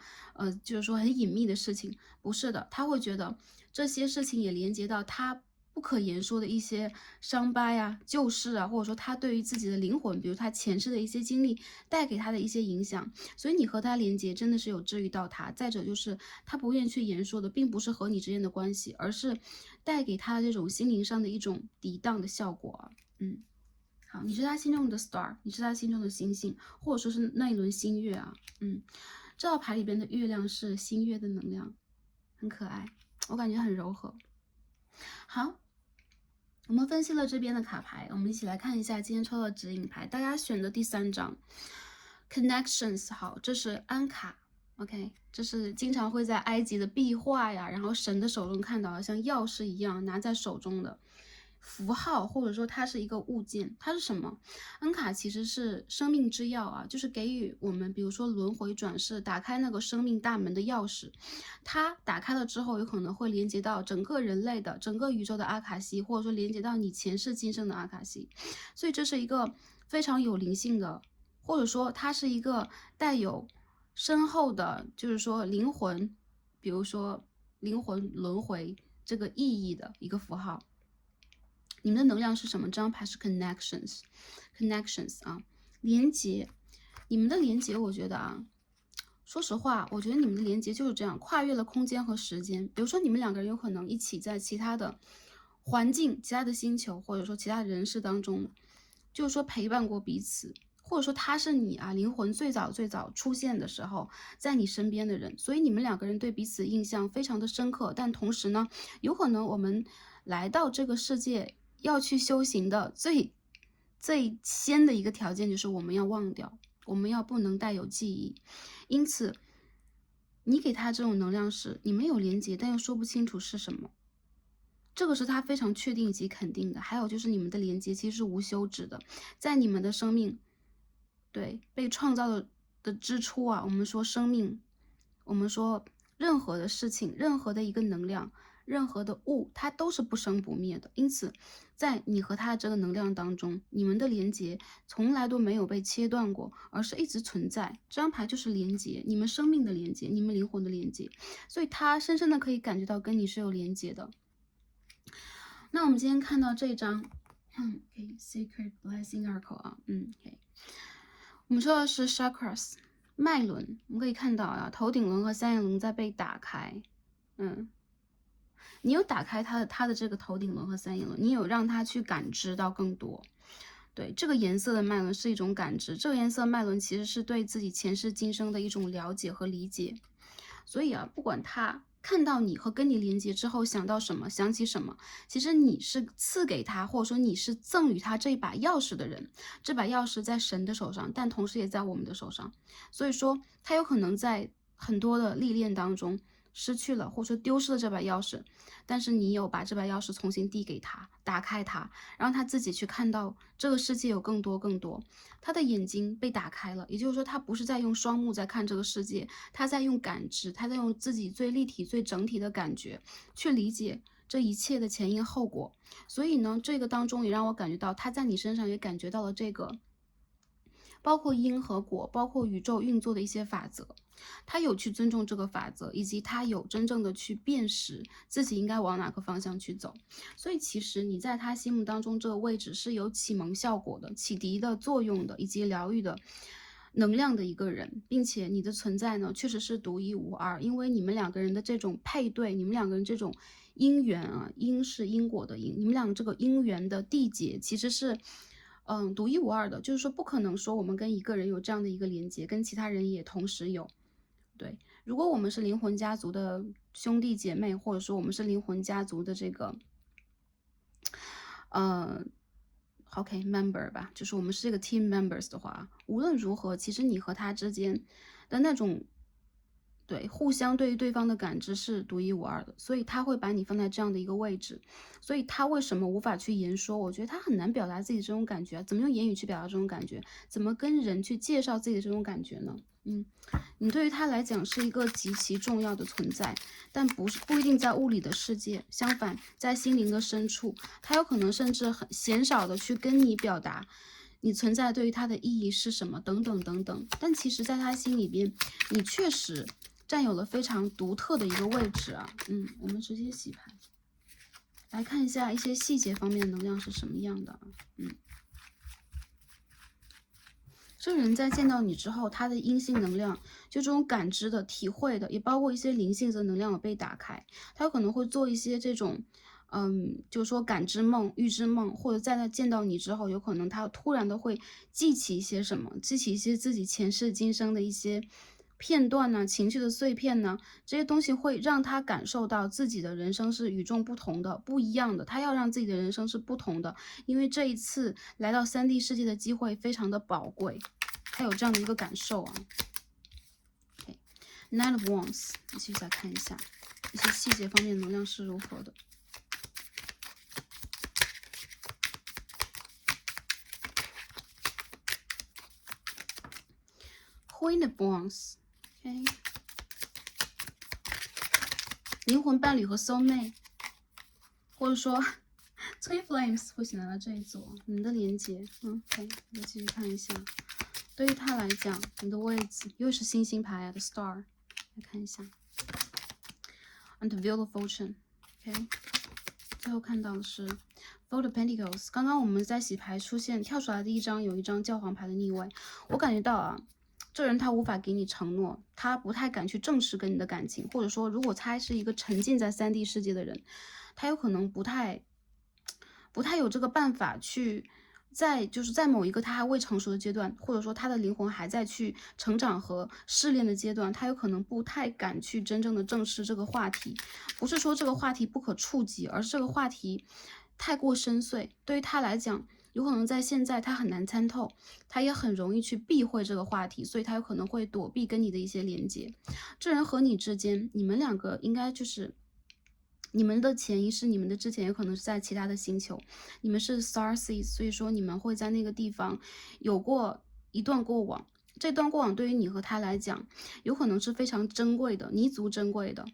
就是说很隐秘的事情，不是的，他会觉得这些事情也连接到他不可言说的一些伤疤呀、旧事啊，或者说他对于自己的灵魂，比如他前世的一些经历带给他的一些影响，所以你和他连接真的是有治愈到他。再者就是他不愿意去言说的，并不是和你之间的关系，而是带给他这种心灵上的一种抵挡的效果啊。好，你是他心中的 star， 你是他心中的星星，或者说是那一轮新月啊。这套牌里边的月亮是新月的能量，很可爱，我感觉很柔和。好，我们分析了这边的卡牌，我们一起来看一下今天抽的指引牌，大家选的第3张 connections。好，这是安卡， OK，这是经常会在埃及的壁画呀，然后神的手中看到的，像钥匙一样拿在手中的符号，或者说它是一个物件，它是什么？恩卡其实是生命之钥啊，就是给予我们，比如说轮回转世，打开那个生命大门的钥匙。它打开了之后，有可能会连接到整个人类的、整个宇宙的阿卡西，或者说连接到你前世今生的阿卡西。所以这是一个非常有灵性的，或者说它是一个带有深厚的，就是说灵魂，比如说灵魂轮回这个意义的一个符号。你们的能量是什么？这张牌是 connections 啊，连接。你们的连接，我觉得啊，说实话，我觉得你们的连接就是这样，跨越了空间和时间。比如说，你们两个人有可能一起在其他的环境、其他的星球，或者说其他人世当中，就是说陪伴过彼此。或者说他是你啊灵魂最早出现的时候，在你身边的人，所以你们两个人对彼此印象非常的深刻。但同时呢，有可能我们来到这个世界要去修行的最先的一个条件就是我们要忘掉，我们要不能带有记忆。因此，你给他这种能量是你们有连接，但又说不清楚是什么。这个是他非常确定以及肯定的。还有就是你们的连接其实是无休止的，在你们的生命。对，被创造的之初啊，我们说生命，我们说任何的事情，任何的一个能量，任何的物，它都是不生不灭的。因此，在你和他的这个能量当中，你们的连接从来都没有被切断过，而是一直存在。这张牌就是连接，你们生命的连接，你们灵魂的连接，所以他深深的可以感觉到跟你是有连接的。那我们今天看到这张，Sacred Blessing Oracle 啊，OK。我们说的是 chakras 脉轮，我们可以看到啊，头顶轮和三眼轮在被打开。你有打开它的这个头顶轮和三眼轮，你有让它去感知到更多。对，这个颜色的脉轮是一种感知，这个颜色脉轮其实是对自己前世今生的一种了解和理解。所以啊，不管他看到你和跟你连接之后想到什么，想起什么，其实你是赐给他，或者说你是赠予他这一把钥匙的人。这把钥匙在神的手上，但同时也在我们的手上。所以说，他有可能在很多的历练当中失去了，或者说丢失了这把钥匙，但是你有把这把钥匙重新递给他，打开它，让他自己去看到这个世界有更多更多。他的眼睛被打开了，也就是说，他不是在用双目在看这个世界，他在用感知，他在用自己最立体、最整体的感觉去理解这一切的前因后果。所以呢，这个当中也让我感觉到，他在你身上也感觉到了这个，包括因和果，包括宇宙运作的一些法则。他有去尊重这个法则，以及他有真正的去辨识自己应该往哪个方向去走。所以其实你在他心目当中这个位置是有启蒙效果的、启迪的作用的，以及疗愈的能量的一个人，并且你的存在呢确实是独一无二，因为你们两个人的这种配对，你们两个人这种姻缘啊，因是因果的因，你们俩这个姻缘的缔结其实是独一无二的，就是说不可能说我们跟一个人有这样的一个连接，跟其他人也同时有。对，如果我们是灵魂家族的兄弟姐妹，或者说我们是灵魂家族的这个OK member 吧，就是我们是这个 team members 的话，无论如何，其实你和他之间的那种对互相对于对方的感知是独一无二的，所以他会把你放在这样的一个位置。所以他为什么无法去言说？我觉得他很难表达自己这种感觉，怎么用言语去表达这种感觉？怎么跟人去介绍自己的这种感觉呢？你对于他来讲是一个极其重要的存在，但不一定在物理的世界，相反，在心灵的深处，他有可能甚至很鲜少的去跟你表达你存在对于他的意义是什么，等等等等。但其实，在他心里边，你确实占有了非常独特的一个位置啊。我们直接洗牌，来看一下一些细节方面的能量是什么样的啊。这个人在见到你之后，他的阴性能量，就这种感知的、体会的，也包括一些灵性的能量有被打开。他有可能会做一些这种，就是说感知梦、预知梦，或者在他见到你之后，有可能他突然的会记起一些什么，记起一些自己前世今生的一些片段呢、情绪的碎片呢，这些东西会让他感受到自己的人生是与众不同的、不一样的。他要让自己的人生是不同的，因为这一次来到3D 世界的机会非常的宝贵，他有这样的一个感受啊。Nine of Wands， 继续再看一下一些细节方面能量是如何的。Queen of Wands，OK，、灵魂伴侣和 soul mate， 或者说 Twin Flames 会显来这一组，你们的连接。OK， 我继续看一下，对于他来讲，你的位置又是星星牌 The Star， 来看一下 ，and the Wheel of Fortune，OK，、最后看到的是 Four of Pentacles。刚刚我们在洗牌出现跳出来的一张有一张教皇牌的逆位，我感觉到啊。这人他无法给你承诺，他不太敢去正视跟你的感情，或者说，如果他是一个沉浸在3D 世界的人，他有可能不太有这个办法去在某一个他还未成熟的阶段，或者说他的灵魂还在去成长和试炼的阶段，他有可能不太敢去真正的正视这个话题。不是说这个话题不可触及，而是这个话题太过深邃，对于他来讲。有可能在现在他很难参透，他也很容易去避讳这个话题，所以他有可能会躲避跟你的一些连接。这人和你之间，你们两个应该就是你们的潜意识，你们的之前有可能是在其他的星球，你们是 Star Seeds， 所以说你们会在那个地方有过一段过往。这段过往对于你和他来讲，有可能是非常珍贵的，弥足珍贵的。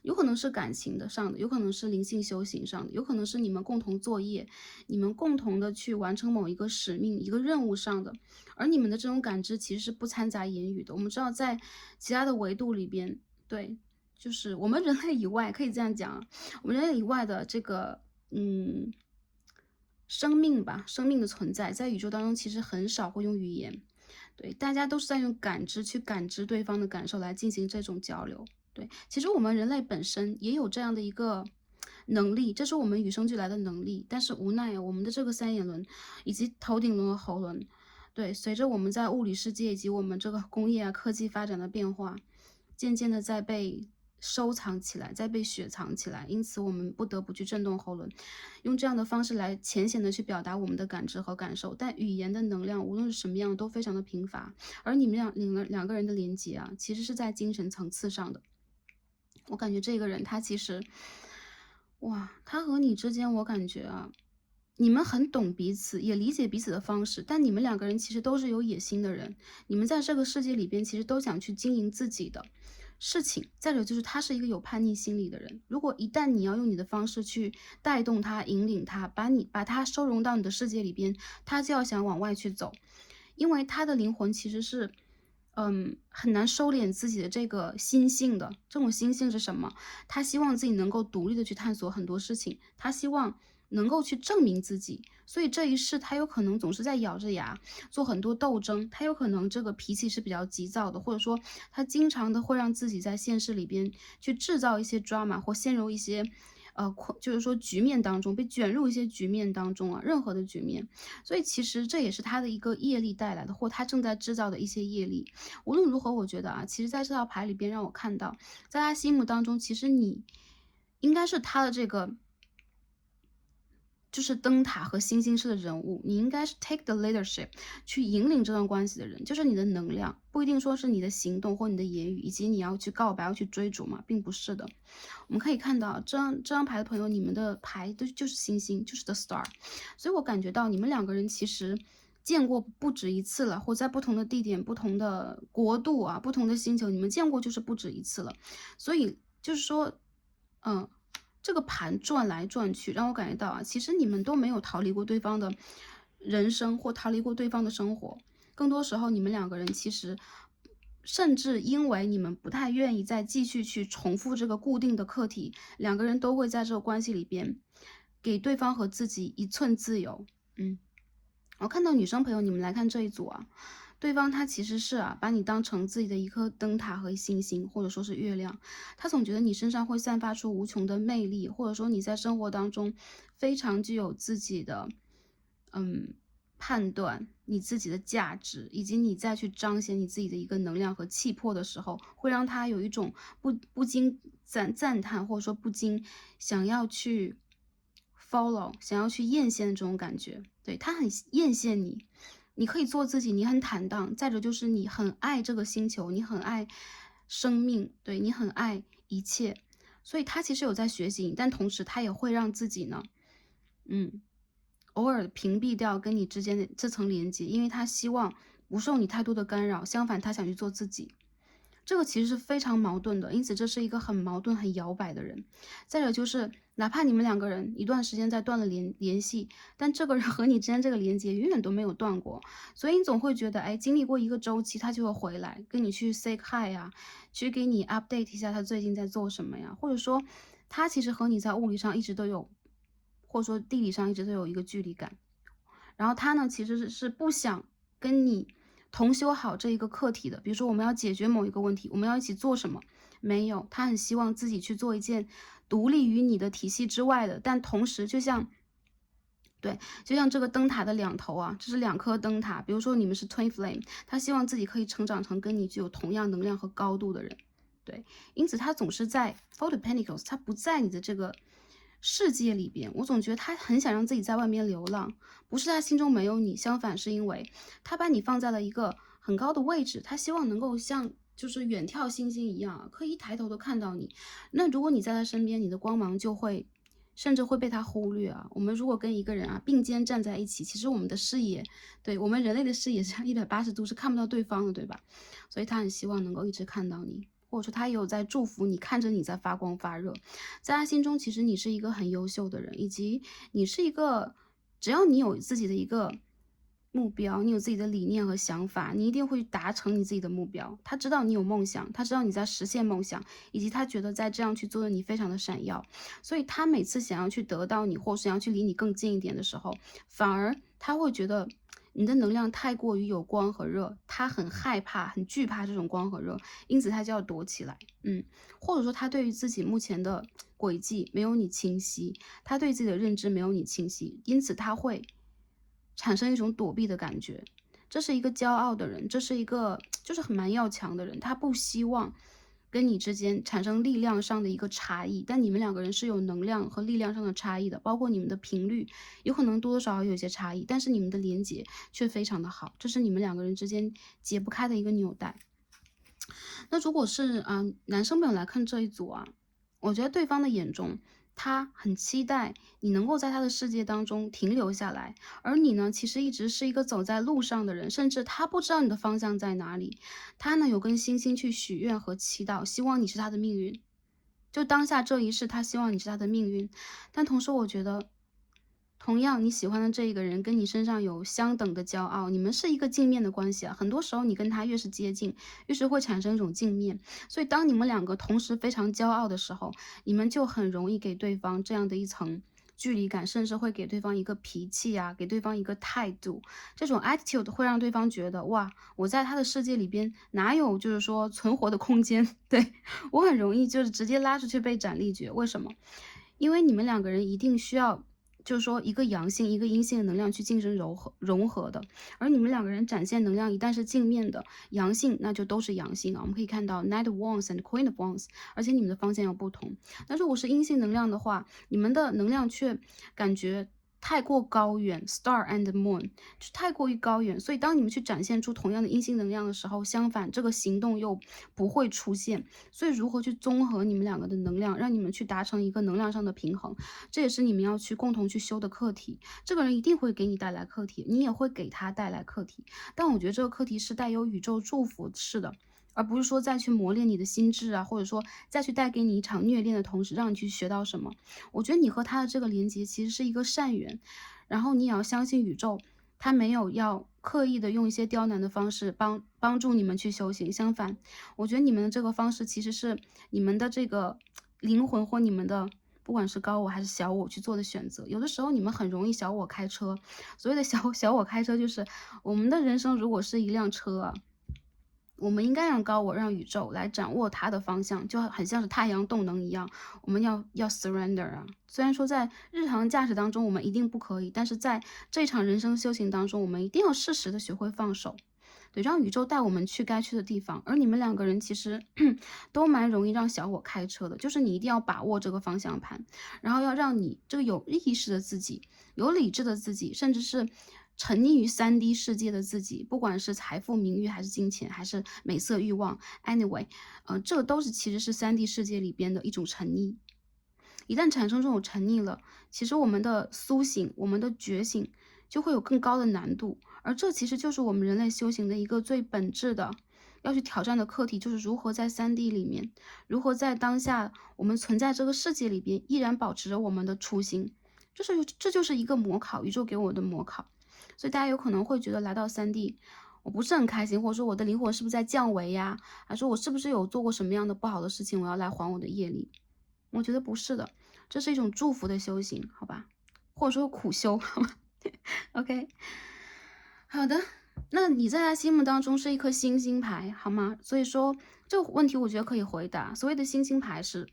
有可能是感情的上的，有可能是灵性修行上的，有可能是你们共同作业，你们共同的去完成某一个使命、一个任务上的。而你们的这种感知其实是不掺杂言语的。我们知道，在其他的维度里边，对，就是我们人类以外，可以这样讲啊，我们人类以外的这个，生命吧，生命的存在，在宇宙当中其实很少会用语言，对，大家都是在用感知去感知对方的感受来进行这种交流。对，其实我们人类本身也有这样的一个能力，这是我们与生俱来的能力。但是无奈我们的这个3眼轮以及头顶轮和喉轮，对，随着我们在物理世界以及我们这个工业啊科技发展的变化，渐渐的在被收藏起来，在被雪藏起来。因此我们不得不去震动喉轮，用这样的方式来浅显的去表达我们的感知和感受。但语言的能量无论是什么样都非常的贫乏，而你们两个人的连接啊，其实是在精神层次上的。我感觉这个人他其实，哇，他和你之间，我感觉啊，你们很懂彼此，也理解彼此的方式，但你们两个人其实都是有野心的人，你们在这个世界里边其实都想去经营自己的事情。再者就是他是一个有叛逆心理的人，如果一旦你要用你的方式去带动他、引领他，把他收容到你的世界里边，他就要想往外去走，因为他的灵魂其实是。很难收敛自己的这个心性的。这种心性是什么？他希望自己能够独立的去探索很多事情，他希望能够去证明自己，所以这一世他有可能总是在咬着牙做很多斗争，他有可能这个脾气是比较急躁的，或者说他经常的会让自己在现实里边去制造一些 drama 或陷入一些就是说局面当中，被卷入一些局面当中啊，任何的局面。所以其实这也是他的一个业力带来的，或他正在制造的一些业力。无论如何，我觉得啊，其实在这套牌里边让我看到，在他心目当中，其实你应该是他的这个就是灯塔和星星式的人物，你应该是 take the leadership 去引领这段关系的人，就是你的能量，不一定说是你的行动或你的言语，以及你要去告白、要去追逐嘛，并不是的。我们可以看到这张牌的朋友，你们的牌就是星星，就是 the star， 所以我感觉到你们两个人其实见过不止一次了，或在不同的地点、不同的国度啊、不同的星球，你们见过就是不止一次了。所以就是说，这个盘转来转去，让我感觉到啊，其实你们都没有逃离过对方的人生，或逃离过对方的生活。更多时候，你们两个人其实，甚至因为你们不太愿意再继续去重复这个固定的课题，两个人都会在这个关系里边，给对方和自己一寸自由。我看到女生朋友，你们来看这一组啊。对方他其实是把你当成自己的一颗灯塔和星星，或者说是月亮。他总觉得你身上会散发出无穷的魅力，或者说你在生活当中非常具有自己的判断，你自己的价值，以及你再去彰显你自己的一个能量和气魄的时候，会让他有一种不禁赞叹，或者说不禁想要去 follow， 想要去艳羡的这种感觉。对，他很艳羡你。你可以做自己，你很坦荡。再者就是你很爱这个星球，你很爱生命，对，你很爱一切，所以他其实有在学习你，但同时他也会让自己呢，嗯，偶尔屏蔽掉跟你之间的这层连接，因为他希望不受你太多的干扰，相反他想去做自己。这个其实是非常矛盾的，因此这是一个很矛盾、很摇摆的人。再者就是，哪怕你们两个人一段时间在断了联系，但这个人和你之间这个连接永远都没有断过，所以你总会觉得，哎，经历过一个周期，他就会回来跟你去 say hi 呀，去给你 update 一下他最近在做什么呀，或者说他其实和你在物理上一直都有，或者说地理上一直都有一个距离感。然后他呢，其实是不想跟你同修好这一个课题的。比如说我们要解决某一个问题，我们要一起做什么？没有，他很希望自己去做一件独立于你的体系之外的，但同时就像这个灯塔的两头啊，这是两颗灯塔。比如说你们是 twin flame，他希望自己可以成长成跟你具有同样能量和高度的人。对，因此他总是在 Four of Pentacles，他不在你的这个世界里边。我总觉得他很想让自己在外面流浪，不是他心中没有你，相反是因为他把你放在了一个很高的位置，他希望能够像就是远眺星星一样，可以一抬头都看到你。那如果你在他身边，你的光芒就会甚至会被他忽略啊。我们如果跟一个人啊并肩站在一起，其实我们的视野，对，我们人类的视野是180度是看不到对方的，对吧？所以他很希望能够一直看到你，或者说他也有在祝福你，看着你在发光发热。在他心中，其实你是一个很优秀的人，以及你是一个，只要你有自己的一个目标，你有自己的理念和想法，你一定会达成你自己的目标。他知道你有梦想，他知道你在实现梦想，以及他觉得在这样去做的你非常的闪耀，所以他每次想要去得到你，或是想要去离你更近一点的时候，反而他会觉得你的能量太过于有光和热，他很害怕、很惧怕这种光和热，因此他就要躲起来。或者说他对于自己目前的轨迹没有你清晰，他对自己的认知没有你清晰，因此他会产生一种躲避的感觉。这是一个骄傲的人，这是一个就是很蛮要强的人，他不希望跟你之间产生力量上的一个差异，但你们两个人是有能量和力量上的差异的，包括你们的频率有可能多多少少有一些差异，但是你们的连接却非常的好，这是你们两个人之间解不开的一个纽带。那如果是男生朋友来看这一组啊，我觉得对方的眼中，他很期待你能够在他的世界当中停留下来，而你呢，其实一直是一个走在路上的人，甚至他不知道你的方向在哪里，他呢有跟星星去许愿和祈祷，希望你是他的命运，就当下这一世，他希望你是他的命运，但同时我觉得。同样，你喜欢的这一个人跟你身上有相等的骄傲，你们是一个镜面的关系啊。很多时候，你跟他越是接近，越是会产生一种镜面。所以，当你们两个同时非常骄傲的时候，你们就很容易给对方这样的一层距离感，甚至会给对方一个脾气啊，给对方一个态度。这种 attitude 会让对方觉得，哇，我在他的世界里边哪有就是说存活的空间？对，我很容易就是直接拉出去被斩立决。为什么？因为你们两个人一定需要。就是说，一个阳性，一个阴性的能量去进行融合的，而你们两个人展现能量一旦是镜面的阳性，那就都是阳性啊。我们可以看到 Knight of Wands and Queen of Wands，而且你们的方向要不同。那如果是阴性能量的话，你们的能量却感觉太过高远 ，Star and Moon 就太过于高远，所以当你们去展现出同样的阴性能量的时候，相反这个行动又不会出现。所以如何去综合你们两个的能量，让你们去达成一个能量上的平衡，这也是你们要去共同去修的课题。这个人一定会给你带来课题，你也会给他带来课题，但我觉得这个课题是带有宇宙祝福式的。而不是说再去磨练你的心智啊，或者说再去带给你一场虐恋的同时，让你去学到什么。我觉得你和他的这个连接其实是一个善缘，然后你也要相信宇宙，他没有要刻意的用一些刁难的方式帮助你们去修行。相反，我觉得你们的这个方式其实是你们的这个灵魂或你们的。不管是高我还是小我去做的选择，有的时候你们很容易小我开车。所谓的小我开车，就是我们的人生如果是一辆车啊，我们应该让高我、让宇宙来掌握它的方向，就很像是太阳动能一样。我们要 surrender 啊！虽然说在日常驾驶当中我们一定不可以，但是在这场人生修行当中，我们一定要适时的学会放手。对，让宇宙带我们去该去的地方。而你们两个人其实都蛮容易让小我开车的，就是你一定要把握这个方向盘，然后要让你这个有意识的自己、有理智的自己，甚至是沉溺于3D 世界的自己，不管是财富、名誉，还是金钱，还是美色欲望 ，anyway，这都是其实是3D 世界里边的一种沉溺。一旦产生这种沉溺了，其实我们的苏醒、我们的觉醒就会有更高的难度，而这其实就是我们人类修行的一个最本质的要去挑战的课题，就是如何在3D 里面，如何在当下我们存在这个世界里边，依然保持着我们的初心。这就是一个模考，宇宙给我的模考。所以大家有可能会觉得来到3D，我不是很开心，或者说我的灵魂是不是在降维呀？还说我是不是有做过什么样的不好的事情，我要来还我的业力？我觉得不是的，这是一种祝福的修行，好吧？或者说苦修，好吧？OK， 好的，那你在他心目当中是一颗星星牌，好吗？所以说这个问题我觉得可以回答。所谓的星星牌是，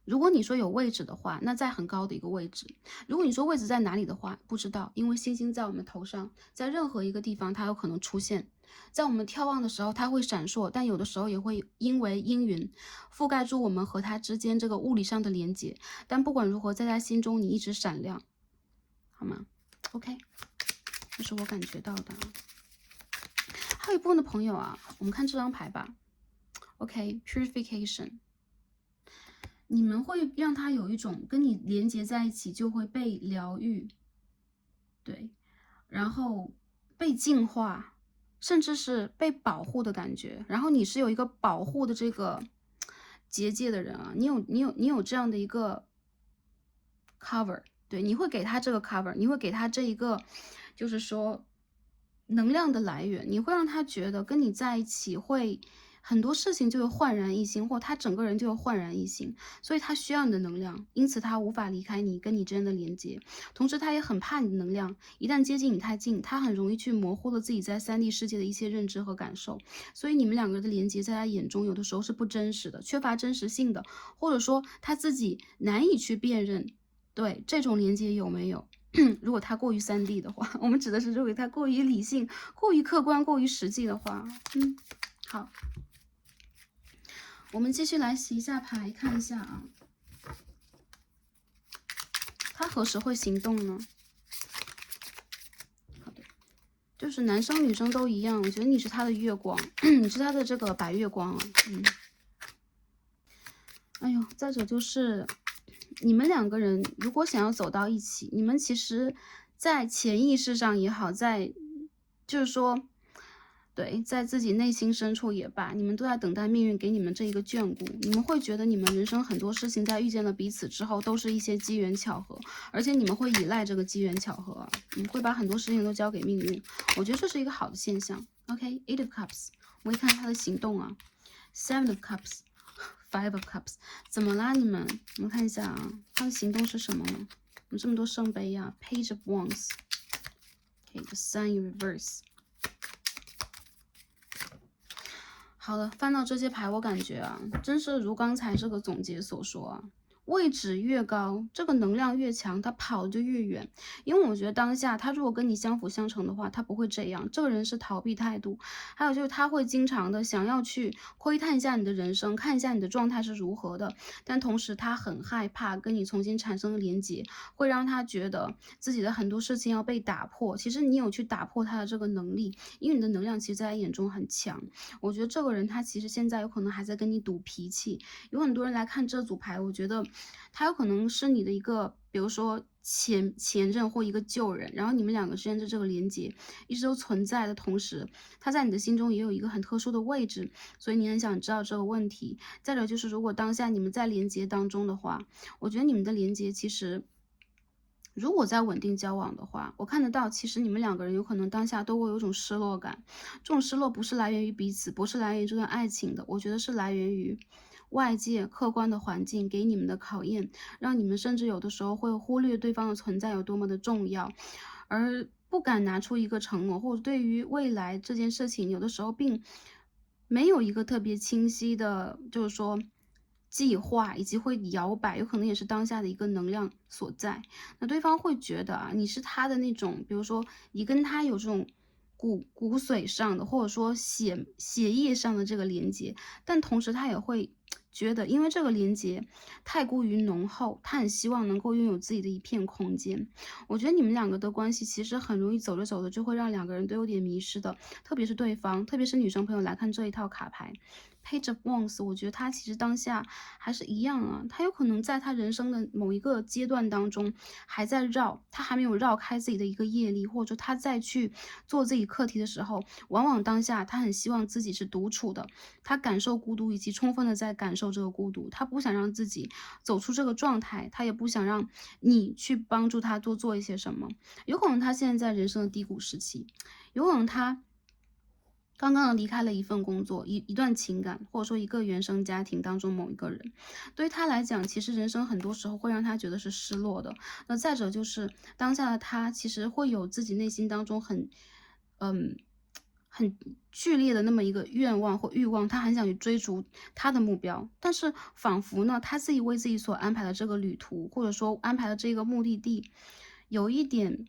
如果你说有位置的话，那在很高的一个位置；如果你说位置在哪里的话，不知道，因为星星在我们头上，在任何一个地方它有可能出现。在我们眺望的时候，它会闪烁，但有的时候也会因为阴云覆盖住我们和它之间这个物理上的连接。但不管如何，在他心中你一直闪亮，好吗 ？OK， 这是我感觉到的。还有一部分的朋友啊，我们看这张牌吧。OK，purification。你们会让他有一种跟你连接在一起就会被疗愈，对，然后被净化，甚至是被保护的感觉。然后你是有一个保护的这个结界的人啊，你有这样的一个 cover， 对，你会给他这个 cover， 你会给他这一个就是说能量的来源，你会让他觉得跟你在一起会很多事情就会焕然一新，或他整个人就会焕然一新，所以他需要你的能量，因此他无法离开你，跟你之间的连接。同时他也很怕你的能量一旦接近你太近，他很容易去模糊了自己在3D 世界的一些认知和感受，所以你们两个人的连接在他眼中有的时候是不真实的，缺乏真实性的，或者说他自己难以去辨认。对，这种连接有没有？如果他过于3D 的话，我们指的是如果他过于理性、过于客观、过于实际的话，好。我们继续来洗一下牌，看一下啊，他何时会行动呢？好的，就是男生女生都一样，我觉得你是他的月光，你是他的这个白月光啊，哎呦，再者就是你们两个人如果想要走到一起，你们其实在潜意识上也好，在就是说对，在自己内心深处也罢，你们都在等待命运给你们这一个眷顾。你们会觉得你们人生很多事情在遇见了彼此之后，都是一些机缘巧合，而且你们会依赖这个机缘巧合，你们会把很多事情都交给命运。我觉得这是一个好的现象。OK，Eight of Cups， 我一看他的行动啊 ，Seven of Cups，Five of Cups， 怎么啦你们？我们看一下啊，他的行动是什么呢？有这么多圣杯啊 ，Page of Wands，OK，The Sun in Reverse。好的，翻到这些牌，我感觉啊，真是如刚才这个总结所说啊，位置越高，这个能量越强，他跑就越远。因为我觉得当下他如果跟你相辅相成的话，他不会这样。这个人是逃避态度，还有就是他会经常的想要去窥探一下你的人生，看一下你的状态是如何的。但同时他很害怕跟你重新产生连结，会让他觉得自己的很多事情要被打破。其实你有去打破他的这个能力，因为你的能量其实在他眼中很强。我觉得这个人他其实现在有可能还在跟你赌脾气。有很多人来看这组牌，我觉得他有可能是你的一个，比如说前任或一个旧人，然后你们两个之间的这个连接一直都存在的同时，他在你的心中也有一个很特殊的位置，所以你很想知道这个问题。再者就是，如果当下你们在连接当中的话，我觉得你们的连接其实如果在稳定交往的话，我看得到，其实你们两个人有可能当下都会有一种失落感。这种失落不是来源于彼此，不是来源于这段爱情的，我觉得是来源于外界客观的环境给你们的考验，让你们甚至有的时候会忽略对方的存在有多么的重要，而不敢拿出一个承诺，或者对于未来这件事情，有的时候并没有一个特别清晰的，就是说计划，以及会摇摆，有可能也是当下的一个能量所在。那对方会觉得啊，你是他的那种，比如说你跟他有这种骨髓上的，或者说血液上的这个连接，但同时他也会觉得，因为这个连接太过于浓厚，他很希望能够拥有自己的一片空间。我觉得你们两个的关系其实很容易走着走着就会让两个人都有点迷失的，特别是对方，特别是女生朋友来看这一套卡牌。Page of Wands，我觉得他其实当下还是一样啊，他有可能在他人生的某一个阶段当中还在绕，他还没有绕开自己的一个业力，或者说他再去做自己课题的时候，往往当下他很希望自己是独处的，他感受孤独以及充分的在感受这个孤独，他不想让自己走出这个状态，他也不想让你去帮助他多做一些什么。有可能他现在在人生的低谷时期，有可能他刚刚离开了一份工作，一段情感，或者说一个原生家庭当中某一个人，对于他来讲，其实人生很多时候会让他觉得是失落的。那再者就是当下的他，其实会有自己内心当中嗯很剧烈的那么一个愿望或欲望，他很想去追逐他的目标，但是仿佛呢，他自己为自己所安排的这个旅途，或者说安排的这个目的地，有一点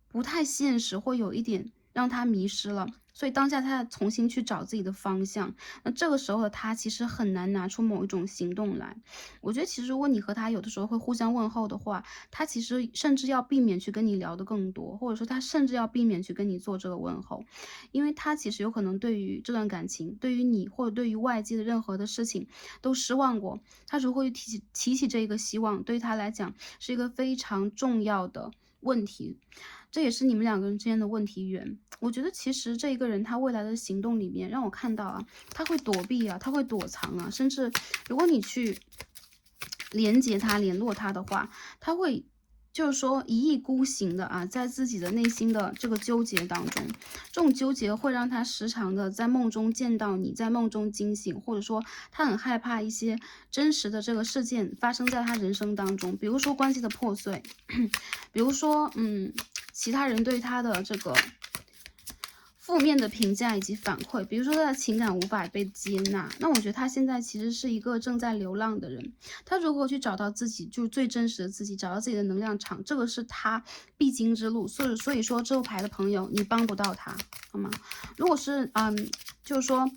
不太现实，或有一点让他迷失了。所以当下他重新去找自己的方向，那这个时候的他其实很难拿出某一种行动来。我觉得其实如果你和他有的时候会互相问候的话，他其实甚至要避免去跟你聊得更多，或者说他甚至要避免去跟你做这个问候，因为他其实有可能对于这段感情，对于你或者对于外界的任何的事情都失望过。他如果提起这个希望，对于他来讲是一个非常重要的问题，这也是你们两个人之间的问题源。我觉得其实这一个人他未来的行动里面，让我看到啊，他会躲避啊，他会躲藏啊，甚至如果你去连接他、联络他的话，他会就是说一意孤行的啊，在自己的内心的这个纠结当中，这种纠结会让他时常的在梦中见到你，在梦中惊醒，或者说他很害怕一些真实的这个事件发生在他人生当中，比如说关系的破碎，比如说其他人对他的这个负面的评价以及反馈，比如说他的情感无法被接纳，那我觉得他现在其实是一个正在流浪的人，他如何去找到自己，就是最真实的自己，找到自己的能量场，这个是他必经之路。所以说这副牌的朋友，你帮不到他，好吗？如果是就是说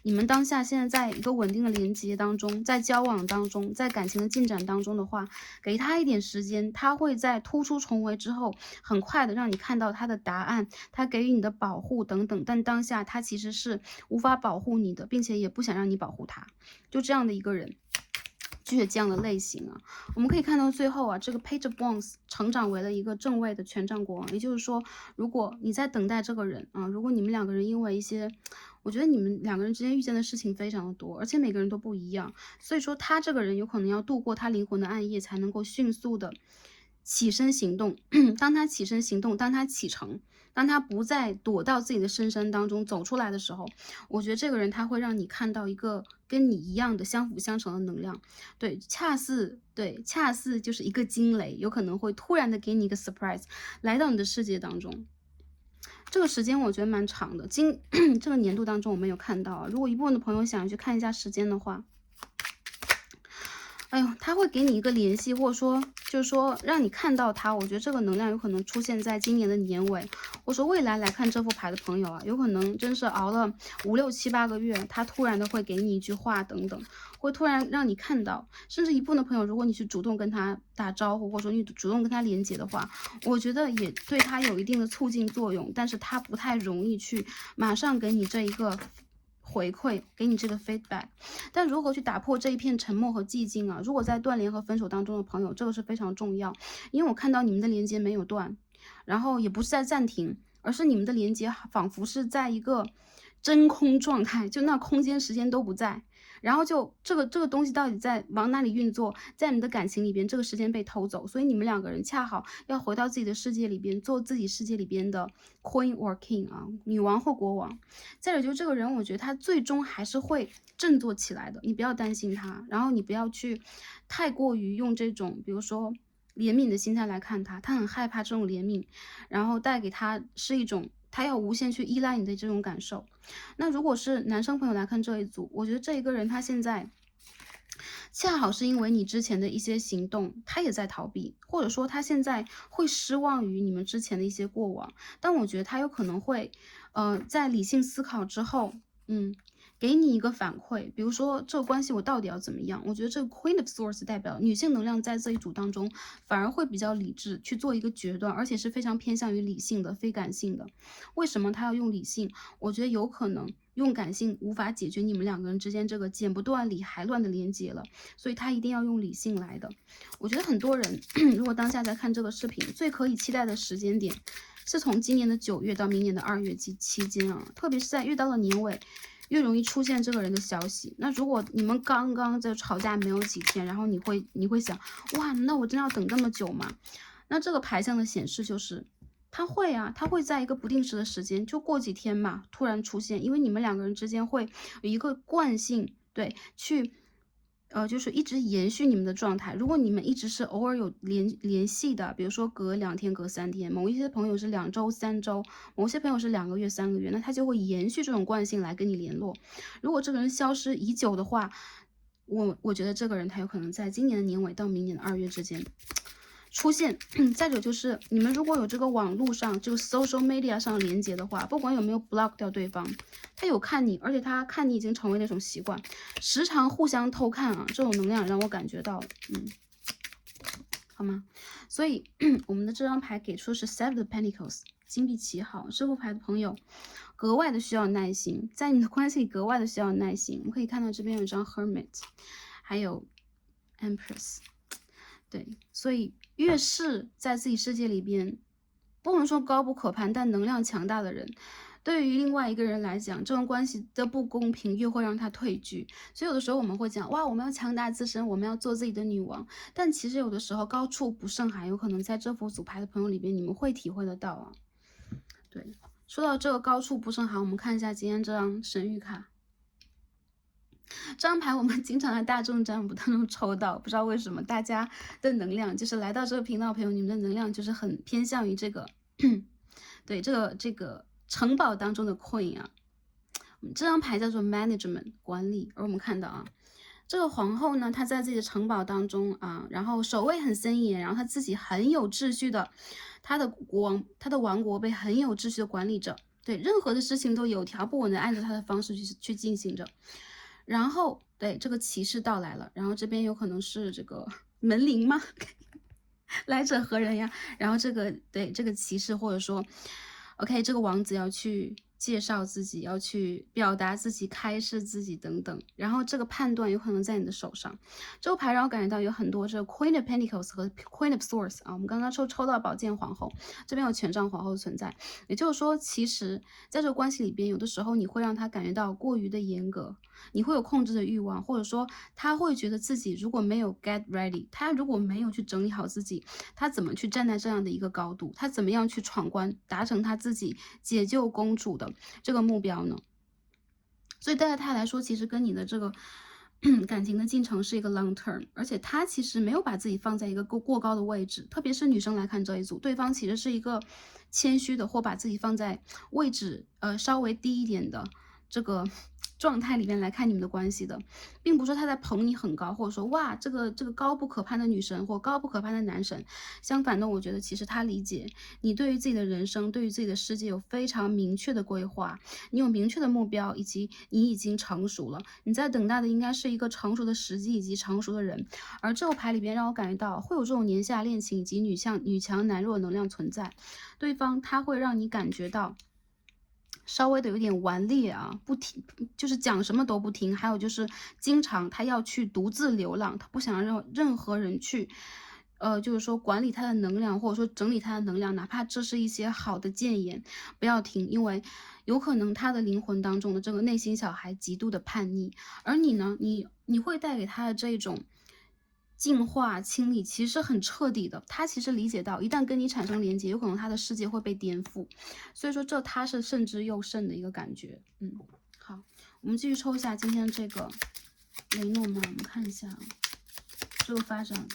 你们当下现在在一个稳定的连接当中，在交往当中，在感情的进展当中的话，给他一点时间，他会在突出重围之后，很快的让你看到他的答案，他给予你的保护等等。但当下他其实是无法保护你的，并且也不想让你保护他，就这样的一个人。倔强的类型啊，我们可以看到最后啊，这个 Page of Wands 成长为了一个正位的权杖国王，也就是说，如果你在等待这个人啊，如果你们两个人因为一些，我觉得你们两个人之间遇见的事情非常的多，而且每个人都不一样，所以说他这个人有可能要度过他灵魂的暗夜，才能够迅速的起身行动。当他起身行动，当他启程，当他不再躲到自己的深山当中走出来的时候，我觉得这个人他会让你看到一个跟你一样的相辅相成的能量。对，恰似就是一个惊雷，有可能会突然的给你一个 surprise 来到你的世界当中。这个时间我觉得蛮长的，这个年度当中我没有看到啊。如果一部分的朋友想要去看一下时间的话，哎呦，他会给你一个联系，或者说就是说让你看到他。我觉得这个能量有可能出现在今年的年尾，或者说未来来看这副牌的朋友啊，有可能真是熬了5、6、7、8个月，他突然的会给你一句话等等，会突然让你看到。甚至一部分的朋友，如果你去主动跟他打招呼，或者说你主动跟他连接的话，我觉得也对他有一定的促进作用，但是他不太容易去马上给你这一个回馈，给你这个 feedback。但如何去打破这一片沉默和寂静啊？如果在断联和分手当中的朋友，这个是非常重要，因为我看到你们的连接没有断，然后也不是在暂停，而是你们的连接仿佛是在一个真空状态，就那空间时间都不在。然后就这个东西到底在往哪里运作，在你的感情里边，这个时间被偷走，所以你们两个人恰好要回到自己的世界里边，做自己世界里边的 queen or king 啊，女王或国王。再者就是这个人，我觉得他最终还是会振作起来的，你不要担心他，然后你不要去太过于用这种比如说怜悯的心态来看他，他很害怕这种怜悯，然后带给他是一种他要无限去依赖你的这种感受。那如果是男生朋友来看这一组，我觉得这一个人他现在恰好是因为你之前的一些行动，他也在逃避，或者说他现在会失望于你们之前的一些过往，但我觉得他有可能会，在理性思考之后，给你一个反馈，比如说这个关系我到底要怎么样？我觉得这个 Queen of Swords 代表女性能量在这一组当中反而会比较理智去做一个决断，而且是非常偏向于理性的，非感性的。为什么他要用理性？我觉得有可能用感性无法解决你们两个人之间这个剪不断理还乱的连接了，所以他一定要用理性来的。我觉得很多人如果当下在看这个视频，最可以期待的时间点是从今年的9月到明年的2月期间啊，特别是在越到了年尾，越容易出现这个人的消息。那如果你们刚刚在吵架没有几天，然后你会想，哇，那我真的要等这么久吗？那这个牌象的显示就是他会啊，他会在一个不定时的时间，就过几天嘛，突然出现，因为你们两个人之间会有一个惯性，对，去就是一直延续你们的状态。如果你们一直是偶尔有联系的，比如说隔2天、隔3天，某一些朋友是2周、3周，某些朋友是2个月、3个月，那他就会延续这种惯性来跟你联络。如果这个人消失已久的话，我觉得这个人他有可能在今年的年尾到明年的2月之间出现。再者就是你们如果有这个网络上就 social media 上连接的话，不管有没有 block 掉对方，他有看你，而且他看你已经成为那种习惯，时常互相偷看啊，这种能量让我感觉到，好吗？所以我们的这张牌给出的是 Seven of Pentacles， 金币7号。这副牌的朋友格外的需要耐心，在你的关系里格外的需要耐心。我们可以看到这边有一张 Hermit， 还有 Empress。对，所以越是在自己世界里边，不能说高不可攀，但能量强大的人，对于另外一个人来讲，这种关系的不公平越会让他退居。所以有的时候我们会讲，哇，我们要强大自身，我们要做自己的女王。但其实有的时候高处不胜寒，有可能在这副组牌的朋友里边，你们会体会得到啊。对，说到这个高处不胜寒，我们看一下今天这张神谕卡。这张牌我们经常在大众占卜当中抽到，不知道为什么大家的能量就是来到这个频道朋友，你们的能量就是很偏向于这个，对，这个城堡当中的 Queen 啊。这张牌叫做 Management 管理，而我们看到啊，这个皇后呢，她在自己的城堡当中啊，然后守卫很森严，然后她自己很有秩序的，她的王国被很有秩序的管理着，对，任何的事情都有条不紊的按照她的方式去进行着。然后对这个骑士到来了，然后这边有可能是这个门铃吗？来者何人呀？然后这个对这个骑士或者说 OK 这个王子要去介绍自己，要去表达自己，开示自己等等，然后这个判断有可能在你的手上。这个牌让我感觉到有很多这个 Queen of Pentacles 和 Queen of Swords 啊，我们刚刚抽到宝剑皇后，这边有权杖皇后的存在，也就是说，其实在这个关系里边，有的时候你会让他感觉到过于的严格，你会有控制的欲望，或者说他会觉得自己如果没有 get ready， 他如果没有去整理好自己，他怎么去站在这样的一个高度，他怎么样去闯关，达成他自己解救公主的这个目标呢？所以对他来说，其实跟你的这个感情的进程是一个 long term， 而且他其实没有把自己放在一个过高的位置，特别是女生来看这一组，对方其实是一个谦虚的，或把自己放在位置稍微低一点的这个状态里面来看你们的关系的，并不是说他在捧你很高，或者说哇这个高不可攀的女神或高不可攀的男神。相反的，我觉得其实他理解你对于自己的人生，对于自己的世界有非常明确的规划，你有明确的目标，以及你已经成熟了。你在等待的应该是一个成熟的时机以及成熟的人。而这个牌里边让我感觉到会有这种年下恋情以及女强男弱能量存在，对方他会让你感觉到稍微的有点顽劣啊，不听，就是讲什么都不听。还有就是经常他要去独自流浪，他不想让任何人去，就是说管理他的能量，或者说整理他的能量，哪怕这是一些好的谏言，不要听，因为有可能他的灵魂当中的这个内心小孩极度的叛逆，而你呢，你会带给他的这种净化清理其实是很彻底的，他其实理解到一旦跟你产生连接，有可能他的世界会被颠覆，所以说这他是慎之又慎的一个感觉。好，我们继续抽一下今天这个雷诺曼，我们看一下这个发展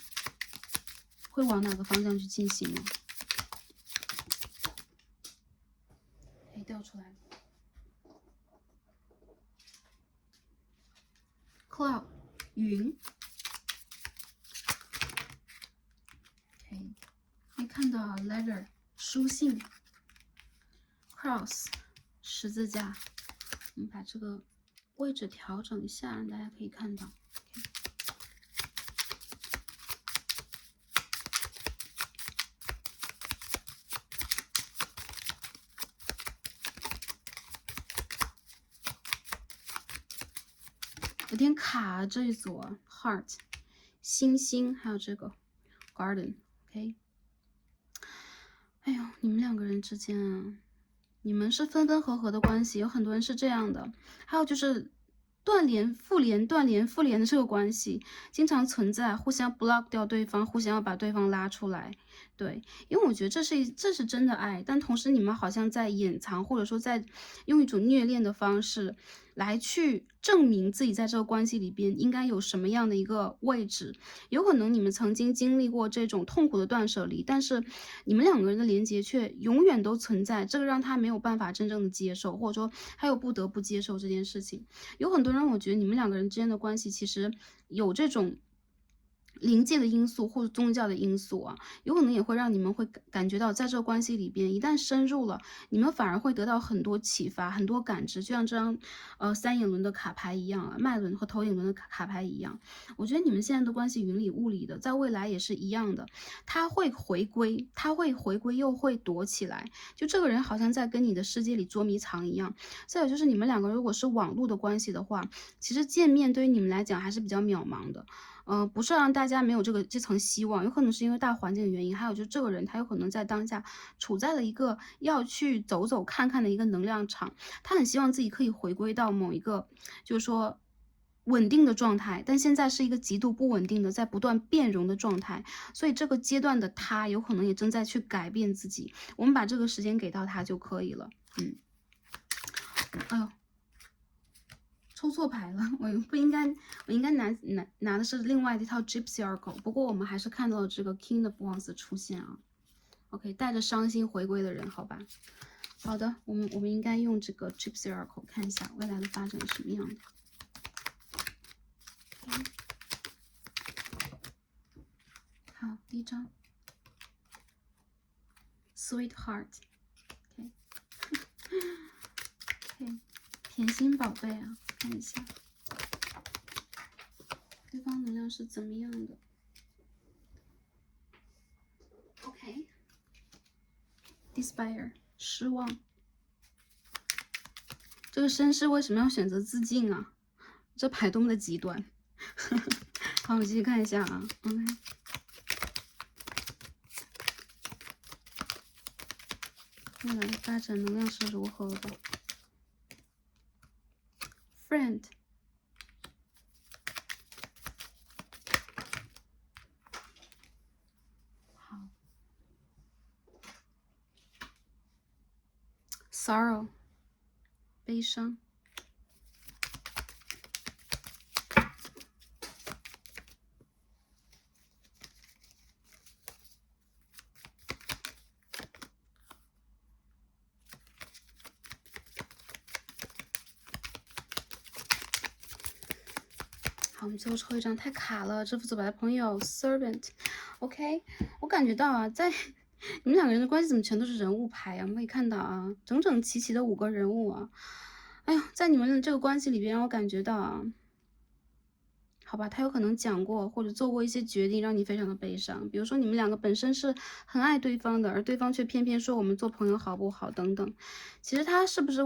会往哪个方向去进行呢？哎，掉出来了 ，cloud 云。可以看到 letter 书信 ，cross 十字架。我们把这个位置调整一下，让大家可以看到。有点卡这一组 heart 星星，还有这个 garden。OK， 哎呦，你们两个人之间啊，你们是分分合合的关系，有很多人是这样的。还有就是断联、复联、断联、复联的这个关系，经常存在，互相 block 掉对方，互相要把对方拉出来。对，因为我觉得这是真的爱，但同时你们好像在掩藏，或者说在用一种虐恋的方式来去证明自己在这个关系里边应该有什么样的一个位置。有可能你们曾经经历过这种痛苦的断舍离，但是你们两个人的连接却永远都存在，这个让他没有办法真正的接受，或者说他又不得不接受这件事情。有很多人，我觉得你们两个人之间的关系其实有这种灵界的因素或者宗教的因素啊，有可能也会让你们会感觉到，在这个关系里边，一旦深入了，你们反而会得到很多启发、很多感知，就像这张三影轮的卡牌一样啊，脉轮和投影轮的卡牌一样。我觉得你们现在的关系云里雾里的，在未来也是一样的，他会回归，又会躲起来，就这个人好像在跟你的世界里捉迷藏一样。再有就是你们两个如果是网络的关系的话，其实见面对于你们来讲还是比较渺茫的。不是让大家没有这层希望，有可能是因为大环境的原因，还有就是这个人他有可能在当下处在了一个要去走走看看的一个能量场，他很希望自己可以回归到某一个就是说稳定的状态，但现在是一个极度不稳定的，在不断变容的状态，所以这个阶段的他有可能也正在去改变自己，我们把这个时间给到他就可以了。哎呦。抽错牌了，我应该拿的是另外的一套 Gypsy Oracle， 不过我们还是看到了这个 King of Wands 出现啊。OK， 带着伤心回归的人，好吧。好的，我们应该用这个 Gypsy Oracle 看一下未来的发展是什么样的。好，第一张 Sweetheart。OK， 甜心宝贝啊。看一下对方能量是怎么样的。OK，Despair， 失望。这个绅士为什么要选择自尽啊？这牌多么的极端。好，我们继续看一下啊。OK， 未来的发展能量是如何的 ？Friend。Sorrow， 悲伤。好，我们最后抽一张，太卡了。这副走牌的朋友 Servant。OK， 我感觉到啊，在你们两个人的关系怎么全都是人物牌啊？我们可以看到啊，整整齐齐的5个人物啊。哎呀，在你们的这个关系里边，让我感觉到啊，好吧，他有可能讲过或者做过一些决定，让你非常的悲伤。比如说，你们两个本身是很爱对方的，而对方却偏偏说我们做朋友好不好等等。其实他是不是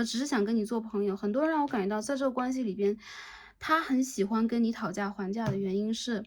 只是想跟你做朋友？很多人让我感觉到，在这个关系里边，他很喜欢跟你讨价还价的原因是，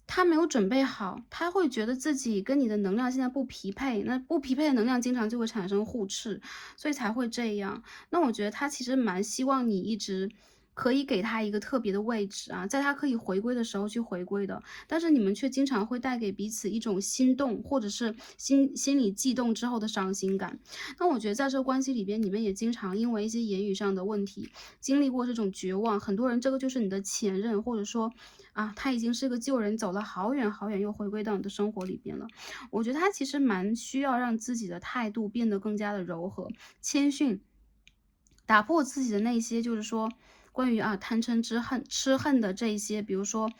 他没有准备好，他会觉得自己跟你的能量现在不匹配，那不匹配的能量经常就会产生互斥，所以才会这样。那我觉得他其实蛮希望你一直可以给他一个特别的位置啊，在他可以回归的时候去回归的，但是你们却经常会带给彼此一种心动，或者是心理悸动之后的伤心感。那我觉得在这个关系里边，你们也经常因为一些言语上的问题，经历过这种绝望。很多人这个就是你的前任，或者说啊，他已经是个旧人，走了好远好远，又回归到你的生活里边了。我觉得他其实蛮需要让自己的态度变得更加的柔和、谦逊，打破自己的那些就是说关于贪嗔痴恨的这一些，比如说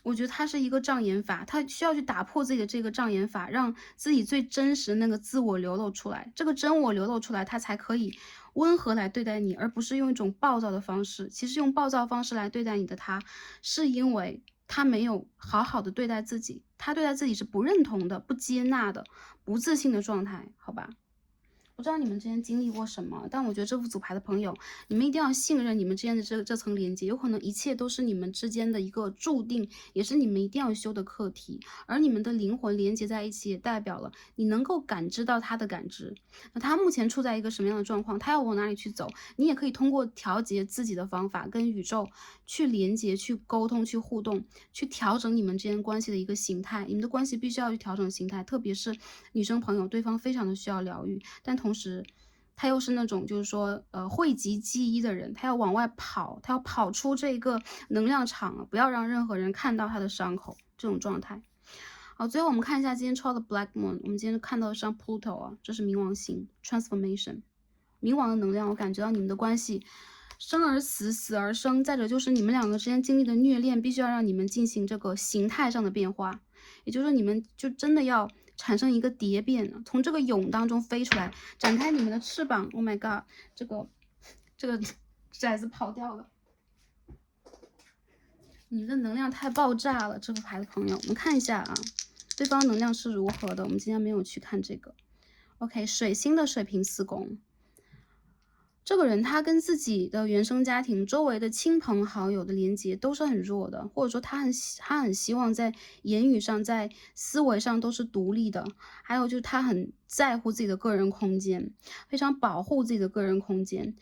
我觉得它是一个障眼法，他需要去打破自己的这个障眼法，让自己最真实的那个自我流露出来。这个真我流露出来，他才可以温和来对待你，而不是用一种暴躁的方式。其实用暴躁方式来对待你的他，是因为他没有好好的对待自己，他对待自己是不认同的、不接纳的、不自信的状态，好吧？不知道你们之间经历过什么，但我觉得这副组牌的朋友，你们一定要信任你们之间的这层连接，有可能一切都是你们之间的一个注定，也是你们一定要修的课题。而你们的灵魂连接在一起，也代表了你能够感知到他的感知。那他目前处在一个什么样的状况？他要往哪里去走？你也可以通过调节自己的方法，跟宇宙去连接、去沟通、去互动、去调整你们之间关系的一个形态。你们的关系必须要去调整形态，特别是女生朋友，对方非常的需要疗愈，但同时他又是那种就是说，讳疾忌医的人，他要往外跑，他要跑出这个能量场，不要让任何人看到他的伤口，这种状态。好，最后我们看一下今天抽的 Black Moon， 我们今天看到的是 Pluto 啊，这是冥王星 Transformation， 冥王的能量，我感觉到你们的关系生而死，死而生，再者就是你们两个之间经历的虐恋，必须要让你们进行这个形态上的变化，也就是说你们就真的要产生一个蝶变，从这个蛹当中飞出来，展开你们的翅膀。Oh my god， 这个骰子跑掉了，你们的能量太爆炸了，这副牌的朋友，我们看一下啊，对方能量是如何的。我们今天没有去看这个。OK， 水星的水瓶四宫。这个人他跟自己的原生家庭、周围的亲朋好友的连接都是很弱的，或者说他很希望在言语上、在思维上都是独立的，还有就是他很在乎自己的个人空间，非常保护自己的个人空间，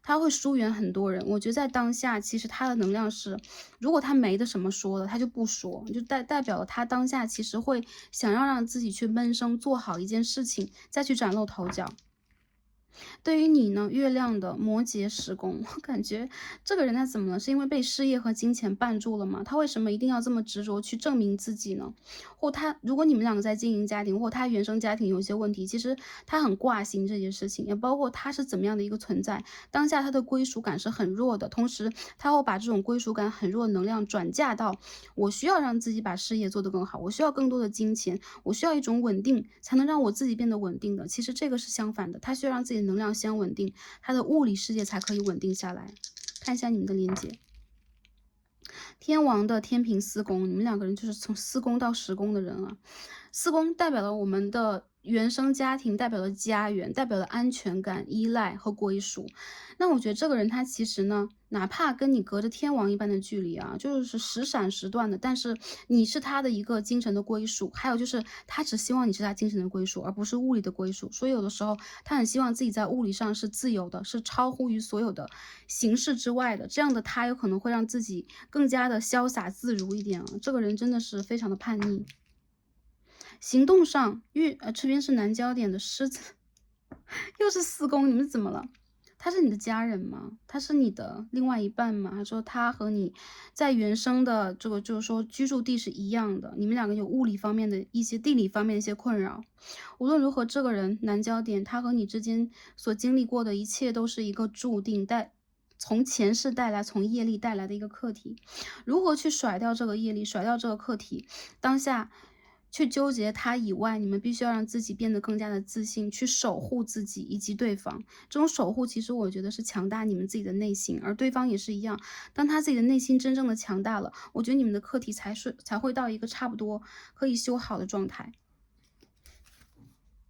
他会疏远很多人。我觉得在当下，其实他的能量是，如果他没得什么说的，他就不说，就代表了他当下其实会想要让自己去闷声做好一件事情，再去崭露头角。对于你呢，月亮的摩羯十宫，我感觉这个人他怎么了？是因为被事业和金钱绊住了吗？他为什么一定要这么执着去证明自己呢？或他，如果你们两个在经营家庭，或他原生家庭有一些问题，其实他很挂心这件事情，也包括他是怎么样的一个存在。当下他的归属感是很弱的，同时他会把这种归属感很弱的能量转嫁到我需要让自己把事业做得更好，我需要更多的金钱，我需要一种稳定，才能让我自己变得稳定的。其实这个是相反的，他需要让自己的能量先稳定，他的物理世界才可以稳定下来。看一下你们的连接，天王的天平四宫，你们两个人就是从四宫到十宫的人啊。四宫代表了我们的原生家庭，代表了家园，代表了安全感、依赖和归属。那我觉得这个人他其实呢，哪怕跟你隔着天王一般的距离啊，就是时闪时断的，但是你是他的一个精神的归属。还有就是他只希望你是他精神的归属，而不是物理的归属。所以有的时候他很希望自己在物理上是自由的，是超乎于所有的形式之外的。这样的他有可能会让自己更加的潇洒自如一点啊。这个人真的是非常的叛逆。行动上，这边是南焦点的狮子，又是四宫，你们怎么了？他是你的家人吗？他是你的另外一半吗？还说他和你在原生的这个就是说居住地是一样的，你们两个有物理方面的一些、地理方面的一些困扰。无论如何，这个人南焦点，他和你之间所经历过的一切都是一个注定从前世带来、从业力带来的一个课题。如何去甩掉这个业力、甩掉这个课题？当下去纠结他以外，你们必须要让自己变得更加的自信，去守护自己以及对方。这种守护，其实我觉得是强大你们自己的内心，而对方也是一样。当他自己的内心真正的强大了，我觉得你们的课题才会到一个差不多可以修好的状态。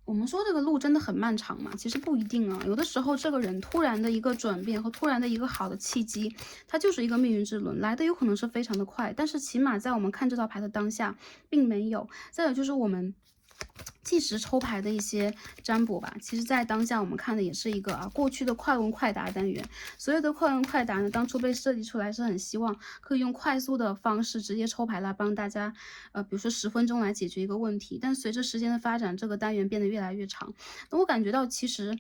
我们说这个路真的很漫长嘛？其实不一定啊，有的时候这个人突然的一个转变和突然的一个好的契机，它就是一个命运之轮，来的有可能是非常的快，但是起码在我们看这套牌的当下，并没有。再有就是我们计时抽牌的一些占卜吧，其实在当下我们看的也是一个过去的快问快答单元。所有的快问快答呢，当初被设计出来是很希望可以用快速的方式直接抽牌来帮大家，比如说10分钟来解决一个问题。但随着时间的发展，这个单元变得越来越长。那我感觉到其实，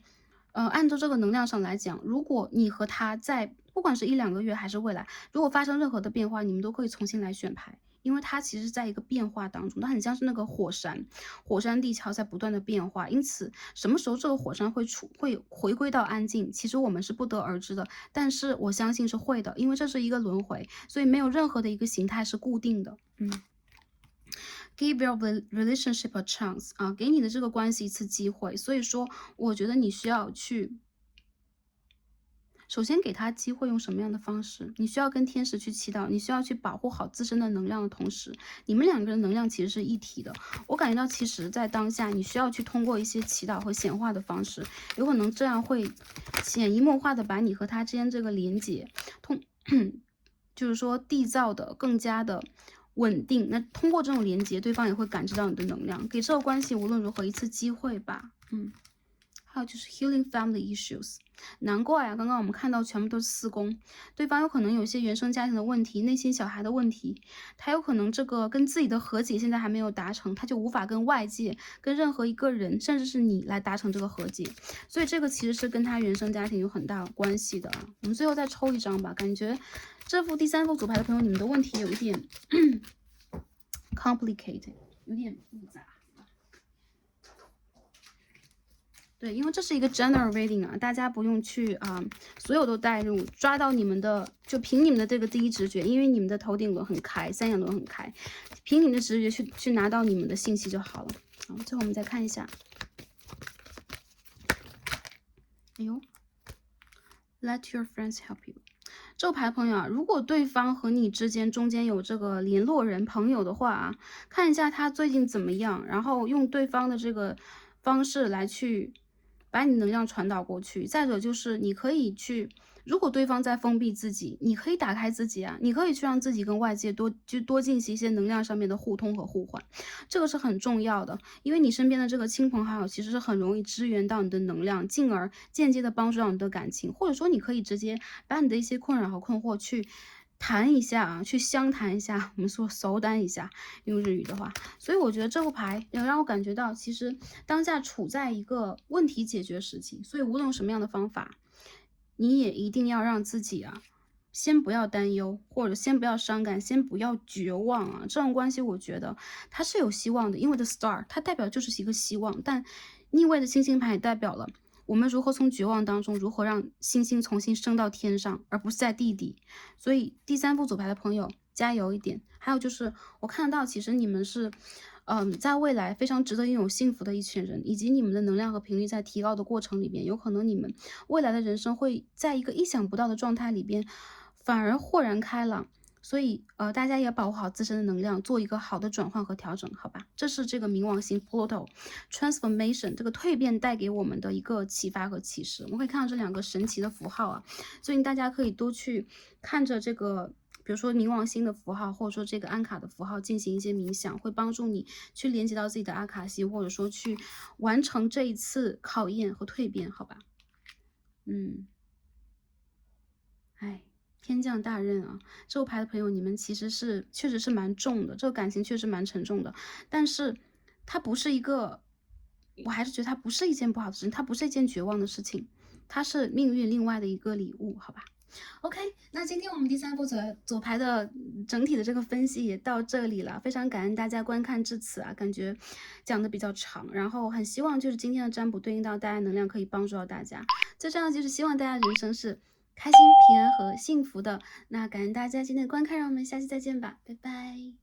按照这个能量上来讲，如果你和他在不管是1-2个月还是未来，如果发生任何的变化，你们都可以重新来选牌。因为它其实在一个变化当中，它很像是那个火山，火山地壳在不断的变化，因此什么时候这个火山会回归到安静，其实我们是不得而知的，但是我相信是会的，因为这是一个轮回，所以没有任何的一个形态是固定的。Give your relationship a chance 啊，给你的这个关系一次机会，所以说我觉得你需要去。首先给他机会用什么样的方式？你需要跟天使去祈祷，你需要去保护好自身的能量的同时，你们两个人能量其实是一体的。我感觉到其实在当下，你需要去通过一些祈祷和显化的方式，有可能这样会潜移默化的把你和他之间这个连接就是说缔造的更加的稳定。那通过这种连接，对方也会感知到你的能量，给这个关系无论如何一次机会吧。还有就是 healing family issues， 难怪啊，刚刚我们看到全部都是4宫，对方有可能有一些原生家庭的问题，内心小孩的问题，他有可能这个跟自己的和解现在还没有达成，他就无法跟外界、跟任何一个人，甚至是你来达成这个和解，所以这个其实是跟他原生家庭有很大关系的啊。我们最后再抽一张吧，感觉这副第3副组牌的朋友，你们的问题有一点complicated， 有点复杂。对，因为这是一个 general reading 啊，大家不用去所有都带入，抓到你们的，就凭你们的这个第一直觉，因为你们的头顶轮很开，3阳轮很开，凭你们的直觉去拿到你们的信息就好了。好，最后我们再看一下，哎呦 ，Let your friends help you。这个牌的朋友啊，如果对方和你之间中间有这个联络人朋友的话啊，看一下他最近怎么样，然后用对方的这个方式来去把你能量传导过去。再者就是你可以去，如果对方在封闭自己，你可以打开自己啊，你可以去让自己跟外界多进行一些能量上面的互通和互换，这个是很重要的，因为你身边的这个亲朋好友其实是很容易支援到你的能量，进而间接的帮助到你的感情，或者说你可以直接把你的一些困扰和困惑去谈一下啊，去相谈一下，我们说熟单一下，用日语的话，所以我觉得这副牌也让我感觉到，其实当下处在一个问题解决时期，所以无论用什么样的方法，你也一定要让自己啊，先不要担忧，或者先不要伤感，先不要绝望啊。这种关系，我觉得它是有希望的，因为的 star 它代表就是一个希望，但逆位的星星牌也代表了我们如何从绝望当中，如何让星星重新升到天上，而不是在地底。所以第3副组牌的朋友加油一点。还有就是我看到其实你们是在未来非常值得拥有幸福的一群人，以及你们的能量和频率在提高的过程里边，有可能你们未来的人生会在一个意想不到的状态里边反而豁然开朗。所以大家也保护好自身的能量，做一个好的转换和调整，好吧？这是这个冥王星 Pluto transformation 这个蜕变带给我们的一个启发和启示。我们可以看到这2个神奇的符号啊，所以大家可以多去看着这个，比如说冥王星的符号，或者说这个安卡的符号进行一些冥想，会帮助你去连接到自己的阿卡西，或者说去完成这一次考验和蜕变，好吧？天降大任啊！这副牌的朋友，你们其实是确实是蛮重的，这个感情确实蛮沉重的，但是它不是一个，我还是觉得它不是一件不好的事情，它不是一件绝望的事情，它是命运另外的一个礼物，好吧？OK，那今天我们第3副左牌的整体的这个分析也到这里了，非常感恩大家观看至此啊，感觉讲的比较长，然后很希望就是今天的占卜对应到大家能量，可以帮助到大家。最重要的就是希望大家人生是开心、平安和幸福的。那感恩大家今天的观看，让我们下期再见吧，拜拜。